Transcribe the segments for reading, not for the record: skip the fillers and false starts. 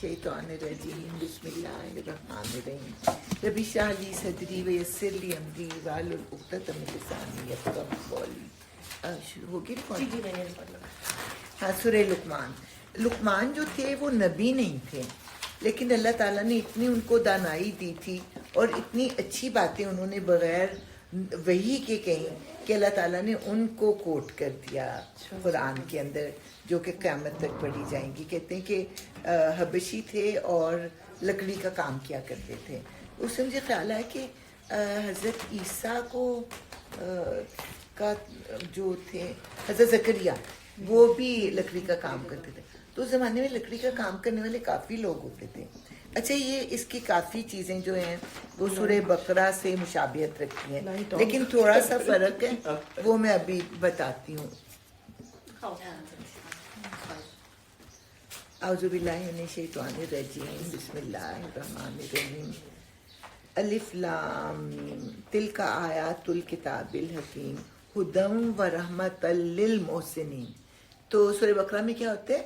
الشیطان الرجیم بسم اللہ الرحمن الرحیم رب اشرح لی صدری ویسر لی امری واحلل عقدۃ من لسانی یفقہوا قولی. شروع ہوگی ہاں سورہ لقمان جو تھے وہ نبی نہیں تھے، لیکن اللہ تعالیٰ نے اتنی ان کو دانائی دی تھی اور اتنی اچھی باتیں انہوں نے بغیر وحی کے کہیں کہ اللہ تعالیٰ نے ان کو کوٹ کر دیا قرآن کے اندر، جو کہ قیامت تک پڑھی جائیں گی. کہتے ہیں کہ حبشی تھے اور لکڑی کا کام کیا کرتے تھے. اس سے مجھے خیال ہے کہ حضرت عیسیٰ کو کا جو تھے حضرت زکریا وہ بھی لکڑی کا کام کرتے تھے. تو اس زمانے میں لکڑی کا کام کرنے والے کافی لوگ ہوتے تھے. اچھا یہ اس کی کافی چیزیں جو ہیں وہ سورہ بقرہ سے مشابہت رکھتی ہیں، لیکن تھوڑا سا فرق ہے وہ میں ابھی بتاتی ہوں. اعوذ باللہ من الشیطان الرجیم بسم اللہ الرحمن الرحیم الف لام میم تلک آیات الکتاب الحکیم ہدی و رحمۃ للمحسنین. تو سورہ بقرہ میں کیا ہوتا ہے؟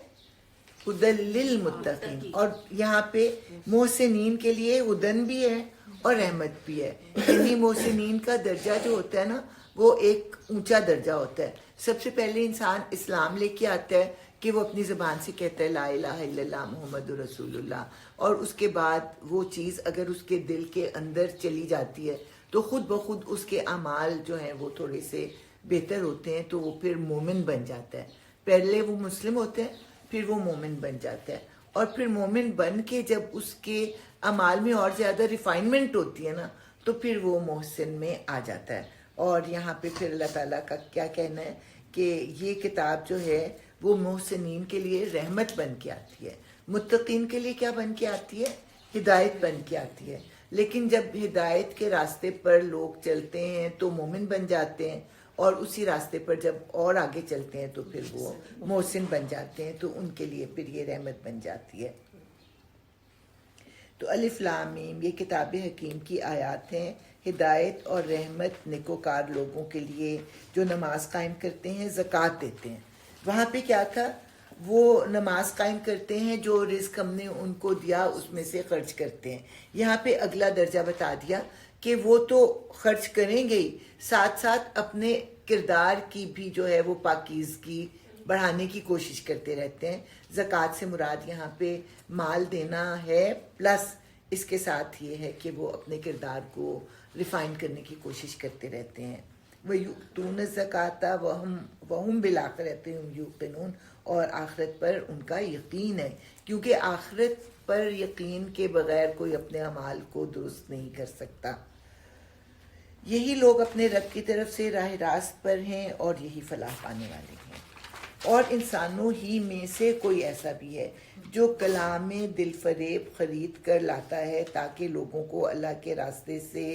ہدی للمتقین، اور یہاں پہ محسنین کے لیے ہدن بھی ہے اور رحمت بھی ہے. یعنی محسنین کا درجہ جو ہوتا ہے نا وہ ایک اونچا درجہ ہوتا ہے. سب سے پہلے انسان اسلام لے کے آتا ہے کہ وہ اپنی زبان سے کہتا ہے لا الہ الا اللہ محمد رسول اللہ، اور اس کے بعد وہ چیز اگر اس کے دل کے اندر چلی جاتی ہے تو خود بخود اس کے اعمال جو ہیں وہ تھوڑے سے بہتر ہوتے ہیں، تو وہ پھر مومن بن جاتا ہے. پہلے وہ مسلم ہوتا ہے پھر وہ مومن بن جاتا ہے، اور پھر مومن بن کے جب اس کے اعمال میں اور زیادہ ریفائنمنٹ ہوتی ہے نا تو پھر وہ محسن میں آ جاتا ہے. اور یہاں پہ پھر اللہ تعالیٰ کا کیا کہنا ہے کہ یہ کتاب جو ہے وہ محسنین کے لیے رحمت بن کے آتی ہے، متقین کے لیے کیا بن کے آتی ہے؟ ہدایت بن کے آتی ہے. لیکن جب ہدایت کے راستے پر لوگ چلتے ہیں تو مومن بن جاتے ہیں، اور اسی راستے پر جب اور آگے چلتے ہیں تو پھر وہ محسن بن جاتے ہیں، تو ان کے لیے پھر یہ رحمت بن جاتی ہے. تو الف لام میم یہ کتاب حکیم کی آیات ہیں، ہدایت اور رحمت نیکوکار لوگوں کے لیے جو نماز قائم کرتے ہیں، زکوٰۃ دیتے ہیں. وہاں پہ کیا تھا؟ وہ نماز قائم کرتے ہیں، جو رزق ہم نے ان کو دیا اس میں سے خرچ کرتے ہیں. یہاں پہ اگلا درجہ بتا دیا کہ وہ تو خرچ کریں گے ہی، ساتھ ساتھ اپنے کردار کی بھی جو ہے وہ پاکیزگی بڑھانے کی کوشش کرتے رہتے ہیں. زکوٰۃ سے مراد یہاں پہ مال دینا ہے، پلس اس کے ساتھ یہ ہے کہ وہ اپنے کردار کو ریفائن کرنے کی کوشش کرتے رہتے ہیں. وَيُؤْتُونَ الزَّكَاةَ وَهُمْ بِالْآخِرَةِ هُمْ يُوقِنُونَ، اور آخرت پر ان کا یقین ہے، کیونکہ آخرت پر یقین کے بغیر کوئی اپنے اعمال کو درست نہیں کر سکتا. یہی لوگ اپنے رب کی طرف سے راہ راست پر ہیں اور یہی فلاح پانے والے ہیں. اور انسانوں ہی میں سے کوئی ایسا بھی ہے جو کلام دل فریب خرید کر لاتا ہے تاکہ لوگوں کو اللہ کے راستے سے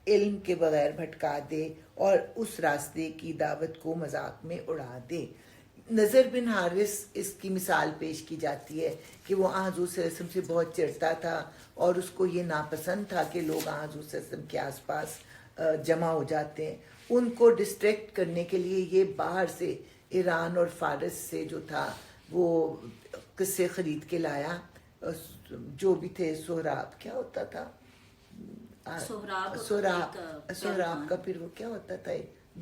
علم کے بغیر بھٹکا دے اور اس راستے کی دعوت کو مذاق میں اڑا دے. نذر بن حارث اس کی مثال پیش کی جاتی ہے کہ وہ حضور صلی اللہ علیہ وسلم سے بہت چڑھتا تھا اور اس کو یہ ناپسند تھا کہ لوگ حضور صلی اللہ علیہ وسلم کے آس پاس جمع ہو جاتے ہیں. ان کو ڈسٹریکٹ کرنے کے لیے یہ باہر سے ایران اور فارس سے جو تھا وہ قصے خرید کے لایا. جو بھی تھے سہراب کیا ہوتا تھا، سہراب کا پھر وہ کیا ہوتا تھا،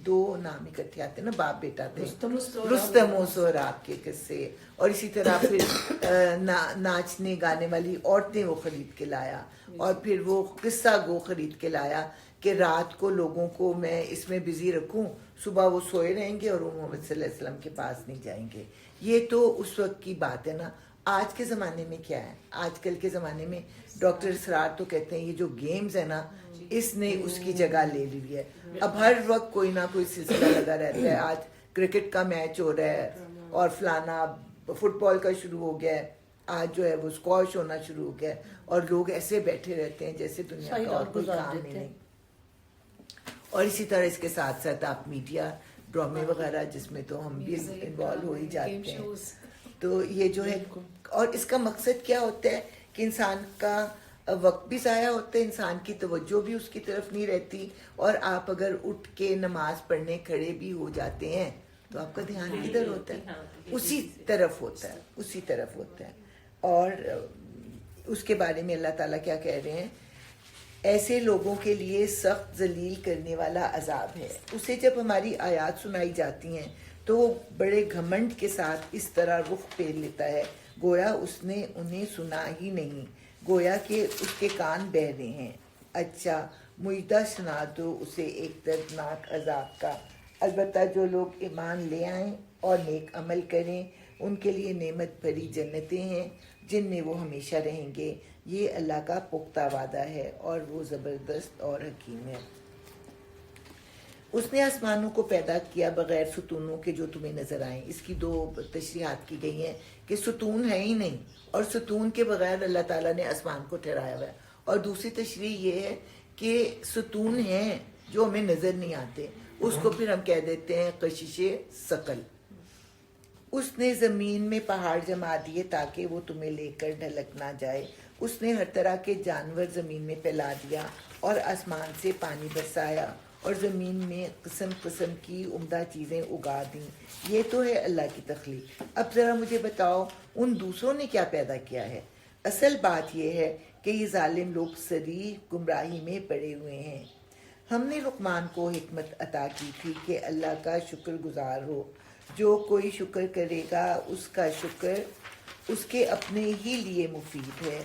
دو نام اکٹھے آتے نا، باپ بیٹا تھے، رستم و سہراب کے قصے. اور اسی طرح پھر ناچنے گانے والی عورتیں وہ خرید کے لایا، اور پھر وہ قصہ گو خرید کے لایا کہ رات کو لوگوں کو میں اس میں بزی رکھوں، صبح وہ سوئے رہیں گے اور وہ محمد صلی اللہ علیہ وسلم کے پاس نہیں جائیں گے. یہ تو اس وقت کی بات ہے نا. آج کے زمانے میں کیا ہے؟ آج کل کے زمانے میں ڈاکٹر اسرار تو کہتے ہیں یہ جو گیمز ہے نا اس نے اس کی جگہ لے لی ہے. اب ہر وقت کوئی نہ کوئی سلسلہ لگا رہتا ہے. آج کرکٹ کا میچ ہو رہا ہے اور فلانا فٹ بال کا شروع ہو گیا ہے، آج جو ہے وہ اسکواش ہونا شروع ہو گیا ہے، اور لوگ ایسے بیٹھے رہتے ہیں جیسے دنیا کا اور کوئی کام ہی نہیں. اور اسی طرح اس کے ساتھ ساتھ آپ میڈیا ڈرامے وغیرہ جس میں تو ہم بھی انوالو ہو ہی جاتے ہیں. تو یہ جو ہے، اور اس کا مقصد کیا ہوتا ہے کہ انسان کا وقت بھی ضائع ہوتا ہے، انسان کی توجہ بھی اس کی طرف نہیں رہتی، اور آپ اگر اٹھ کے نماز پڑھنے کھڑے بھی ہو جاتے ہیں تو آپ کا دھیان کدھر ہوتا ہے؟ اسی طرف ہوتا ہے، اسی طرف ہوتا ہے. اور اس کے بارے میں اللہ تعالیٰ کیا کہہ رہے ہیں؟ ایسے لوگوں کے لیے سخت ذلیل کرنے والا عذاب ہے. اسے جب ہماری آیات سنائی جاتی ہیں تو وہ بڑے گھمنڈ کے ساتھ اس طرح رخ پھیر لیتا ہے گویا اس نے انہیں سنا ہی نہیں، گویا کہ اس کے کان بہہ رہے ہیں. اچھا مجدہ سنا دو اسے ایک دردناک عذاب کا. البتہ جو لوگ ایمان لے آئیں اور نیک عمل کریں ان کے لیے نعمت بھری جنتیں ہیں جن میں وہ ہمیشہ رہیں گے. یہ اللہ کا پختہ وعدہ ہے اور وہ زبردست اور حکیم ہے. اس نے آسمانوں کو پیدا کیا بغیر ستونوں کے جو تمہیں نظر آئیں. اس کی 2 تشریحات کی گئی ہیں کہ ستون ہے ہی نہیں، اور ستون کے بغیر اللہ تعالیٰ نے آسمان کو ٹھہرایا ہوا ہے. اور دوسری تشریح یہ ہے کہ ستون ہیں جو ہمیں نظر نہیں آتے، اس کو پھر ہم کہہ دیتے ہیں کشش ثقل. اس نے زمین میں پہاڑ جما دیے تاکہ وہ تمہیں لے کر ڈھلک نہ جائے. اس نے ہر طرح کے جانور زمین میں پھیلا دیا اور آسمان سے پانی برسایا اور زمین میں قسم قسم کی عمدہ چیزیں اگا دیں. یہ تو ہے اللہ کی تخلیق. اب ذرا مجھے بتاؤ ان دوسروں نے کیا پیدا کیا ہے؟ اصل بات یہ ہے کہ یہ ظالم لوگ صریح گمراہی میں پڑے ہوئے ہیں. ہم نے لقمان کو حکمت عطا کی تھی کہ اللہ کا شکر گزار ہو. جو کوئی شکر کرے گا اس کا شکر اس کے اپنے ہی لیے مفید ہے،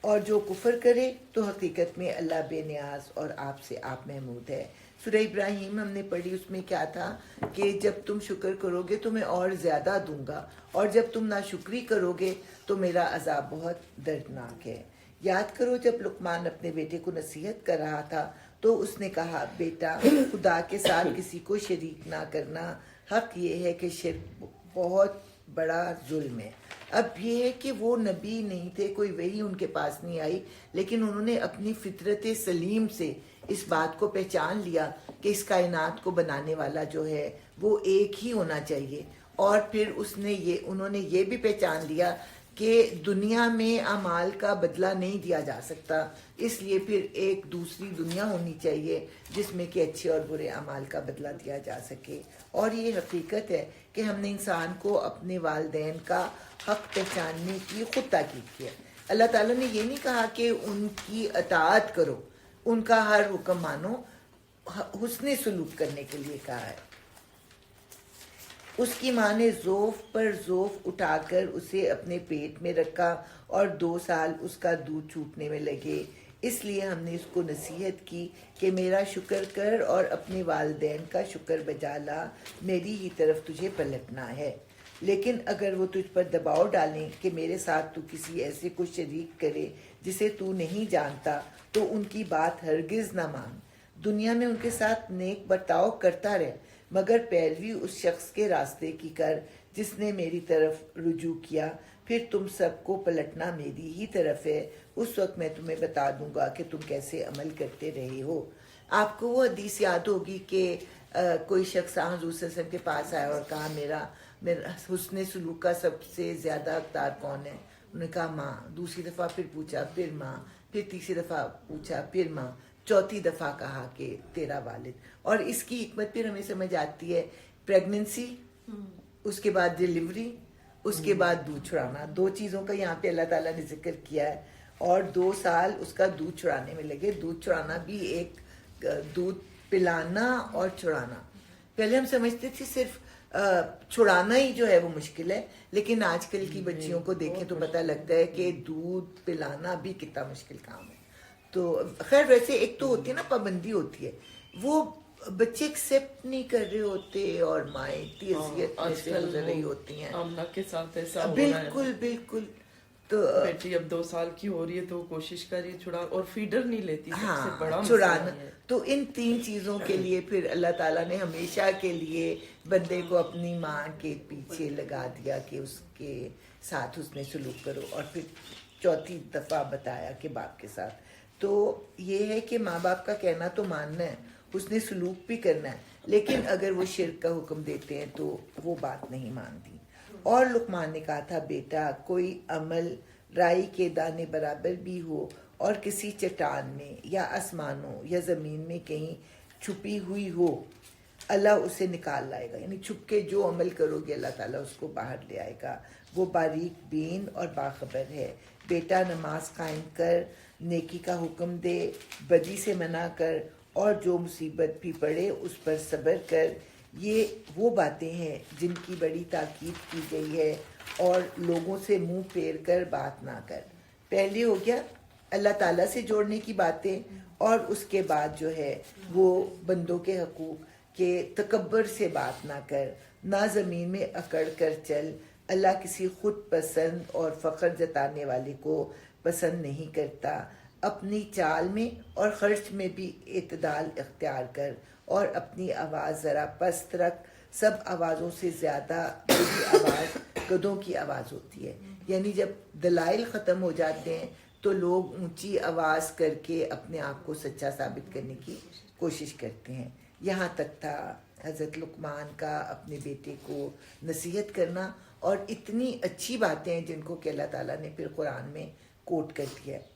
اور جو کفر کرے تو حقیقت میں اللہ بے نیاز اور آپ سے آپ محمود ہے. سورہ ابراہیم ہم نے پڑھی، اس میں کیا تھا کہ جب تم شکر کرو گے تو میں اور زیادہ دوں گا، اور جب تم ناشکری کرو گے تو میرا عذاب بہت دردناک ہے. یاد کرو جب لقمان اپنے بیٹے کو نصیحت کر رہا تھا تو اس نے کہا بیٹا خدا کے ساتھ کسی کو شریک نہ کرنا. حق یہ ہے کہ شرک بہت بڑا ظلم ہے. اب یہ ہے کہ وہ نبی نہیں تھے، کوئی وحی ان کے پاس نہیں آئی، لیکن انہوں نے اپنی فطرت سلیم سے اس بات کو پہچان لیا کہ اس کائنات کو بنانے والا جو ہے وہ ایک ہی ہونا چاہیے. اور پھر انہوں نے یہ بھی پہچان لیا کہ دنیا میں اعمال کا بدلہ نہیں دیا جا سکتا، اس لیے پھر ایک دوسری دنیا ہونی چاہیے جس میں کہ اچھے اور برے اعمال کا بدلہ دیا جا سکے. اور یہ حقیقت ہے کہ ہم نے انسان کو اپنے والدین کا حق پہچاننے کی خود تاکید کیا. اللہ تعالیٰ نے یہ نہیں کہا کہ ان کی اطاعت کرو، ان کا ہر حکم مانو، حسن سلوک کرنے کے لیے کہا ہے. اس کی ماں نے ضعف پر ضعف اٹھا کر اسے اپنے پیٹ میں رکھا اور 2 سال اس کا دودھ چھوٹنے میں لگے. اس لیے ہم نے اس کو نصیحت کی کہ میرا شکر کر اور اپنے والدین کا شکر بجا لا، میری ہی طرف تجھے پلٹنا ہے. لیکن اگر وہ تجھ پر دباؤ ڈالیں کہ میرے ساتھ تو کسی ایسے کو شریک کرے جسے تو نہیں جانتا تو ان کی بات ہرگز نہ مان. دنیا میں ان کے ساتھ نیک برتاؤ کرتا رہ، مگر پیروی اس شخص کے راستے کی کر جس نے میری طرف رجوع کیا. پھر تم سب کو پلٹنا میری ہی طرف ہے. اس وقت میں تمہیں بتا دوں گا کہ تم کیسے عمل کرتے رہے ہو. آپ کو وہ حدیث یاد ہوگی کہ کوئی شخص حضور صلی اللہ علیہ وسلم کے پاس آیا اور کہا میرا حسن سلوک کا سب سے زیادہ حقدار کون ہے؟ انہوں نے کہا ماں. دوسری دفعہ پھر پوچھا، پھر ماں. پھر تیسری دفعہ پوچھا، پھر ماں. چوتھی دفعہ کہا کہ تیرا والد. اور اس کی حکمت پھر ہمیں سمجھ آتی ہے. پریگننسی، اس کے بعد ڈیلیوری، اس کے بعد دودھ چھڑانا، 2 چیزوں کا یہاں پہ اللہ تعالیٰ نے ذکر کیا ہے. اور 2 سال اس کا دودھ چھڑانے میں لگے. دودھ چھڑانا بھی ایک دودھ پلانا اور چھڑانا. پہلے ہم سمجھتے تھے صرف چھڑانا ہی جو ہے وہ مشکل ہے، لیکن آج کل کی بچیوں کو دیکھیں تو پتہ لگتا ہے کہ دودھ پلانا بھی کتنا مشکل کام ہے. تو خیر ویسے ایک تو ہوتی ہے نا پابندی ہوتی ہے، وہ بچے ایکسیپٹ نہیں کر رہے ہوتے اور مائیں اتنی اذیت میں سے گزر رہی ہوتی ہیں. آمنہ کے ساتھ ایسا ہو رہا ہے. بالکل بالکل. تو بیٹی اب 2 سال کی ہو رہی ہے تو کوشش کری چھڑا، اور فیڈر نہیں لیتی، سب سے بڑا چھڑانا. تو ان 3 چیزوں کے لیے پھر اللہ تعالیٰ نے ہمیشہ کے لیے بندے کو اپنی ماں کے پیچھے لگا دیا کہ اس کے ساتھ اس نے سلوک کرو، اور پھر چوتھی دفعہ بتایا کہ باپ کے ساتھ. تو یہ ہے کہ ماں باپ کا کہنا تو ماننا ہے، اس نے سلوک بھی کرنا ہے، لیکن اگر وہ شرک کا حکم دیتے ہیں تو وہ بات نہیں مانتی. اور لقمان نے کہا تھا بیٹا کوئی عمل رائی کے دانے برابر بھی ہو اور کسی چٹان میں یا آسمانوں یا زمین میں کہیں چھپی ہوئی ہو، اللہ اسے نکال لائے گا. یعنی چھپ کے جو عمل کرو گے اللہ تعالیٰ اس کو باہر لے آئے گا. وہ باریک بین اور باخبر ہے. بیٹا نماز قائم کر، نیکی کا حکم دے، بدی سے منع کر، اور جو مصیبت بھی پڑے اس پر صبر کر، یہ وہ باتیں ہیں جن کی بڑی تاکید کی گئی ہے، اور لوگوں سے منہ پھیر کر بات نہ کر۔ پہلے ہو گیا اللہ تعالیٰ سے جوڑنے کی باتیں، اور اس کے بعد جو ہے وہ بندوں کے حقوق کہ تکبر سے بات نہ کر، نہ زمین میں اکڑ کر چل۔ اللہ کسی خود پسند اور فخر جتانے والے کو پسند نہیں کرتا۔ اپنی چال میں اور خرچ میں بھی اعتدال اختیار کر، اور اپنی آواز ذرا پست رکھ۔ سب آوازوں سے زیادہ بڑی آواز گدھوں کی آواز ہوتی ہے، یعنی جب دلائل ختم ہو جاتے ہیں تو لوگ اونچی آواز کر کے اپنے آپ کو سچا ثابت کرنے کی کوشش کرتے ہیں۔ یہاں تک تھا حضرت لقمان کا اپنے بیٹے کو نصیحت کرنا، اور اتنی اچھی باتیں ہیں جن کو کہ اللہ تعالیٰ نے پھر قرآن میں کوٹ کر دیا ہے۔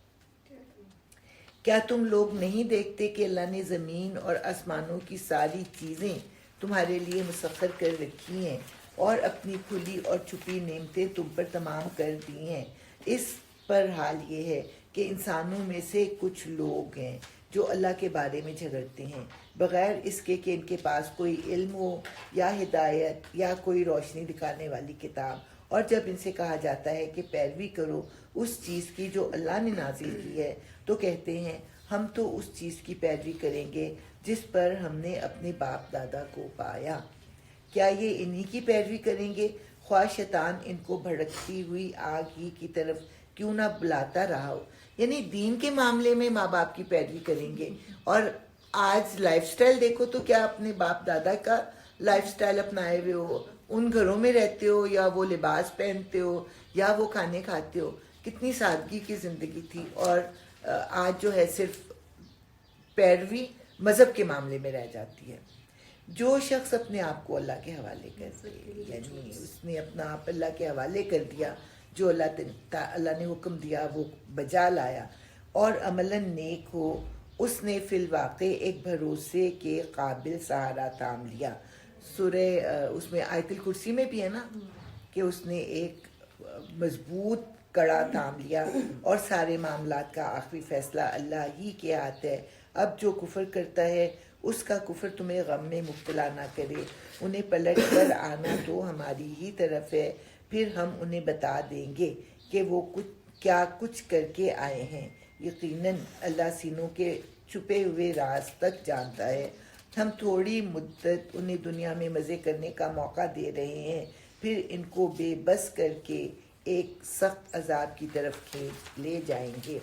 کیا تم لوگ نہیں دیکھتے کہ اللہ نے زمین اور آسمانوں کی ساری چیزیں تمہارے لیے مسخر کر رکھی ہیں، اور اپنی کھلی اور چھپی نعمتیں تم پر تمام کر دی ہیں؟ اس پر حال یہ ہے کہ انسانوں میں سے کچھ لوگ ہیں جو اللہ کے بارے میں جھگڑتے ہیں بغیر اس کے کہ ان کے پاس کوئی علم ہو یا ہدایت یا کوئی روشنی دکھانے والی کتاب، اور جب ان سے کہا جاتا ہے کہ پیروی کرو اس چیز کی جو اللہ نے نازل کی ہے تو کہتے ہیں ہم تو اس چیز کی پیروی کریں گے جس پر ہم نے اپنے باپ دادا کو پایا۔ کیا یہ انہی کی پیروی کریں گے، خواہ شیطان ان کو بھڑکتی ہوئی آگ ہی کی طرف کیوں نہ بلاتا رہا ہو؟ یعنی دین کے معاملے میں ماں باپ کی پیروی کریں گے، اور آج لائف سٹائل دیکھو تو کیا اپنے باپ دادا کا لائف سٹائل اپنائے ہوئے ہو، ان گھروں میں رہتے ہو، یا وہ لباس پہنتے ہو، یا وہ کھانے کھاتے ہو، کتنی سادگی کی زندگی تھی، اور آج جو ہے صرف پیروی مذہب کے معاملے میں رہ جاتی ہے۔ جو شخص اپنے آپ کو اللہ کے حوالے کر دے، یعنی اس نے اپنا آپ اللہ کے حوالے کر دیا، جو اللہ نے حکم دیا وہ بجا لایا، اور عملاً نیک ہو، اس نے فی الواقع ایک بھروسے کے قابل سہارا تھام لیا۔ سورہ اس میں آیت الکرسی میں بھی ہے نا کہ اس نے ایک مضبوط کڑا تھام لیا، اور سارے معاملات کا آخری فیصلہ اللہ ہی کے ہاتھ ہے۔ اب جو کفر کرتا ہے اس کا کفر تمہیں غم میں مبتلا نہ کرے، انہیں پلٹ کر آنا تو ہماری ہی طرف ہے، پھر ہم انہیں بتا دیں گے کہ وہ کیا کچھ کر کے آئے ہیں۔ یقیناً اللہ سینوں کے چھپے ہوئے راز تک جانتا ہے۔ ہم تھوڑی مدت انہیں دنیا میں مزے کرنے کا موقع دے رہے ہیں، پھر ان کو بے بس کر کے ایک سخت عذاب کی طرف کھینچ لے جائیں گے۔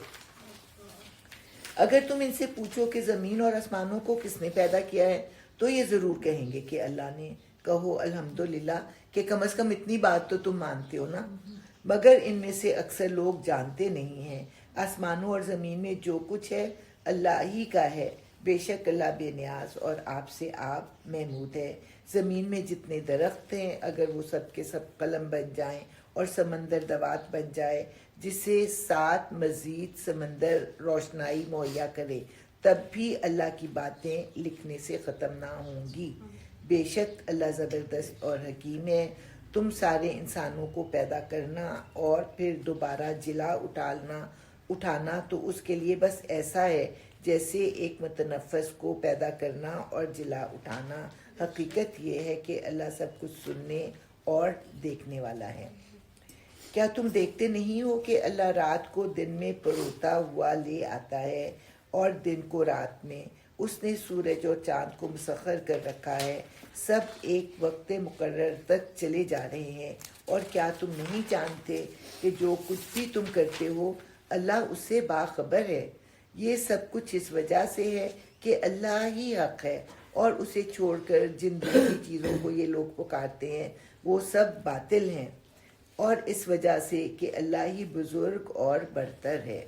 اگر تم ان سے پوچھو کہ زمین اور آسمانوں کو کس نے پیدا کیا ہے تو یہ ضرور کہیں گے کہ اللہ نے۔ کہو الحمدللہ کہ کم از کم اتنی بات تو تم مانتے ہو نا، مگر ان میں سے اکثر لوگ جانتے نہیں ہیں۔ آسمانوں اور زمین میں جو کچھ ہے اللہ ہی کا ہے، بے شک اللہ بے نیاز اور آپ سے آپ محمود ہے۔ زمین میں جتنے درخت ہیں اگر وہ سب کے سب قلم بن جائیں اور سمندر دوات بن جائے جسے 7 مزید سمندر روشنائی مہیا کرے، تب بھی اللہ کی باتیں لکھنے سے ختم نہ ہوں گی۔ بے شک اللہ زبردست اور حکیم ہے۔ تم سارے انسانوں کو پیدا کرنا اور پھر دوبارہ جلا اٹھانا تو اس کے لیے بس ایسا ہے جیسے ایک متنفس کو پیدا کرنا اور جلا اٹھانا۔ حقیقت یہ ہے کہ اللہ سب کچھ سننے اور دیکھنے والا ہے۔ کیا تم دیکھتے نہیں ہو کہ اللہ رات کو دن میں پروتا ہوا لے آتا ہے اور دن کو رات میں؟ اس نے سورج اور چاند کو مسخر کر رکھا ہے، سب ایک وقت مقرر تک چلے جا رہے ہیں۔ اور کیا تم نہیں جانتے کہ جو کچھ بھی تم کرتے ہو اللہ اس سے باخبر ہے؟ یہ سب کچھ اس وجہ سے ہے کہ اللہ ہی حق ہے، اور اسے چھوڑ کر جن دوسری چیزوں کو یہ لوگ پکارتے ہیں وہ سب باطل ہیں، اور اس وجہ سے کہ اللہ ہی بزرگ اور برتر ہے۔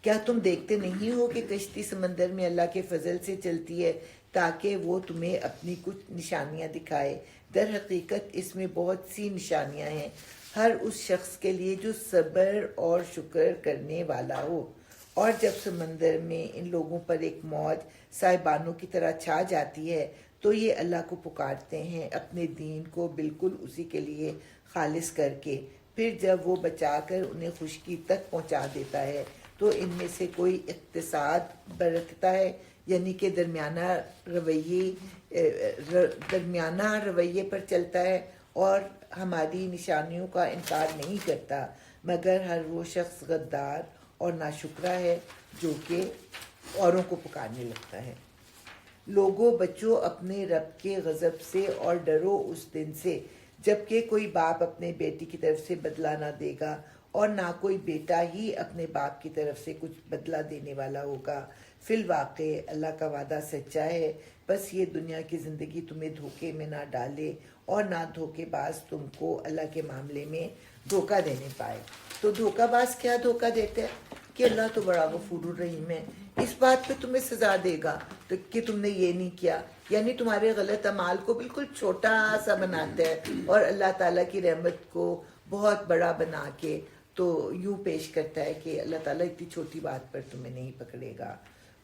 کیا تم دیکھتے نہیں ہو کہ کشتی سمندر میں اللہ کے فضل سے چلتی ہے تاکہ وہ تمہیں اپنی کچھ نشانیاں دکھائے؟ در حقیقت اس میں بہت سی نشانیاں ہیں ہر اس شخص کے لیے جو صبر اور شکر کرنے والا ہو۔ اور جب سمندر میں ان لوگوں پر ایک موج صاحبانوں کی طرح چھا جاتی ہے تو یہ اللہ کو پکارتے ہیں اپنے دین کو بالکل اسی کے لیے خالص کر کے، پھر جب وہ بچا کر انہیں خشکی تک پہنچا دیتا ہے تو ان میں سے کوئی اقتصاد برتتا ہے، یعنی کہ درمیانہ رویے پر چلتا ہے اور ہماری نشانیوں کا انکار نہیں کرتا، مگر ہر وہ شخص غدار اور ناشکرا ہے جو کہ اوروں کو پکارنے لگتا ہے۔ لوگوں بچو اپنے رب کے غضب سے اور ڈرو اس دن سے جبکہ کوئی باپ اپنے بیٹی کی طرف سے بدلہ نہ دے گا اور نہ کوئی بیٹا ہی اپنے باپ کی طرف سے کچھ بدلہ دینے والا ہوگا۔ فی الواقع اللہ کا وعدہ سچا ہے، بس یہ دنیا کی زندگی تمہیں دھوکے میں نہ ڈالے اور نہ دھوکے باز تم کو اللہ کے معاملے میں دھوکہ دینے پائے۔ تو دھوکہ باز کیا دھوکہ دیتے ہیں کہ اللہ تو بڑا غفور الرحیم ہے، اس بات پہ تمہیں سزا دے گا تو کہ تم نے یہ نہیں کیا، یعنی تمہارے غلط اعمال کو بالکل چھوٹا سا بناتا ہے اور اللہ تعالیٰ کی رحمت کو بہت بڑا بنا کے تو یوں پیش کرتا ہے کہ اللہ تعالیٰ اتنی چھوٹی بات پر تمہیں نہیں پکڑے گا۔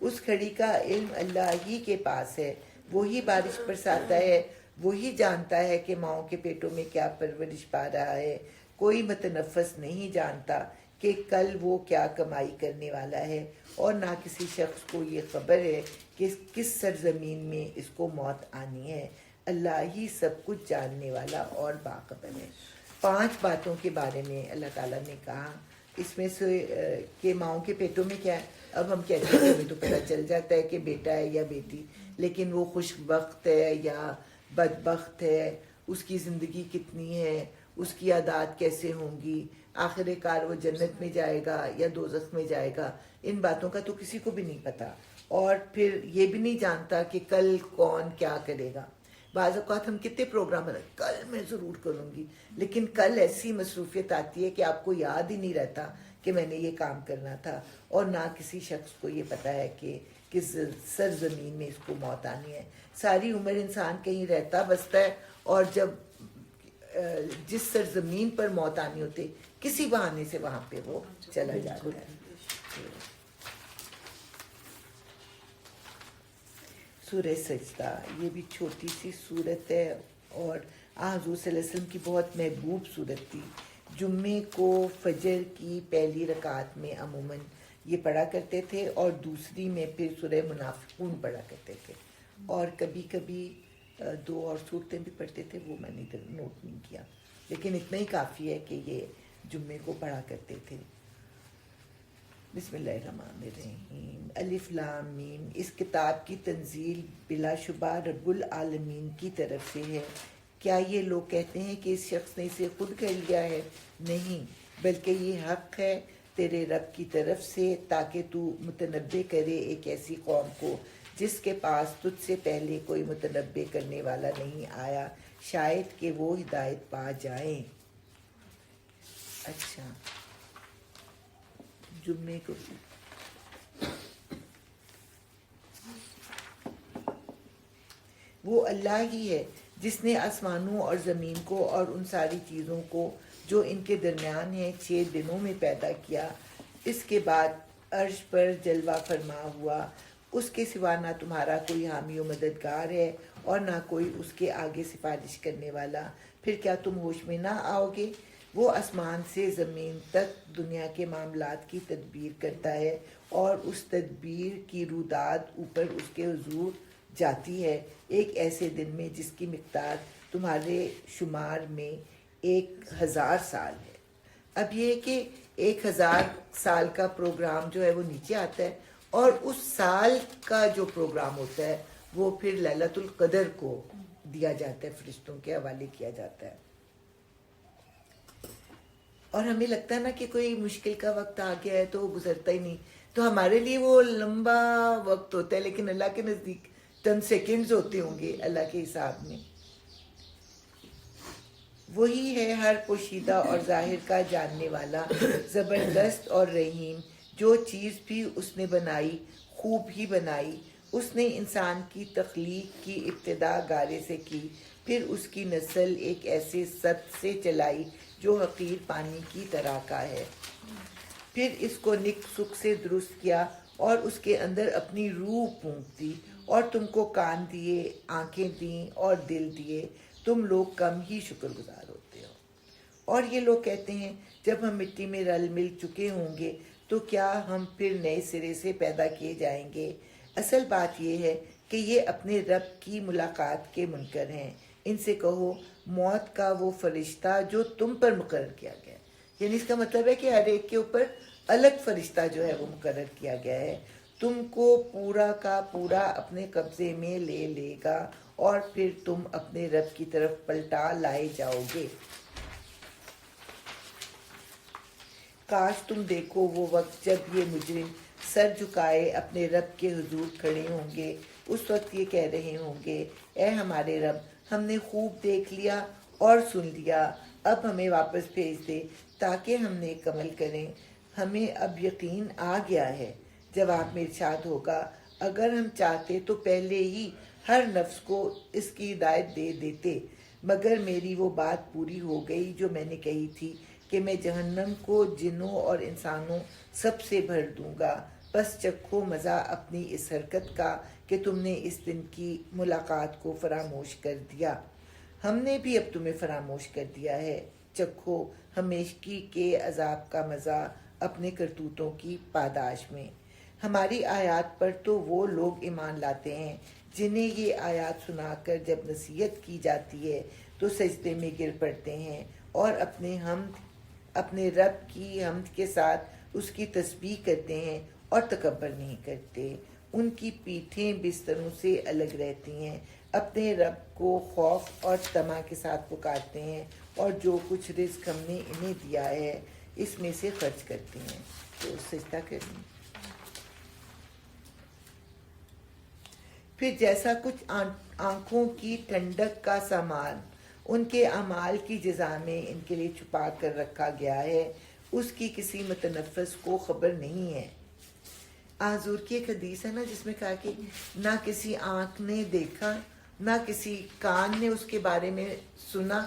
اس گھڑی کا علم اللہ ہی کے پاس ہے، وہی بارش برساتا ہے، وہی جانتا ہے کہ ماؤں کے پیٹوں میں کیا پرورش پا رہا ہے۔ کوئی متنفس نہیں جانتا کہ کل وہ کیا کمائی کرنے والا ہے اور نہ کسی شخص کو یہ خبر ہے کہ کس سرزمین میں اس کو موت آنی ہے۔ اللہ ہی سب کچھ جاننے والا اور باخبر ہے۔ 5 باتوں کے بارے میں اللہ تعالیٰ نے کہا، اس میں سے کہ ماؤں کے پیٹوں میں کیا ہے۔ اب ہم کہتے ہیں ہمیں تو پتہ چل جاتا ہے کہ بیٹا ہے یا بیٹی، لیکن وہ خوش بخت ہے یا بدبخت ہے، اس کی زندگی کتنی ہے، اس کی عادات کیسے ہوں گی، آخر کار وہ جنت میں جائے گا یا دوزخ میں جائے گا، ان باتوں کا تو کسی کو بھی نہیں پتہ۔ اور پھر یہ بھی نہیں جانتا کہ کل کون کیا کرے گا۔ بعض اوقات ہم کتنے پروگرام بنائیں، کل میں ضرور کروں گی، لیکن کل ایسی مصروفیت آتی ہے کہ آپ کو یاد ہی نہیں رہتا کہ میں نے یہ کام کرنا تھا، اور نہ کسی شخص کو یہ پتہ ہے کہ کس سرزمین میں اس کو موت آنی ہے۔ ساری عمر انسان کہیں رہتا بستا ہے، اور جب جس سرزمین پر موت آنی ہوتی کسی بہانے سے وہاں پہ وہ چلا جاتا ہے۔ سورہ سجدہ یہ بھی چھوٹی سی صورت ہے اور حضور صلی اللہ علیہ وسلم کی بہت محبوب صورت تھی۔ جمعے کو فجر کی پہلی رکعت میں عموماً یہ پڑھا کرتے تھے اور دوسری میں پھر سورہ منافقون پڑھا کرتے تھے، اور کبھی کبھی 2 اور صورتیں بھی پڑھتے تھے، وہ میں نے ادھر نوٹ نہیں کیا، لیکن اتنا ہی کافی ہے کہ یہ جمعے کو پڑھا کرتے تھے۔ بسم اللہ الرحمن الرحیم، الف لام میم۔ اس کتاب کی تنزیل بلا شبہ رب العالمین کی طرف سے ہے۔ کیا یہ لوگ کہتے ہیں کہ اس شخص نے اسے خود کر لیا ہے؟ نہیں، بلکہ یہ حق ہے تیرے رب کی طرف سے تاکہ تو متنبع کرے ایک ایسی قوم کو جس کے پاس تجھ سے پہلے کوئی متنبع کرنے والا نہیں آیا، شاید کہ وہ ہدایت پا جائیں۔ اچھا، جمعے کو وہ اللہ ہی ہے جس نے آسمانوں اور زمین کو اور ان ساری چیزوں کو جو ان کے درمیان ہیں 6 دنوں میں پیدا کیا، اس کے بعد عرش پر جلوہ فرما ہوا۔ اس کے سوا نہ تمہارا کوئی حامی و مددگار ہے اور نہ کوئی اس کے آگے سفارش کرنے والا، پھر کیا تم ہوش میں نہ آؤ گے؟ وہ آسمان سے زمین تک دنیا کے معاملات کی تدبیر کرتا ہے اور اس تدبیر کی روداد اوپر اس کے حضور جاتی ہے ایک ایسے دن میں جس کی مقدار تمہارے شمار میں 1000 سال ہے۔ اب یہ ہے کہ 1000 سال کا پروگرام جو ہے وہ نیچے آتا ہے، اور اس سال کا جو پروگرام ہوتا ہے وہ پھر لیلۃ القدر کو دیا جاتا ہے، فرشتوں کے حوالے کیا جاتا ہے۔ اور ہمیں لگتا ہے نا کہ کوئی مشکل کا وقت آ گیا ہے تو وہ گزرتا ہی نہیں، تو ہمارے لیے وہ لمبا وقت ہوتا ہے، لیکن اللہ کے نزدیک چند سیکنڈز ہوتے ہوں گے اللہ کے حساب میں۔ وہی ہے ہر پوشیدہ اور ظاہر کا جاننے والا، زبردست اور رحیم۔ جو چیز بھی اس نے بنائی خوب ہی بنائی۔ اس نے انسان کی تخلیق کی ابتدا گارے سے کی، پھر اس کی نسل ایک ایسے سط سے چلائی جو حقیر پانی کی طرح کا ہے، پھر اس کو نک سک سے درست کیا اور اس کے اندر اپنی روح پھونک دی، اور تم کو کان دیے، آنکھیں دیں اور دل دیے، تم لوگ کم ہی شکر گزار ہوتے ہو۔ اور یہ لوگ کہتے ہیں جب ہم مٹی میں رل مل چکے ہوں گے تو کیا ہم پھر نئے سرے سے پیدا کیے جائیں گے؟ اصل بات یہ ہے کہ یہ اپنے رب کی ملاقات کے منکر ہیں. ان سے کہو موت کا وہ فرشتہ جو تم پر مقرر کیا گیا. یعنی اس کا مطلب ہے کہ ہر ایک کے اوپر الگ فرشتہ جو ہے وہ مقرر کیا گیا ہے. تم کو پورا کا پورا اپنے قبضے میں لے لے گا اور پھر تم اپنے رب کی طرف پلٹا لائے جاؤ گے. کاش تم دیکھو وہ وقت جب یہ مجرم سر جھکائے اپنے رب کے حضور کھڑے ہوں گے. اس وقت یہ کہہ رہے ہوں گے اے ہمارے رب، ہم نے خوب دیکھ لیا اور سن لیا، اب ہمیں واپس بھیج دے تاکہ ہم نیک عمل کریں. ہمیں اب یقین آ گیا ہے. جواب میں ارشاد ہوگا اگر ہم چاہتے تو پہلے ہی ہر نفس کو اس کی ہدایت دے دیتے، مگر میری وہ بات پوری ہو گئی جو میں نے کہی تھی کہ میں جہنم کو جنوں اور انسانوں سب سے بھر دوں گا. بس چکھو مزہ اپنی اس حرکت کا کہ تم نے اس دن کی ملاقات کو فراموش کر دیا. ہم نے بھی اب تمہیں فراموش کر دیا ہے. چکھو ہمیشگی کے عذاب کا مزہ اپنے کرتوتوں کی پاداش میں. ہماری آیات پر تو وہ لوگ ایمان لاتے ہیں جنہیں یہ آیات سنا کر جب نصیحت کی جاتی ہے تو سجدے میں گر پڑتے ہیں اور اپنے رب کی حمد کے ساتھ اس کی تسبیح کرتے ہیں اور تکبر نہیں کرتے. ان کی پیٹھیں بستروں سے الگ رہتی ہیں، اپنے رب کو خوف اور طمع کے ساتھ پکارتے ہیں اور جو کچھ رزق ہم نے انہیں دیا ہے اس میں سے خرچ کرتے ہیں. تو سجدہ کریں. پھر جیسا کچھ آنکھوں کی ٹھنڈک کا سامان ان کے اعمال کی جزا میں ان کے لیے چھپا کر رکھا گیا ہے، اس کی کسی متنفس کو خبر نہیں ہے. حضور کی ایک حدیث ہے نا جس میں کہا کہ نہ کسی آنکھ نے دیکھا، نہ کسی کان نے اس کے بارے میں سنا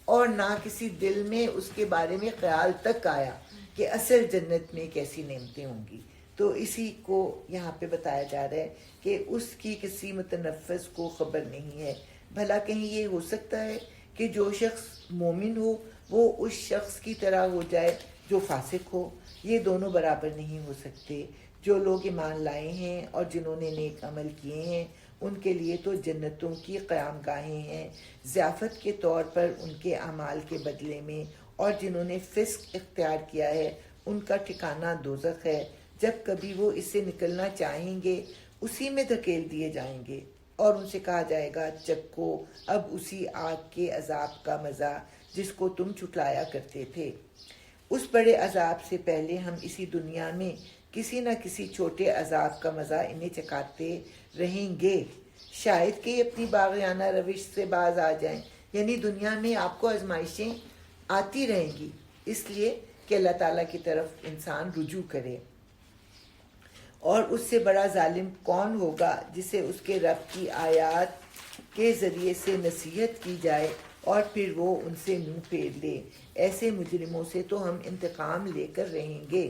اور نہ کسی دل میں اس کے بارے میں خیال تک آیا کہ اصل جنت میں کیسی نعمتیں ہوں گی. تو اسی کو یہاں پہ بتایا جا رہا ہے کہ اس کی کسی متنفس کو خبر نہیں ہے. بھلا کہیں یہ ہو سکتا ہے کہ جو شخص مومن ہو وہ اس شخص کی طرح ہو جائے جو فاسق ہو؟ یہ دونوں برابر نہیں ہو سکتے. جو لوگ ایمان لائے ہیں اور جنہوں نے نیک عمل کیے ہیں ان کے لیے تو جنتوں کی قیام گاہیں ہیں ضیافت کے طور پر ان کے اعمال کے بدلے میں، اور جنہوں نے فسق اختیار کیا ہے ان کا ٹھکانہ دوزخ ہے. جب کبھی وہ اس سے نکلنا چاہیں گے اسی میں دھکیل دیے جائیں گے اور ان سے کہا جائے گا چکھو اب اسی آگ کے عذاب کا مزہ جس کو تم چھٹلایا کرتے تھے. اس بڑے عذاب سے پہلے ہم اسی دنیا میں کسی نہ کسی چھوٹے عذاب کا مزہ انہیں چکھاتے رہیں گے، شاید کہ یہ اپنی باغیانہ روش سے باز آ جائیں. یعنی دنیا میں آپ کو آزمائشیں آتی رہیں گی اس لیے کہ اللہ تعالیٰ کی طرف انسان رجوع کرے. اور اس سے بڑا ظالم کون ہوگا جسے اس کے رب کی آیات کے ذریعے سے نصیحت کی جائے اور پھر وہ ان سے منہ پھیر لے. ایسے مجرموں سے تو ہم انتقام لے کر رہیں گے.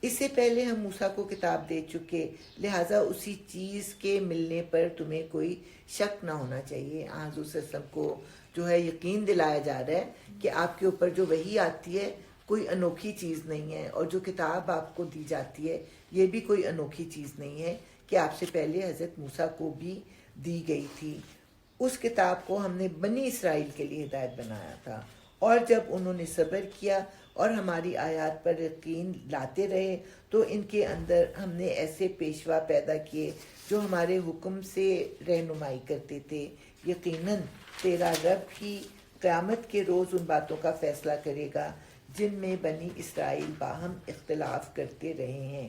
اس سے پہلے ہم موسیٰ کو کتاب دے چکے، لہٰذا اسی چیز کے ملنے پر تمہیں کوئی شک نہ ہونا چاہیے. حضور صلی اللہ علیہ وسلم کو جو ہے یقین دلایا جا رہا ہے کہ آپ کے اوپر جو وحی آتی ہے کوئی انوکھی چیز نہیں ہے، اور جو کتاب آپ کو دی جاتی ہے یہ بھی کوئی انوکھی چیز نہیں ہے کہ آپ سے پہلے حضرت موسیٰ کو بھی دی گئی تھی. اس کتاب کو ہم نے بنی اسرائیل کے لیے ہدایت بنایا تھا، اور جب انہوں نے صبر کیا اور ہماری آیات پر یقین لاتے رہے تو ان کے اندر ہم نے ایسے پیشوا پیدا کیے جو ہمارے حکم سے رہنمائی کرتے تھے. یقیناً تیرا رب ہی قیامت کے روز ان باتوں کا فیصلہ کرے گا جن میں بنی اسرائیل باہم اختلاف کرتے رہے ہیں.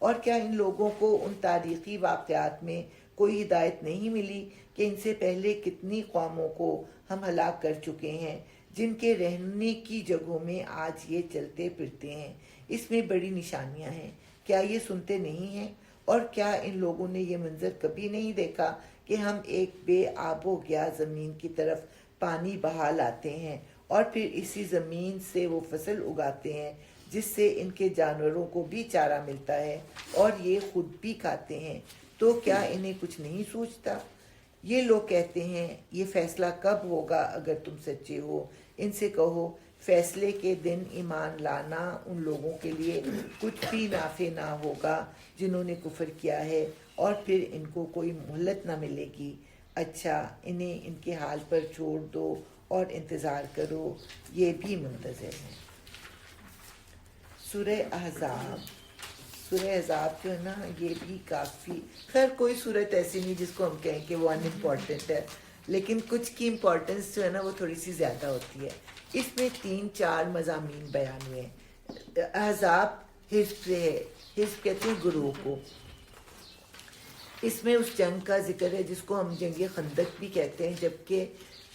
اور کیا ان لوگوں کو ان تاریخی واقعات میں کوئی ہدایت نہیں ملی کہ ان سے پہلے کتنی قوموں کو ہم ہلاک کر چکے ہیں جن کے رہنے کی جگہوں میں آج یہ چلتے پھرتے ہیں؟ اس میں بڑی نشانیاں ہیں. کیا یہ سنتے نہیں ہیں؟ اور کیا ان لوگوں نے یہ منظر کبھی نہیں دیکھا کہ ہم ایک بے آب و گیا زمین کی طرف پانی بہا لاتے ہیں اور پھر اسی زمین سے وہ فصل اگاتے ہیں جس سے ان کے جانوروں کو بھی چارہ ملتا ہے اور یہ خود بھی کھاتے ہیں؟ تو کیا انہیں کچھ نہیں سوچتا؟ یہ لوگ کہتے ہیں یہ فیصلہ کب ہوگا اگر تم سچے ہو؟ ان سے کہو فیصلے کے دن ایمان لانا ان لوگوں کے لیے کچھ بھی نافع نہ ہوگا جنہوں نے کفر کیا ہے، اور پھر ان کو کوئی مہلت نہ ملے گی۔ اچھا انہیں ان کے حال پر چھوڑ دو اور انتظار کرو، یہ بھی منتظر ہیں۔ سورہ احزاب جو ہے نا، یہ بھی کافی، خیر کوئی صورت ایسی نہیں جس کو ہم کہیں کہ وہ ان امپورٹنٹ ہے، لیکن کچھ کی امپورٹنس جو ہے نا وہ تھوڑی سی زیادہ ہوتی ہے۔ اس میں 3-4 مضامین بیان ہوئے ہیں۔ احزاب حزب سے ہے، حزب کہتے ہیں گروہ کو۔ اس میں اس جنگ کا ذکر ہے جس کو ہم جنگ خندق بھی کہتے ہیں، جبکہ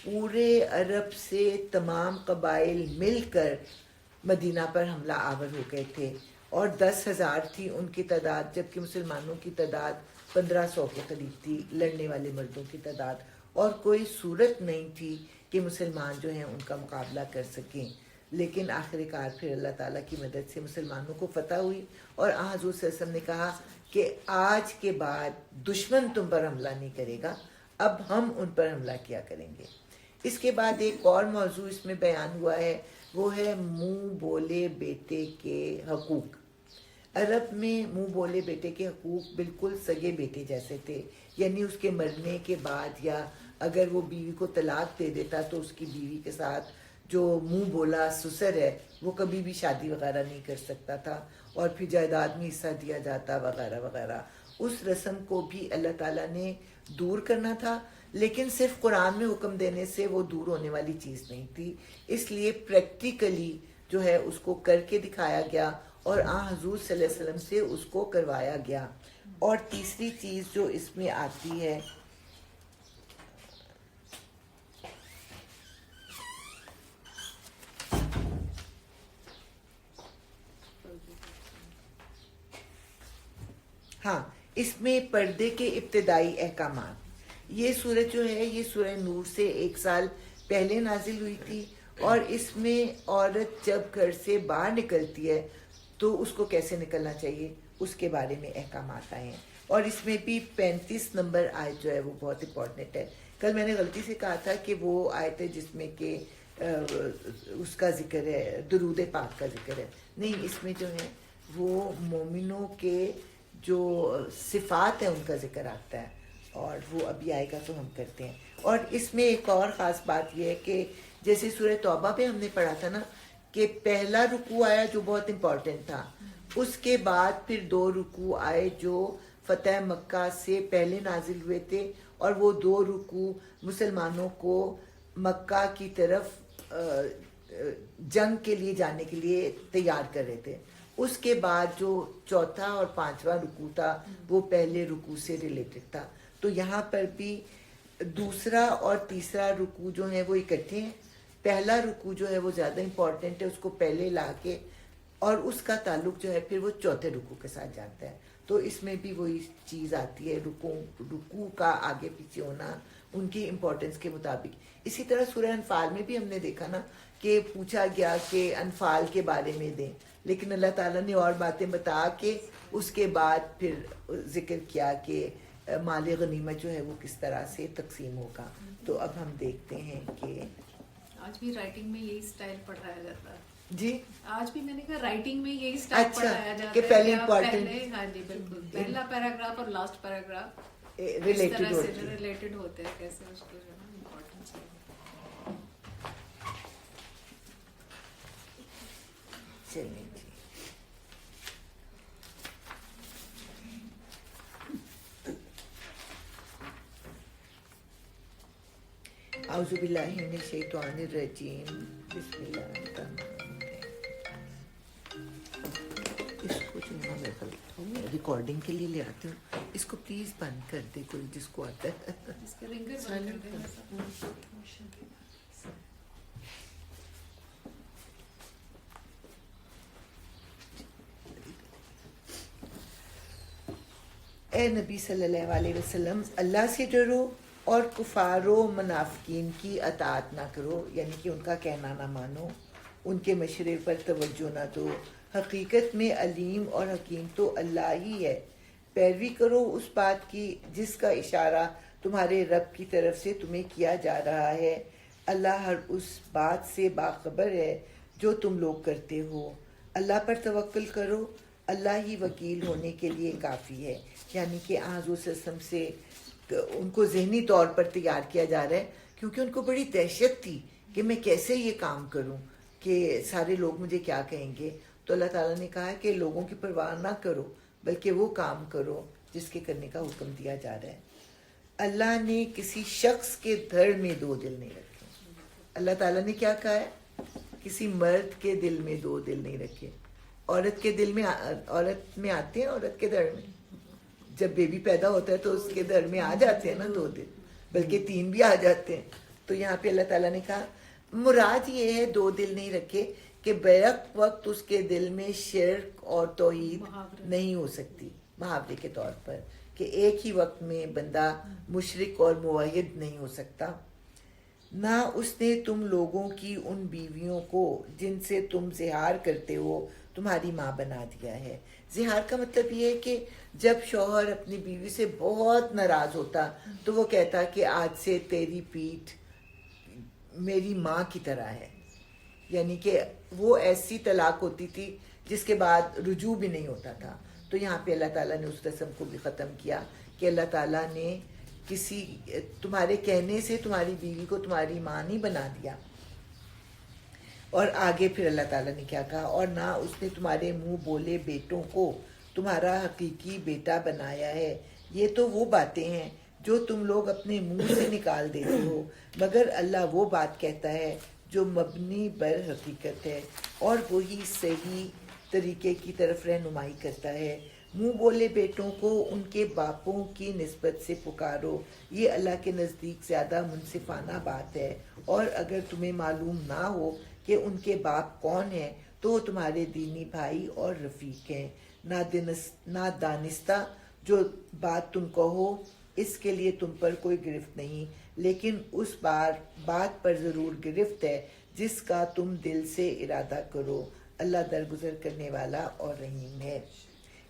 پورے عرب سے تمام قبائل مل کر مدینہ پر حملہ آور ہو گئے تھے، اور 10,000 تھی ان کی تعداد، جبکہ مسلمانوں کی تعداد 1500 کے قریب تھی، لڑنے والے مردوں کی تعداد، اور کوئی صورت نہیں تھی کہ مسلمان جو ہیں ان کا مقابلہ کر سکیں۔ لیکن آخر کار پھر اللہ تعالیٰ کی مدد سے مسلمانوں کو فتح ہوئی، اور حضور صلی اللہ علیہ وسلم نے کہا کہ آج کے بعد دشمن تم پر حملہ نہیں کرے گا، اب ہم ان پر حملہ کیا کریں گے۔ اس کے بعد ایک اور موضوع اس میں بیان ہوا ہے، وہ ہے منہ بولے بیٹے کے حقوق۔ عرب میں منہ بولے بیٹے کے حقوق بالکل سگے بیٹے جیسے تھے، یعنی اس کے مرنے کے بعد یا اگر وہ بیوی کو طلاق دے دیتا تو اس کی بیوی کے ساتھ جو منہ بولا سسر ہے وہ کبھی بھی شادی وغیرہ نہیں کر سکتا تھا، اور پھر جائیداد میں حصہ دیا جاتا وغیرہ وغیرہ۔ اس رسم کو بھی اللہ تعالیٰ نے دور کرنا تھا، لیکن صرف قرآن میں حکم دینے سے وہ دور ہونے والی چیز نہیں تھی، اس لیے پریکٹیکلی جو ہے اس کو کر کے دکھایا گیا، اور حضور صلی اللہ علیہ وسلم سے اس کو کروایا گیا۔ اور تیسری چیز جو اس میں آتی ہے، ہاں، اس میں پردے کے ابتدائی احکامات۔ یہ سورت جو ہے یہ سورہ نور سے 1 سال پہلے نازل ہوئی تھی، اور اس میں عورت جب گھر سے باہر نکلتی ہے تو اس کو کیسے نکلنا چاہیے اس کے بارے میں احکامات آئے ہیں، اور اس میں بھی 35 نمبر آیت جو ہے وہ بہت امپورٹنٹ ہے۔ کل میں نے غلطی سے کہا تھا کہ وہ آیت ہے جس میں کہ اس کا ذکر ہے، درود پاک کا ذکر ہے، نہیں، اس میں جو ہے وہ مومنوں کے جو صفات ہیں ان کا ذکر آتا ہے، اور وہ ابھی آئے گا تو ہم کرتے ہیں۔ اور اس میں ایک اور خاص بات یہ ہے کہ جیسے سورہ توبہ پہ ہم نے پڑھا تھا نا کہ پہلا رکوع آیا جو بہت امپورٹنٹ تھا، اس کے بعد پھر 2 رکوع آئے جو فتح مکہ سے پہلے نازل ہوئے تھے، اور وہ 2 رکوع مسلمانوں کو مکہ کی طرف جنگ کے لیے جانے کے لیے تیار کر رہے تھے۔ اس کے بعد جو 4تھا اور 5واں رکوع تھا وہ پہلے رکوع سے ریلیٹڈ تھا، تو یہاں پر بھی 2 اور 3 رکوع جو ہیں وہ اکٹھے ہیں۔ پہلا رکوع جو ہے وہ زیادہ امپورٹنٹ ہے، اس کو پہلے لا کے، اور اس کا تعلق جو ہے پھر وہ 4تھے رکوع کے ساتھ جاتا ہے، تو اس میں بھی وہی چیز آتی ہے، رکوع کا آگے پیچھے ہونا ان کی امپورٹنس کے مطابق۔ اسی طرح سورہ انفال میں بھی ہم نے دیکھا نا کہ پوچھا گیا کہ انفال کے بارے میں دیں، لیکن اللہ تعالیٰ نے اور باتیں بتا کے اس کے بعد پھر ذکر کیا کہ مال غنیمت جو ہے وہ کس طرح سے تقسیم ہوگا۔ تو اب ہم دیکھتے ہیں کہ آج بھی رائٹنگ میں یہی سٹائل پڑھایا جاتا ہے۔ جی آج بھی میں نے کہا رائٹنگ میں یہی سٹائل پڑھایا جاتا ہے کہ پہلے امپورٹنٹ، ہاں جی بالکل، پہلا پیراگراف اور لاسٹ پیراگراف ریلیٹڈ ہوتے ہیں، کیسے اس کو جو ہے نا امپورٹنس ہے۔ چلیں جی، اعوذ باللہ من الشیطان الرجیم، بسم اللہ الرحمن الرحیم۔ اس کو جو ہے میں ریکارڈنگ کے لیے لے آتی ہوں، اس کو پلیز بند کر دے کوئی جس کو آتا ہے۔ اس کے رنگر بند کر دیں۔ اے نبی صلی اللہ علیہ وسلم، اللہ سے ڈرو اور کفار و منافقین کی اطاعت نہ کرو، یعنی کہ ان کا کہنا نہ مانو، ان کے مشورے پر توجہ نہ دو، حقیقت میں علیم اور حکیم تو اللہ ہی ہے۔ پیروی کرو اس بات کی جس کا اشارہ تمہارے رب کی طرف سے تمہیں کیا جا رہا ہے، اللہ ہر اس بات سے باخبر ہے جو تم لوگ کرتے ہو. اللہ پر توکل کرو, اللہ ہی وکیل ہونے کے لیے کافی ہے. یعنی کہ حضور صلی اللہ علیہ وسلم سے ان کو ذہنی طور پر تیار کیا جا رہا ہے, کیونکہ ان کو بڑی دہشت تھی کہ میں کیسے یہ کام کروں, کہ سارے لوگ مجھے کیا کہیں گے. تو اللہ تعالیٰ نے کہا کہ لوگوں کی پرواہ نہ کرو, بلکہ وہ کام کرو جس کے کرنے کا حکم دیا جا رہا ہے. اللہ نے کسی شخص کے دھڑ میں دو دل نہیں رکھے. اللہ تعالیٰ نے کیا کہا ہے؟ کسی مرد کے دل میں دو دل نہیں رکھے. عورت کے دل میں, عورت میں آتے ہیں, عورت کے دھڑ میں جب بیبی پیدا ہوتا ہے تو اس کے دھڑ میں آ جاتے ہیں نا دو دل, بلکہ 3 بھی آ جاتے ہیں. تو یہاں پہ اللہ تعالیٰ نے کہا مراد یہ ہے دو دل نہیں رکھے کہ بیک وقت اس کے دل میں شرک اور توحید نہیں ہو سکتی, محاورے کے طور پر, کہ ایک ہی وقت میں بندہ مشرک اور موحد نہیں ہو سکتا. نہ اس نے تم لوگوں کی ان بیویوں کو جن سے تم زہار کرتے ہو تمہاری ماں بنا دیا ہے. زہار کا مطلب یہ ہے کہ جب شوہر اپنی بیوی سے بہت ناراض ہوتا تو وہ کہتا کہ آج سے تیری پیٹھ میری ماں کی طرح ہے. یعنی کہ وہ ایسی طلاق ہوتی تھی جس کے بعد رجوع بھی نہیں ہوتا تھا. تو یہاں پہ اللہ تعالیٰ نے اس رسم کو بھی ختم کیا کہ اللہ تعالیٰ نے کسی تمہارے کہنے سے تمہاری بیوی کو تمہاری ماں نہیں بنا دیا. اور آگے پھر اللہ تعالیٰ نے کیا کہا, اور نہ اس نے تمہارے منہ بولے بیٹوں کو تمہارا حقیقی بیٹا بنایا ہے. یہ تو وہ باتیں ہیں جو تم لوگ اپنے منہ سے نکال دیتے ہو, مگر اللہ وہ بات کہتا ہے جو مبنی بر حقیقت ہے, اور وہی صحیح طریقے کی طرف رہنمائی کرتا ہے. منہ بولے بیٹوں کو ان کے باپوں کی نسبت سے پکارو, یہ اللہ کے نزدیک زیادہ منصفانہ بات ہے. اور اگر تمہیں معلوم نہ ہو کہ ان کے باپ کون ہیں تو وہ تمہارے دینی بھائی اور رفیق ہیں. نہ دانستہ جو بات تم کہو اس کے لیے تم پر کوئی گرفت نہیں, لیکن اس بات پر ضرور گرفت ہے جس کا تم دل سے ارادہ کرو. اللہ درگزر کرنے والا اور رحیم ہے.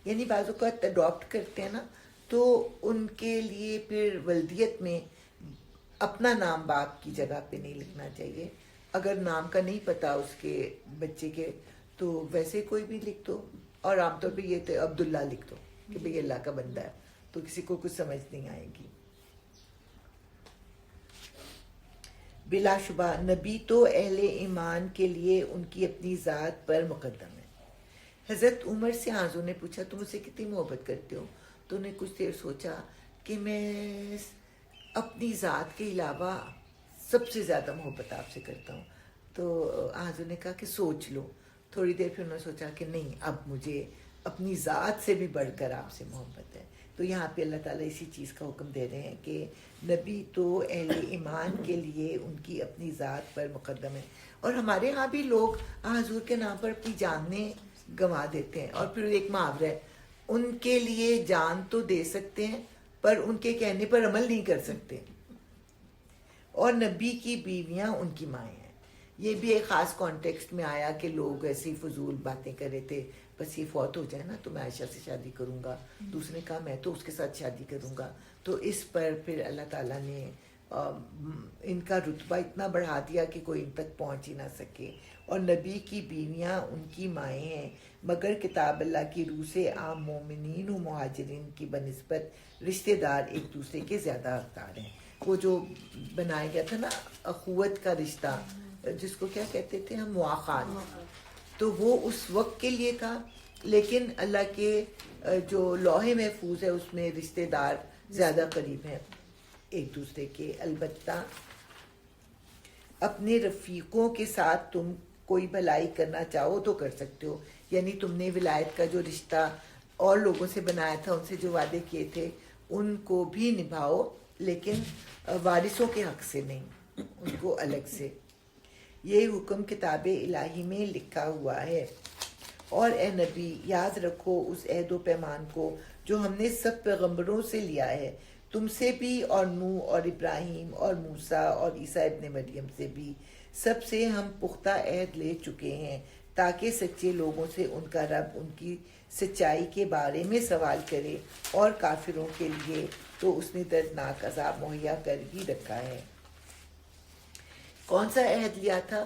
یعنی بعض اوقات اڈاپٹ کرتے ہیں نا, تو ان کے لیے پھر ولدیت میں اپنا نام باپ کی جگہ پہ نہیں لکھنا چاہیے. اگر نام کا نہیں پتا اس کے بچے کے تو ویسے کوئی بھی لکھ دو, اور عام طور پہ یہ تو عبداللہ لکھ دو کہ بھئی اللہ کا بندہ ہے, تو کسی کو کچھ سمجھ نہیں آئے گی. بلا شبہ نبی تو اہل ایمان کے لیے ان کی اپنی ذات پر مقدم ہے. حضرت عمر سے حضور نے پوچھا تم مجھ سے کتنی محبت کرتے ہو؟ تو انہیں کچھ دیر سوچا کہ میں اپنی ذات کے علاوہ سب سے زیادہ محبت آپ سے کرتا ہوں. تو حضور نے کہا کہ سوچ لو. تھوڑی دیر پھر انہوں نے سوچا کہ نہیں, اب مجھے اپنی ذات سے بھی بڑھ کر آپ سے محبت ہے. تو یہاں پہ اللہ تعالیٰ اسی چیز کا حکم دے رہے ہیں کہ نبی تو اہل ایمان کے لیے ان کی اپنی ذات پر مقدم ہے. اور ہمارے ہاں بھی لوگ حضور کے نام پر اپنی جانیں گنوا دیتے ہیں. اور پھر ایک محاورہ ہے, ان کے لیے جان تو دے سکتے ہیں پر ان کے کہنے پر عمل نہیں کر سکتے. اور نبی کی بیویاں ان کی مائیں ہیں. یہ بھی ایک خاص کانٹیکسٹ میں آیا کہ لوگ ایسی فضول باتیں کر رہے تھے, بس یہ فوت ہو جائے نا تو میں عائشہ سے شادی کروں گا. دوسرے نے کہا میں تو اس کے ساتھ شادی کروں گا. تو اس پر پھر اللہ تعالیٰ نے ان کا رتبہ اتنا بڑھا دیا کہ کوئی ان تک پہنچ ہی نہ سکے. اور نبی کی بیویاں ان کی مائیں ہیں, مگر کتاب اللہ کی روح سے عام مومنین و مہاجرین کی بنسبت رشتہ دار ایک دوسرے کے زیادہ حقدار ہیں. وہ جو بنایا گیا تھا نا اخوت کا رشتہ, جس کو کیا کہتے تھے ہم, مواخات, تو وہ اس وقت کے لیے تھا, لیکن اللہ کے جو لوح محفوظ ہے اس میں رشتہ دار زیادہ قریب ہیں ایک دوسرے کے. البتہ اپنے رفیقوں کے ساتھ تم کوئی بھلائی کرنا چاہو تو کر سکتے ہو. یعنی تم نے ولایت کا جو رشتہ اور لوگوں سے بنایا تھا, ان سے جو وعدے کیے تھے ان کو بھی نبھاؤ, لیکن وارثوں کے حق سے نہیں, ان کو الگ سے. یہ حکم کتاب الہی میں لکھا ہوا ہے. اور اے نبی یاد رکھو اس عہد و پیمان کو جو ہم نے سب پیغمبروں سے لیا ہے, تم سے بھی اور نوح اور ابراہیم اور موسیٰ اور عیسیٰ ابن مریم سے بھی. سب سے ہم پختہ عہد لے چکے ہیں تاکہ سچے لوگوں سے ان کا رب ان کی سچائی کے بارے میں سوال کرے, اور کافروں کے لیے تو اس نے دردناک عذاب مہیا کر ہی رکھا ہے. کون سا عہد لیا تھا؟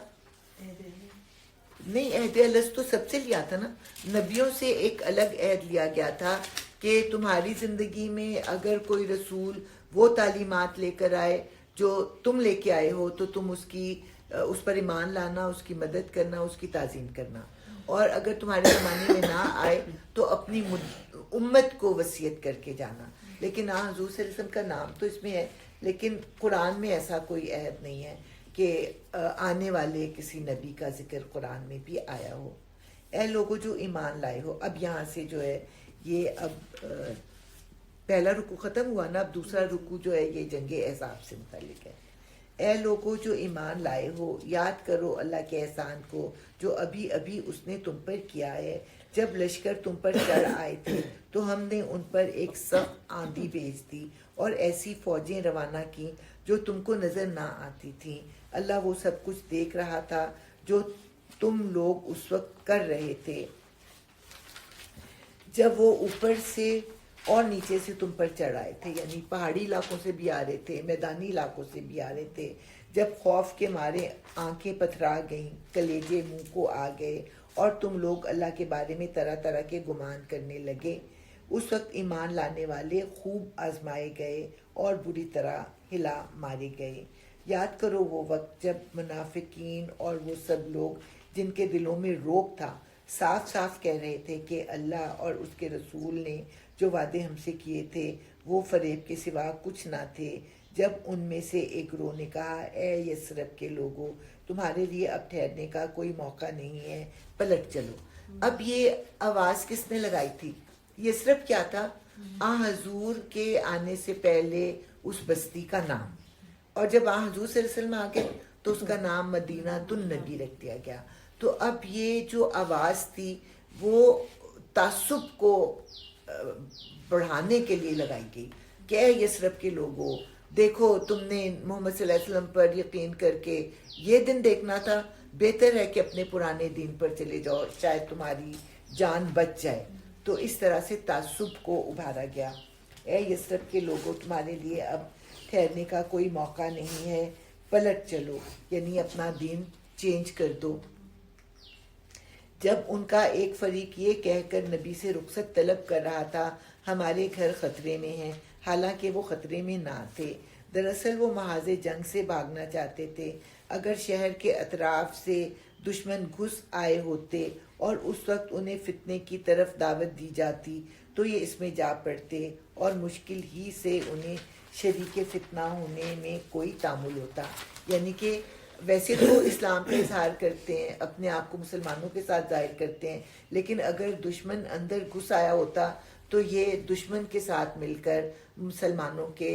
نہیں، عہد الست تو سب سے لیا تھا نا، نبیوں سے ایک الگ عہد لیا گیا تھا کہ تمہاری زندگی میں اگر کوئی رسول وہ تعلیمات لے کر آئے جو تم لے کے آئے ہو تو تم اس پر ایمان لانا، اس کی مدد کرنا، اس کی تعظیم کرنا، اور اگر تمہارے زمانے میں نہ آئے تو اپنی امت کو وصیت کر کے جانا. لیکن حضور صلی اللہ علیہ وسلم کا نام تو اس میں ہے، لیکن قرآن میں ایسا کوئی عہد نہیں ہے کہ آنے والے کسی نبی کا ذکر قرآن میں بھی آیا ہو. اے لوگوں جو ایمان لائے ہو، اب یہاں سے جو ہے یہ اب پہلا رکوع ختم ہوا نا، اب دوسرا رکوع جو ہے یہ جنگ احزاب سے متعلق ہے. اے لوگوں جو ایمان لائے ہو، یاد کرو اللہ کے احسان کو جو ابھی ابھی اس نے تم پر کیا ہے. جب لشکر تم پر چڑھ آئے تھے تو ہم نے ان پر ایک سخت آندھی بھیج دی اور ایسی فوجیں روانہ کی جو تم کو نظر نہ آتی تھیں. اللہ وہ سب کچھ دیکھ رہا تھا جو تم لوگ اس وقت کر رہے تھے جب وہ اوپر سے اور نیچے سے تم پر چڑھ آئے تھے، یعنی پہاڑی علاقوں سے بھی آ رہے تھے، میدانی علاقوں سے بھی آ رہے تھے. جب خوف کے مارے آنکھیں پتھرا گئیں، کلیجے منہ کو آ گئے اور تم لوگ اللہ کے بارے میں طرح طرح کے گمان کرنے لگے، اس وقت ایمان لانے والے خوب آزمائے گئے اور بری طرح ہلا مارے گئے. یاد کرو وہ وقت جب منافقین اور وہ سب لوگ جن کے دلوں میں روک تھا صاف صاف کہہ رہے تھے کہ اللہ اور اس کے رسول نے جو وعدے ہم سے کیے تھے وہ فریب کے سوا کچھ نہ تھے. جب ان میں سے ایک گروہ نے کہا اے یثرب کے لوگوں، تمہارے لیے اب ٹھہرنے کا کوئی موقع نہیں ہے، پلٹ چلو. اب یہ آواز کس نے لگائی تھی؟ یثرب کیا تھا؟ حضور کے آنے سے پہلے اس بستی کا نام، اور جب حضور صلی اللہ علیہ وسلم آ گئے تو اس کا نام مدینہ النبی رکھ دیا گیا. تو اب یہ جو آواز تھی وہ تعصب کو بڑھانے کے لیے لگائی گئی کہ اے یثرب کے لوگوں، دیکھو تم نے محمد صلی اللہ علیہ وسلم پر یقین کر کے یہ دن دیکھنا تھا، بہتر ہے کہ اپنے پرانے دین پر چلے جاؤ، شاید تمہاری جان بچ جائے. تو اس طرح سے تعصب کو ابھارا گیا. اے یثرب کے لوگوں، تمہارے لیے اب ٹھہرنے کا کوئی موقع نہیں ہے، پلٹ چلو، یعنی اپنا دین چینج کر دو. جب ان کا ایک فریق یہ کہہ کر نبی سے رخصت طلب کر رہا تھا ہمارے گھر خطرے میں ہیں، حالانکہ وہ خطرے میں نہ تھے. دراصل وہ محاذ جنگ سے بھاگنا چاہتے تھے. اگر شہر کے اطراف سے دشمن گھس آئے ہوتے اور اس وقت انہیں فتنے کی طرف دعوت دی جاتی تو یہ اس میں جا پڑتے اور مشکل ہی سے انہیں شریک فتنہ ہونے میں کوئی تعامل ہوتا. یعنی کہ ویسے تو اسلام کا اظہار کرتے ہیں، اپنے آپ کو مسلمانوں کے ساتھ ظاہر کرتے ہیں، لیکن اگر دشمن اندر گھس آیا ہوتا تو یہ دشمن کے ساتھ مل کر مسلمانوں کے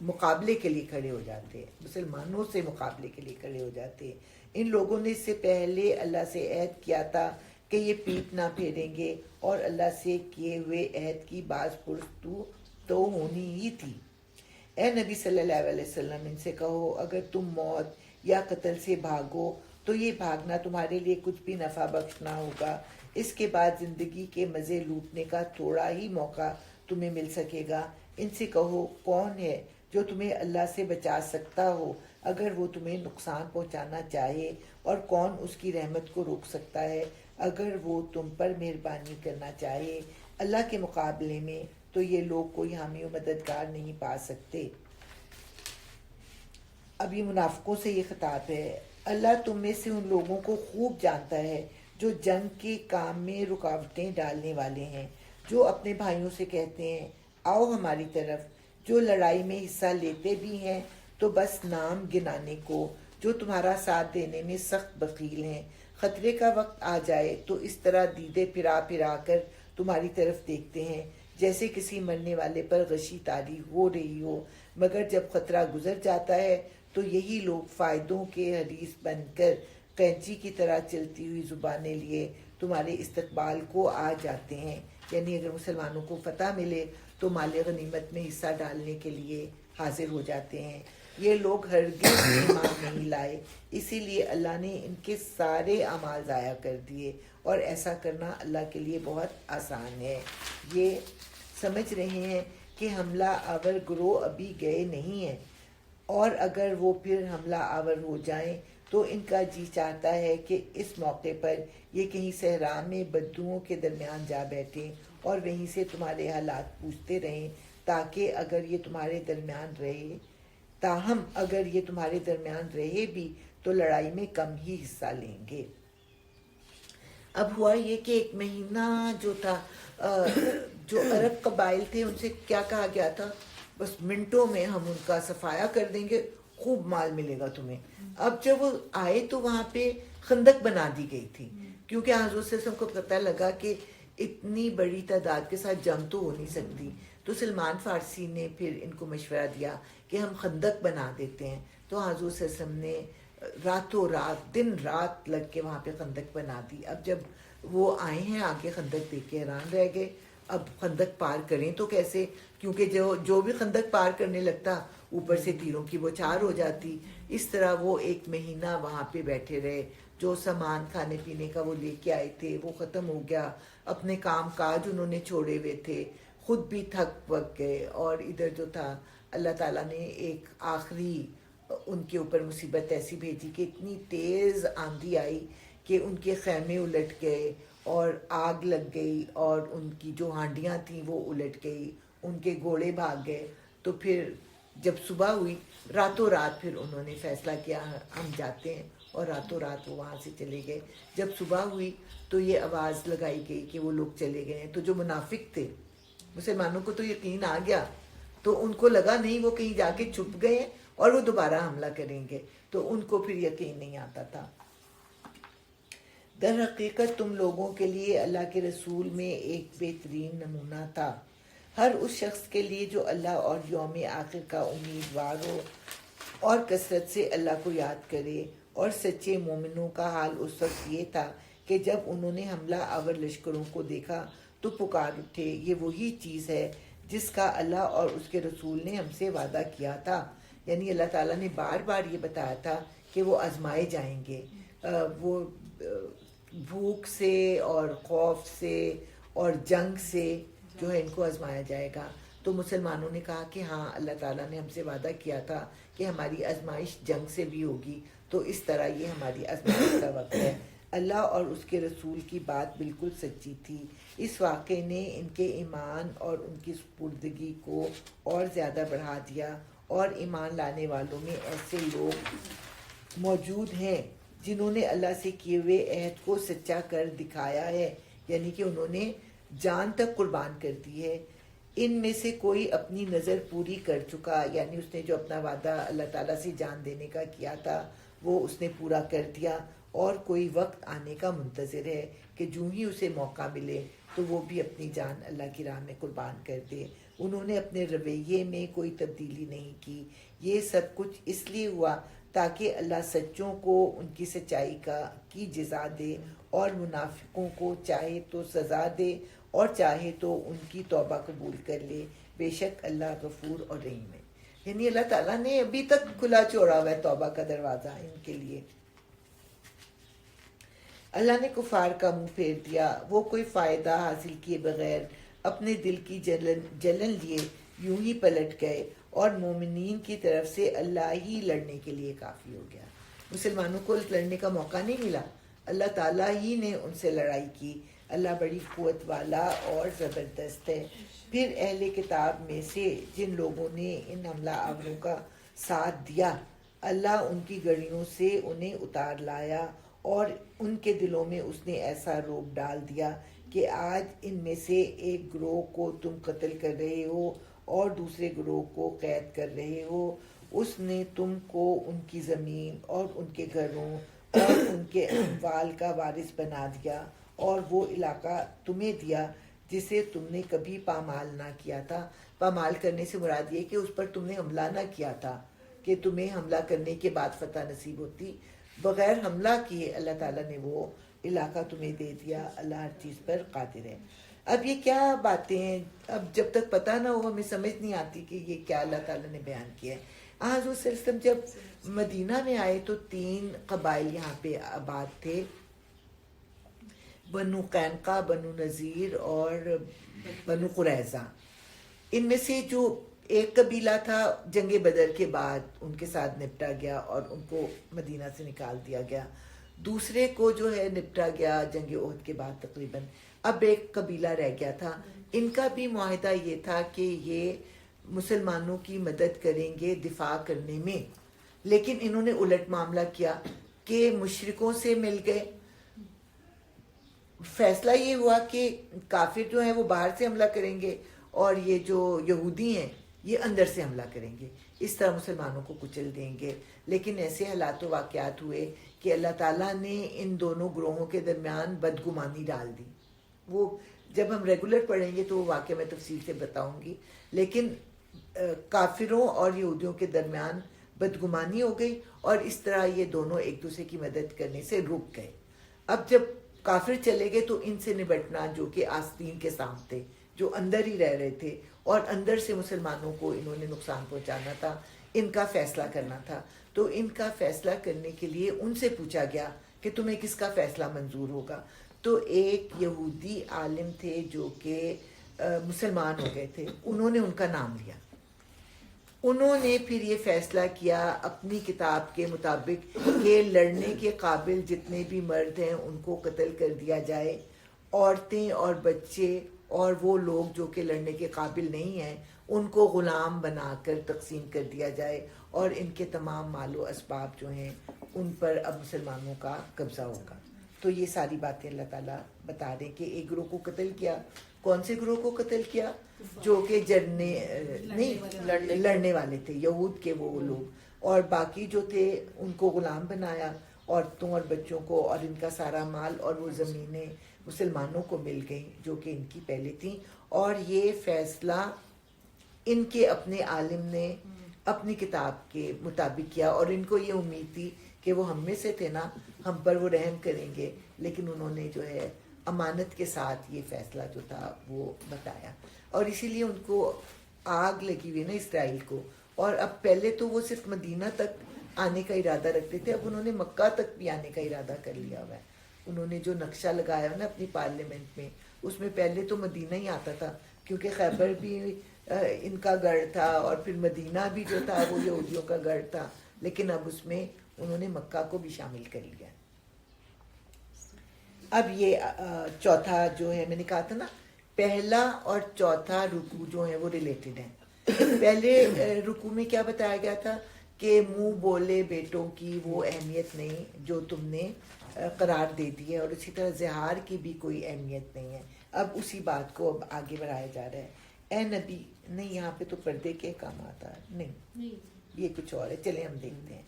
مقابلے کے لیے کھڑے ہو جاتے، مسلمانوں سے مقابلے کے لیے کھڑے ہو جاتے. ان لوگوں نے اس سے پہلے اللہ سے عہد کیا تھا کہ یہ پیٹ نہ پھیریں گے، اور اللہ سے کیے ہوئے عہد کی باز پرس تو ہونی ہی تھی. اے نبی صلی اللہ علیہ وسلم، ان سے کہو اگر تم موت یا قتل سے بھاگو تو یہ بھاگنا تمہارے لیے کچھ بھی نفع بخش نہ ہوگا. اس کے بعد زندگی کے مزے لوٹنے کا تھوڑا ہی موقع تمہیں مل سکے گا. ان سے کہو کون ہے جو تمہیں اللہ سے بچا سکتا ہو اگر وہ تمہیں نقصان پہنچانا چاہے، اور کون اس کی رحمت کو روک سکتا ہے اگر وہ تم پر مہربانی کرنا چاہے. اللہ کے مقابلے میں تو یہ لوگ کوئی حامی و مددگار نہیں پا سکتے. اب یہ منافقوں سے یہ خطاب ہے. اللہ تم میں سے ان لوگوں کو خوب جانتا ہے جو جنگ کے کام میں رکاوٹیں ڈالنے والے ہیں، جو اپنے بھائیوں سے کہتے ہیں آؤ ہماری طرف، جو لڑائی میں حصہ لیتے بھی ہیں تو بس نام گنانے کو، جو تمہارا ساتھ دینے میں سخت بخیل ہیں. خطرے کا وقت آ جائے تو اس طرح دیدے پھرا پھرا کر تمہاری طرف دیکھتے ہیں جیسے کسی مرنے والے پر غشی طاری ہو رہی ہو، مگر جب خطرہ گزر جاتا ہے تو یہی لوگ فائدوں کے حریص بن کر قینچی کی طرح چلتی ہوئی زبانیں لیے تمہارے استقبال کو آ جاتے ہیں. یعنی اگر مسلمانوں کو فتح ملے تو مال غنیمت میں حصہ ڈالنے کے لیے حاضر ہو جاتے ہیں. یہ لوگ ہرگز ایمان نہیں لائے، اسی لیے اللہ نے ان کے سارے اعمال ضائع کر دیے، اور ایسا کرنا اللہ کے لیے بہت آسان ہے. یہ سمجھ رہے ہیں کہ حملہ آور گروہ ابھی گئے نہیں ہیں، اور اگر وہ پھر حملہ آور ہو جائیں تو ان کا جی چاہتا ہے کہ اس موقع پر یہ کہیں صحرا میں بدوؤں کے درمیان جا بیٹھیں اور وہیں سے تمہارے حالات پوچھتے رہیں، تاکہ اگر یہ تمہارے درمیان رہے تاہم اگر یہ تمہارے درمیان رہے بھی تو لڑائی میں کم ہی حصہ لیں گے۔ اب ہوا یہ کہ ایک مہینہ جو تھا، جو عرب قبائل تھے ان سے کیا کہا گیا تھا، بس منٹوں میں ہم ان کا صفایا کر دیں گے، خوب مال ملے گا تمہیں۔ اب جب وہ آئے تو وہاں پہ خندق بنا دی گئی تھی، کیونکہ حضور صلی اللہ علیہ وسلم کو پتہ لگا کہ اتنی بڑی تعداد کے ساتھ جنگ تو ہو نہیں سکتی، تو سلمان فارسی نے پھر ان کو مشورہ دیا کہ ہم خندق بنا دیتے ہیں۔ تو حضور صلی اللہ علیہ وسلم نے راتوں رات دن رات لگ کے وہاں پہ خندق بنا دی۔ اب جب وہ آئے ہیں آگے خندق دیکھ کے حیران رہ گئے، اب خندق پار کریں تو کیسے، کیونکہ جو بھی خندق پار کرنے لگتا اوپر سے تیروں کی بوچھار ہو جاتی۔ اس طرح وہ ایک مہینہ وہاں پہ بیٹھے رہے، جو سامان کھانے پینے کا وہ لے کے آئے تھے وہ ختم ہو گیا، اپنے کام کاج انہوں نے چھوڑے ہوئے تھے، خود بھی تھک وک گئے، اور ادھر جو تھا اللہ تعالیٰ نے ایک آخری ان کے اوپر مصیبت ایسی بھیجی کہ اتنی تیز آندھی آئی کہ ان کے خیمے الٹ گئے اور آگ لگ گئی، اور ان کی جو ہانڈیاں تھیں وہ الٹ گئی، ان کے گھوڑے بھاگ گئے۔ تو پھر جب صبح ہوئی راتوں رات پھر انہوں نے فیصلہ کیا ہم جاتے ہیں، اور راتوں رات وہ وہاں سے چلے گئے۔ جب صبح ہوئی تو یہ آواز لگائی گئی کہ وہ لوگ چلے گئے ہیں، تو جو منافق تھے مسلمانوں کو تو یقین آ گیا، تو ان کو لگا نہیں وہ کہیں جا کے چھپ گئے ہیں اور وہ دوبارہ حملہ کریں گے، تو ان کو پھر یقین نہیں آتا تھا۔ در حقیقت تم لوگوں کے لیے اللہ کے رسول میں ایک بہترین نمونہ تھا، ہر اس شخص کے لیے جو اللہ اور یوم آخر کا امیدوار ہو اور کثرت سے اللہ کو یاد کرے۔ اور سچے مومنوں کا حال اس وقت یہ تھا کہ جب انہوں نے حملہ آور لشکروں کو دیکھا تو پکار اٹھے، یہ وہی چیز ہے جس کا اللہ اور اس کے رسول نے ہم سے وعدہ کیا تھا۔ یعنی اللہ تعالیٰ نے بار بار یہ بتایا تھا کہ وہ آزمائے جائیں گے، وہ بھوک سے اور خوف سے اور جنگ سے جو ہے ان کو آزمایا جائے گا۔ تو مسلمانوں نے کہا کہ ہاں اللہ تعالیٰ نے ہم سے وعدہ کیا تھا کہ ہماری آزمائش جنگ سے بھی ہوگی، تو اس طرح یہ ہماری آزمائش کا وقت ہے۔ اللہ اور اس کے رسول کی بات بالکل سچی تھی۔ اس واقعے نے ان کے ایمان اور ان کی سپردگی کو اور زیادہ بڑھا دیا، اور ایمان لانے والوں میں ایسے لوگ موجود ہیں جنہوں نے اللہ سے کیے ہوئے عہد کو سچا کر دکھایا ہے، یعنی کہ انہوں نے جان تک قربان کر دی ہے۔ ان میں سے کوئی اپنی نظر پوری کر چکا، یعنی اس نے جو اپنا وعدہ اللہ تعالیٰ سے جان دینے کا کیا تھا وہ اس نے پورا کر دیا، اور کوئی وقت آنے کا منتظر ہے کہ جو ہی اسے موقع ملے تو وہ بھی اپنی جان اللہ کی راہ میں قربان کر دے۔ انہوں نے اپنے رویے میں کوئی تبدیلی نہیں کی، یہ سب کچھ اس لیے ہوا تاکہ اللہ سچوں کو ان کی سچائی کی جزا دے، اور منافقوں کو چاہے تو سزا دے اور چاہے تو ان کی توبہ قبول کر لے، بے شک اللہ غفور اور رحیم ہے۔ یعنی اللہ تعالیٰ نے ابھی تک کھلا چھوڑا ہوا ہے توبہ کا دروازہ ان کے لیے۔ اللہ نے کفار کا منہ پھیر دیا، وہ کوئی فائدہ حاصل کیے بغیر اپنے دل کی جلن لیے یوں ہی پلٹ گئے، اور مومنین کی طرف سے اللہ ہی لڑنے کے لیے کافی ہو گیا۔ مسلمانوں کو لڑنے کا موقع نہیں ملا، اللہ تعالیٰ ہی نے ان سے لڑائی کی۔ اللہ بڑی قوت والا اور زبردست ہے۔ پھر اہل کتاب میں سے جن لوگوں نے ان حملہ آوروں کا ساتھ دیا، اللہ ان کی گڑیوں سے انہیں اتار لایا، اور ان کے دلوں میں اس نے ایسا روب ڈال دیا کہ آج ان میں سے ایک گروہ کو تم قتل کر رہے ہو اور دوسرے گروہ کو قید کر رہے ہو۔ اس نے تم کو ان کی زمین اور ان کے گھروں اور ان کے اموال کا وارث بنا دیا، اور وہ علاقہ تمہیں دیا جسے تم نے کبھی پامال نہ کیا تھا۔ پامال کرنے سے مراد یہ کہ اس پر تم نے حملہ نہ کیا تھا، کہ تمہیں حملہ کرنے کے بعد فتح نصیب ہوتی، بغیر حملہ کیے اللہ تعالیٰ نے وہ علاقہ تمہیں دے دیا۔ اللہ ہر چیز پر قادر ہے۔ اب یہ کیا باتیں ہیں، اب جب تک پتہ نہ ہو ہمیں سمجھ نہیں آتی کہ یہ کیا اللہ تعالیٰ نے بیان کیا ہے۔ حضور صلی اللہ علیہ وسلم جب مدینہ میں آئے تو 3 قبائل یہاں پہ آباد تھے، بنو قینقاع، بنو نذیر اور بنو قریظہ۔ ان میں سے جو ایک قبیلہ تھا جنگ بدر کے بعد ان کے ساتھ نپٹا گیا اور ان کو مدینہ سے نکال دیا گیا. دوسرے کو جو ہے نپٹا گیا جنگ احد کے بعد تقریباً. اب ایک قبیلہ رہ گیا تھا. ان کا بھی معاہدہ یہ تھا کہ یہ مسلمانوں کی مدد کریں گے دفاع کرنے میں, لیکن انہوں نے الٹ معاملہ کیا کہ مشرکوں سے مل گئے. فیصلہ یہ ہوا کہ کافر جو ہیں وہ باہر سے حملہ کریں گے اور یہ جو یہودی ہیں یہ اندر سے حملہ کریں گے, اس طرح مسلمانوں کو کچل دیں گے. لیکن ایسے حالات و واقعات ہوئے کہ اللہ تعالیٰ نے ان دونوں گروہوں کے درمیان بدگمانی ڈال دی. وہ جب ہم ریگولر پڑھیں گے تو وہ واقعہ میں تفصیل سے بتاؤں گی, لیکن کافروں اور یہودیوں کے درمیان بدگمانی ہو گئی اور اس طرح یہ دونوں ایک دوسرے کی مدد کرنے سے رک گئے. اب جب کافر چلے گئے تو ان سے نبٹنا جو کہ آستین کے سام تھے, جو اندر ہی رہ رہے تھے اور اندر سے مسلمانوں کو انہوں نے نقصان پہنچانا تھا, ان کا فیصلہ کرنا تھا. تو ان کا فیصلہ کرنے کے لیے ان سے پوچھا گیا کہ تمہیں کس کا فیصلہ منظور ہوگا. تو ایک یہودی عالم تھے جو کہ مسلمان ہو گئے تھے, انہوں نے ان کا نام لیا. انہوں نے پھر یہ فیصلہ کیا اپنی کتاب کے مطابق کہ لڑنے کے قابل جتنے بھی مرد ہیں ان کو قتل کر دیا جائے, عورتیں اور بچے اور وہ لوگ جو کہ لڑنے کے قابل نہیں ہیں ان کو غلام بنا کر تقسیم کر دیا جائے, اور ان کے تمام مال و اسباب جو ہیں ان پر اب مسلمانوں کا قبضہ ہوگا. تو یہ ساری باتیں اللہ تعالیٰ بتا رہے ہیں کہ ایک گروہ کو قتل کیا. کون سے گروہ کو قتل کیا؟ جو کہ لڑنے والے تھے, یہود کے وہ لوگ, اور باقی جو تھے ان کو غلام بنایا, عورتوں اور بچوں کو, اور ان کا سارا مال اور وہ زمینیں مسلمانوں کو مل گئیں جو کہ ان کی پہلے تھیں. اور یہ فیصلہ ان کے اپنے عالم نے اپنی کتاب کے مطابق کیا, اور ان کو یہ امید تھی کہ وہ ہم میں سے تھے نا, ہم پر وہ رحم کریں گے, لیکن انہوں نے جو ہے امانت کے ساتھ یہ فیصلہ جو تھا وہ بتایا. اور اسی لیے ان کو آگ لگی ہوئی نا اسرائیل کو. اور اب پہلے تو وہ صرف مدینہ تک آنے کا ارادہ رکھتے تھے, اب انہوں نے مکہ تک بھی آنے کا ارادہ کر لیا ہوا ہے. انہوں نے جو نقشہ لگایا نا اپنی پارلیمنٹ میں, اس میں پہلے تو مدینہ ہی آتا تھا کیونکہ خیبر بھی ان کا گڑھ تھا اور پھر مدینہ بھی جو تھا وہ یہودیوں کا گڑھ تھا, لیکن اب اس میں انہوں نے مکہ کو بھی شامل کر لیا. اب یہ چوتھا جو ہے میں نے کہا تھا نا, پہلا اور چوتھا رکوع جو ہیں وہ ریلیٹڈ ہیں. پہلے رکوع میں کیا بتایا گیا تھا کہ منہ بولے بیٹوں کی وہ اہمیت نہیں جو تم نے قرار دے دی ہے, اور اسی طرح زہار کی بھی کوئی اہمیت نہیں ہے. اب اسی بات کو اب آگے بڑھایا جا رہا ہے. اے نبی, نہیں یہاں پہ تو پردے کے کام آتا ہے, نہیں یہ کچھ اور ہے, چلیں ہم دیکھتے ہیں.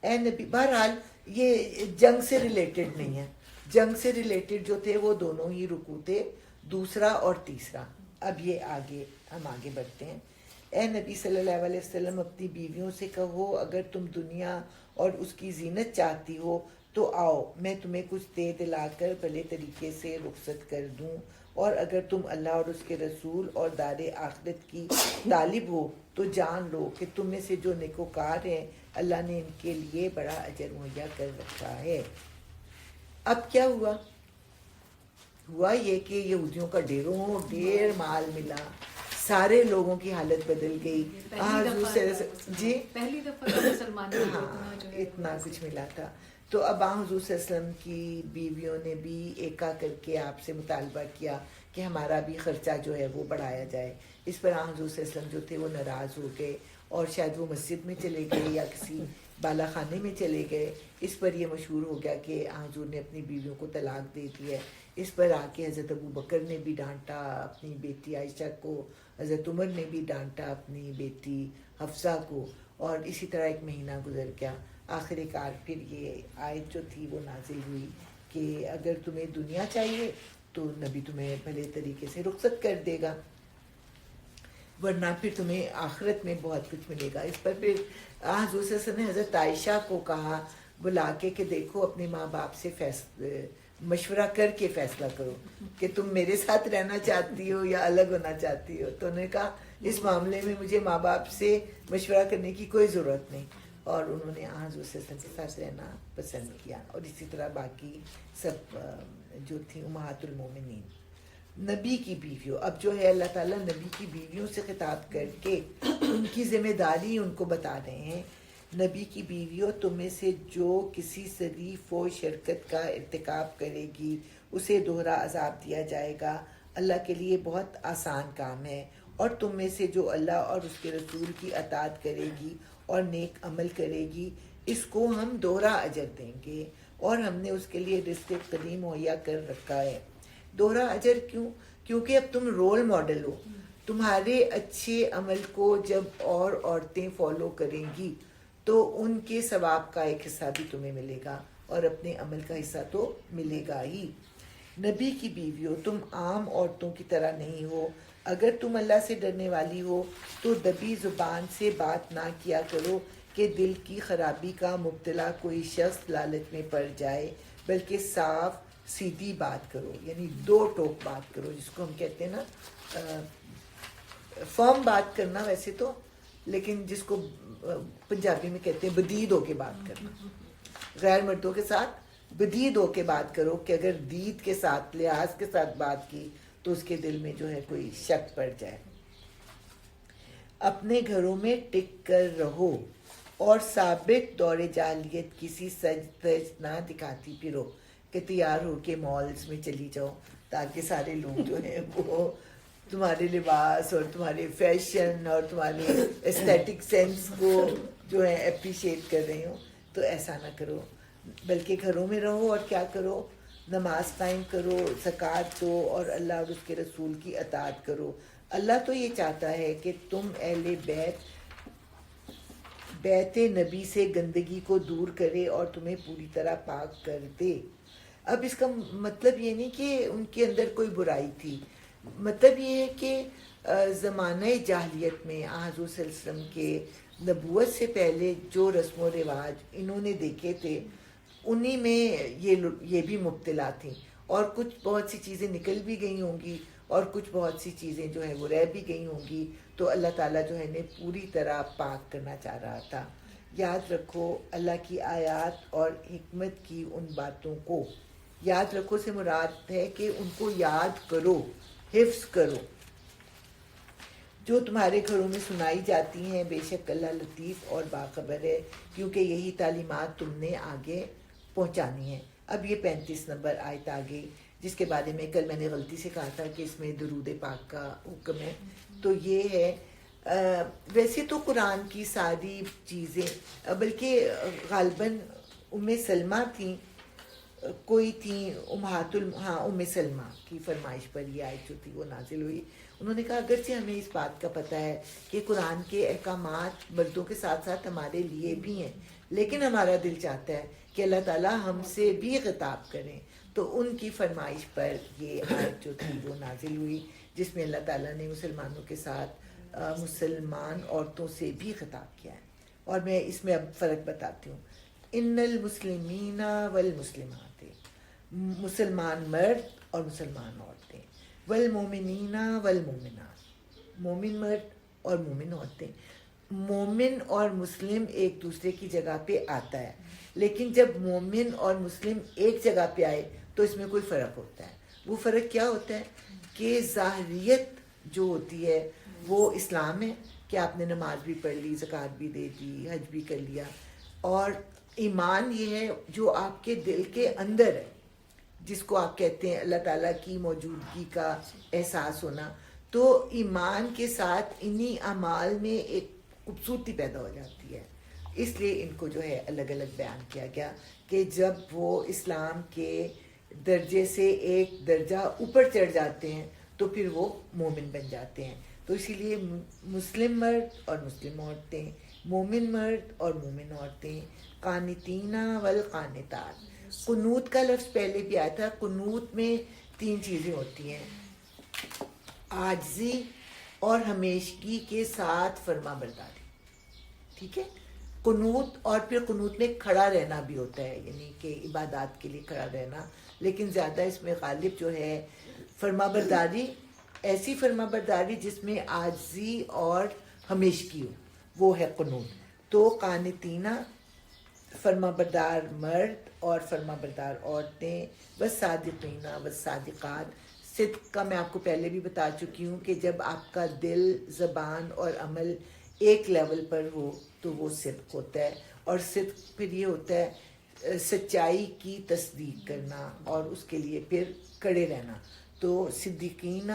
اے نبی, بہرحال یہ جنگ سے ریلیٹڈ نہیں ہے. جنگ سے ریلیٹڈ جو تھے وہ دونوں ہی رکوع تھے, دوسرا اور تیسرا. اب یہ ہم آگے بڑھتے ہیں. اے نبی صلی اللہ علیہ وسلم, اپنی بیویوں سے کہو اگر تم دنیا اور اس کی زینت چاہتی ہو تو آؤ, میں تمہیں کچھ دے دلا کر بھلے طریقے سے رخصت کر دوں, اور اگر تم اللہ اور اس کے رسول اور دار آخرت کی طالب ہو تو جان لو کہ تم میں سے جو نیکوکار ہیں اللہ نے ان کے لیے بڑا اجر مہیا کر رکھا ہے. اب کیا ہوا یہ کہ یہودیوں کا ڈھیر مال ملا, سارے لوگوں کی حالت بدل گئی. جی پہلی دفعہ مسلمانوں ہاں اتنا کچھ ملا تھا. تو اب حضور صلی اللہ علیہ وسلم کی بیویوں نے بھی ایکا کر کے آپ سے مطالبہ کیا کہ ہمارا بھی خرچہ جو ہے وہ بڑھایا جائے. اس پر حضور صلی اللہ علیہ وسلم جو تھے وہ ناراض ہو گئے اور شاید وہ مسجد میں چلے گئے یا کسی بالا خانے میں چلے گئے. اس پر یہ مشہور ہو گیا کہ حضور نے اپنی بیویوں کو طلاق دے دی ہے. اس پر آ کے حضرت ابو بکر نے بھی ڈانٹا اپنی بیٹی عائشہ کو, حضرت عمر نے بھی ڈانٹا اپنی بیٹی حفصہ کو, اور اسی طرح ایک مہینہ گزر گیا. آخر کار پھر یہ آیت جو تھی وہ نازل ہوئی کہ اگر تمہیں دنیا چاہیے تو نبی تمہیں بھلے طریقے سے رخصت کر دے گا, ورنہ پھر تمہیں آخرت میں بہت کچھ ملے گا. اس پر پھر حضور صلی اللہ علیہ وسلم نے حضرت عائشہ کو کہا بلا کے کہ دیکھو اپنے ماں باپ سے مشورہ کر کے فیصلہ کرو کہ تم میرے ساتھ رہنا چاہتی ہو یا الگ ہونا چاہتی ہو. تو انہوں نے کہا اس معاملے میں مجھے ماں باپ سے مشورہ کرنے کی کوئی ضرورت نہیں, اور انہوں نے حضور صلی اللہ علیہ وسلم کے ساتھ رہنا پسند کیا. اور اسی طرح باقی سب جو تھیں امہات المومنین. نبی کی بیویوں، اب جو ہے اللہ تعالیٰ نبی کی بیویوں سے خطاب کر کے ان کی ذمہ داری ان کو بتا رہے ہیں. نبی کی بیویوں، تم میں سے جو کسی شریف و شرکت کا ارتکاب کرے گی اسے دوہرا عذاب دیا جائے گا. اللہ کے لیے بہت آسان کام ہے. اور تم میں سے جو اللہ اور اس کے رسول کی اطاعت کرے گی اور نیک عمل کرے گی اس کو ہم دوہرا اجر دیں گے، اور ہم نے اس کے لیے رزق کریم مہیا کر رکھا ہے. دوہرا اجر کیوں؟ کیونکہ اب تم رول ماڈل ہو. تمہارے اچھے عمل کو جب اور عورتیں فالو کریں گی تو ان کے ثواب کا ایک حصہ بھی تمہیں ملے گا، اور اپنے عمل کا حصہ تو ملے گا ہی. نبی کی بیویوں، تم عام عورتوں کی طرح نہیں ہو. اگر تم اللہ سے ڈرنے والی ہو تو دبی زبان سے بات نہ کیا کرو کہ دل کی خرابی کا مبتلا کوئی شخص لالچ میں پڑ جائے، بلکہ صاف سیدھی بات کرو، یعنی دو ٹوک بات کرو، جس کو ہم کہتے ہیں نا فرم بات کرنا ویسے تو، لیکن جس کو پنجابی میں کہتے ہیں بدید ہو کے بات کرنا. غیر مردوں کے ساتھ بدید ہو کے بات کرو کہ اگر دید کے ساتھ لحاظ کے ساتھ بات کی تو اس کے دل میں جو ہے کوئی شک پڑ جائے. اپنے گھروں میں ٹک کر رہو اور ثابت دور جاہلیت کسی سج دج نہ دکھاتی پھرو کہ تیار ہو کے مالز میں چلی جاؤ تاکہ سارے لوگ جو ہیں وہ تمہارے لباس اور تمہارے فیشن اور تمہارے ایستھیٹک سینس کو جو ہے اپریشیٹ کر رہے ہوں. تو ایسا نہ کرو، بلکہ گھروں میں رہو اور کیا کرو، نماز قائم کرو، زکوٰۃ دو اور اللہ اور اس کے رسول کی اطاعت کرو. اللہ تو یہ چاہتا ہے کہ تم اہل بیت نبی سے گندگی کو دور کرے اور تمہیں پوری طرح پاک کر دے. اب اس کا مطلب یہ نہیں کہ ان کے اندر کوئی برائی تھی، مطلب یہ ہے کہ زمانہ جاہلیت میں حضور صلی اللہ علیہ وسلم کے نبوت سے پہلے جو رسم و رواج انہوں نے دیکھے تھے انہی میں یہ بھی مبتلا تھیں، اور کچھ بہت سی چیزیں نکل بھی گئی ہوں گی اور کچھ بہت سی چیزیں جو ہیں وہ رہ بھی گئی ہوں گی. تو اللہ تعالیٰ جو ہے انہیں پوری طرح پاک کرنا چاہ رہا تھا. یاد رکھو اللہ کی آیات اور حکمت کی ان باتوں کو. یاد رکھو سے مراد ہے کہ ان کو یاد کرو، حفظ کرو، جو تمہارے گھروں میں سنائی جاتی ہیں. بے شک اللہ لطیف اور باخبر ہے، کیونکہ یہی تعلیمات تم نے آگے پہنچانی ہیں. اب یہ 35 نمبر آیت آ گئی، جس کے بارے میں کل میں نے غلطی سے کہا تھا کہ اس میں درود پاک کا حکم ہے. تو یہ ہے ویسے تو قرآن کی ساری چیزیں، بلکہ غالباً ام سلمہ تھیں، کوئی تھیں ام سلمہ کی فرمائش پر یہ آیت جو تھی وہ نازل ہوئی. انہوں نے کہا اگرچہ ہمیں اس بات کا پتہ ہے کہ قرآن کے احکامات مردوں کے ساتھ ساتھ ہمارے لیے بھی ہیں، لیکن ہمارا دل چاہتا ہے کہ اللہ تعالیٰ ہم سے بھی خطاب کریں. تو ان کی فرمائش پر یہ آیت جو تھی وہ نازل ہوئی، جس میں اللہ تعالیٰ نے مسلمانوں کے ساتھ مسلمان عورتوں سے بھی خطاب کیا ہے. اور میں اس میں اب فرق بتاتی ہوں. ان المسلمین والمسلمات، مسلمان مرد اور مسلمان عورتیں، والمومنین والمومنات، مومن مرد اور مومن عورتیں. مومن اور مسلم ایک دوسرے کی جگہ پہ آتا ہے، لیکن جب مومن اور مسلم ایک جگہ پہ آئے تو اس میں کوئی فرق ہوتا ہے. وہ فرق کیا ہوتا ہے کہ ظاہریت جو ہوتی ہے وہ اسلام ہے کہ آپ نے نماز بھی پڑھ لی، زکوٰۃ بھی دے دی، حج بھی کر لیا، اور ایمان یہ ہے جو آپ کے دل کے اندر ہے، جس کو آپ کہتے ہیں اللہ تعالیٰ کی موجودگی کا احساس ہونا. تو ایمان کے ساتھ انہی اعمال میں ایک خوبصورتی پیدا ہو جاتی ہے. اس لیے ان کو جو ہے الگ الگ بیان کیا گیا کہ جب وہ اسلام کے درجے سے ایک درجہ اوپر چڑھ جاتے ہیں تو پھر وہ مومن بن جاتے ہیں. تو اسی لیے مسلم مرد اور مسلم عورتیں، مومن مرد اور مومن عورتیں، قانتین والقانتات. قنوت کا لفظ پہلے بھی آیا تھا. قنوت میں 3 چیزیں ہوتی ہیں: عاجزی اور ہمیشگی کے ساتھ فرما برداری. ٹھیک ہے، قنوت. اور پھر قنوت میں کھڑا رہنا بھی ہوتا ہے، یعنی کہ عبادات کے لیے کھڑا رہنا، لیکن زیادہ اس میں غالب جو ہے فرما برداری، ایسی فرما برداری جس میں عاجزی اور ہمیشگی ہو، وہ ہے قنوت. تو قانتینہ فرما بردار مرد اور فرما بردار عورتیں، والصادقین والصادقات، صدق کا میں آپ کو پہلے بھی بتا چکی ہوں کہ جب آپ کا دل، زبان اور عمل ایک لیول پر ہو تو وہ صدق ہوتا ہے. اور صدق پھر یہ ہوتا ہے سچائی کی تصدیق کرنا اور اس کے لیے پھر کڑے رہنا. تو صدیقین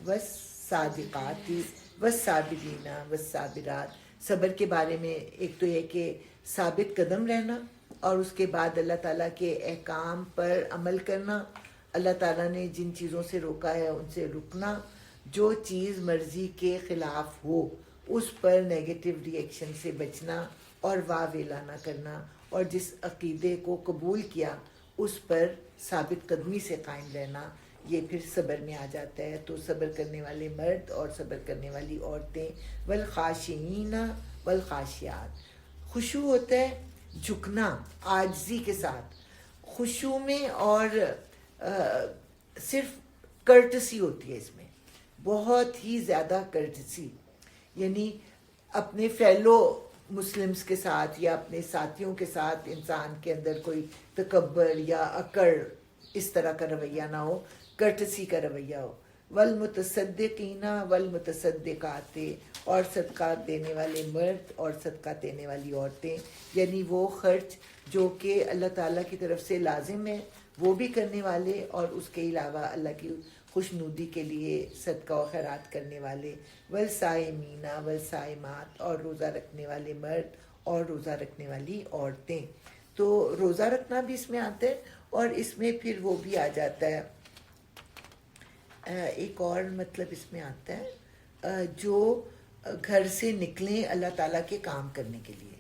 والصادقات والصابرین والصابرات، صبر کے بارے میں ایک تو یہ کہ ثابت قدم رہنا اور اس کے بعد اللہ تعالیٰ کے احکام پر عمل کرنا. اللہ تعالیٰ نے جن چیزوں سے روکا ہے ان سے رکنا. جو چیز مرضی کے خلاف ہو اس پر نیگیٹو ری ایکشن سے بچنا اور واویلا نہ کرنا. اور جس عقیدے کو قبول کیا اس پر ثابت قدمی سے قائم رہنا. یہ پھر صبر میں آ جاتا ہے. تو صبر کرنے والے مرد اور صبر کرنے والی عورتیں. والخاشعین والخاشعات، خشوع ہوتا ہے جھکنا عاجزی کے ساتھ. خشوع میں اور صرف کرٹسی ہوتی ہے، اس میں بہت ہی زیادہ کرٹسی، یعنی اپنے فیلو مسلمز کے ساتھ یا اپنے ساتھیوں کے ساتھ انسان کے اندر کوئی تکبر یا اکڑ اس طرح کا رویہ نہ ہو، کرٹسی کا رویہ ہو. والمتصدقین والمتصدقات، اور صدقہ دینے والے مرد اور صدقہ دینے والی عورتیں، یعنی وہ خرچ جو کہ اللہ تعالیٰ کی طرف سے لازم ہے وہ بھی کرنے والے اور اس کے علاوہ اللہ کی خوشنودی کے لیے صدقہ و خیرات کرنے والے. والصائمین والصائمات، اور روزہ رکھنے والے مرد اور روزہ رکھنے والی عورتیں. تو روزہ رکھنا بھی اس میں آتا ہے اور اس میں پھر وہ بھی آ جاتا ہے ایک اور مطلب اس میں آتا ہے جو گھر سے نکلیں اللہ تعالیٰ کے کام کرنے کے لیے.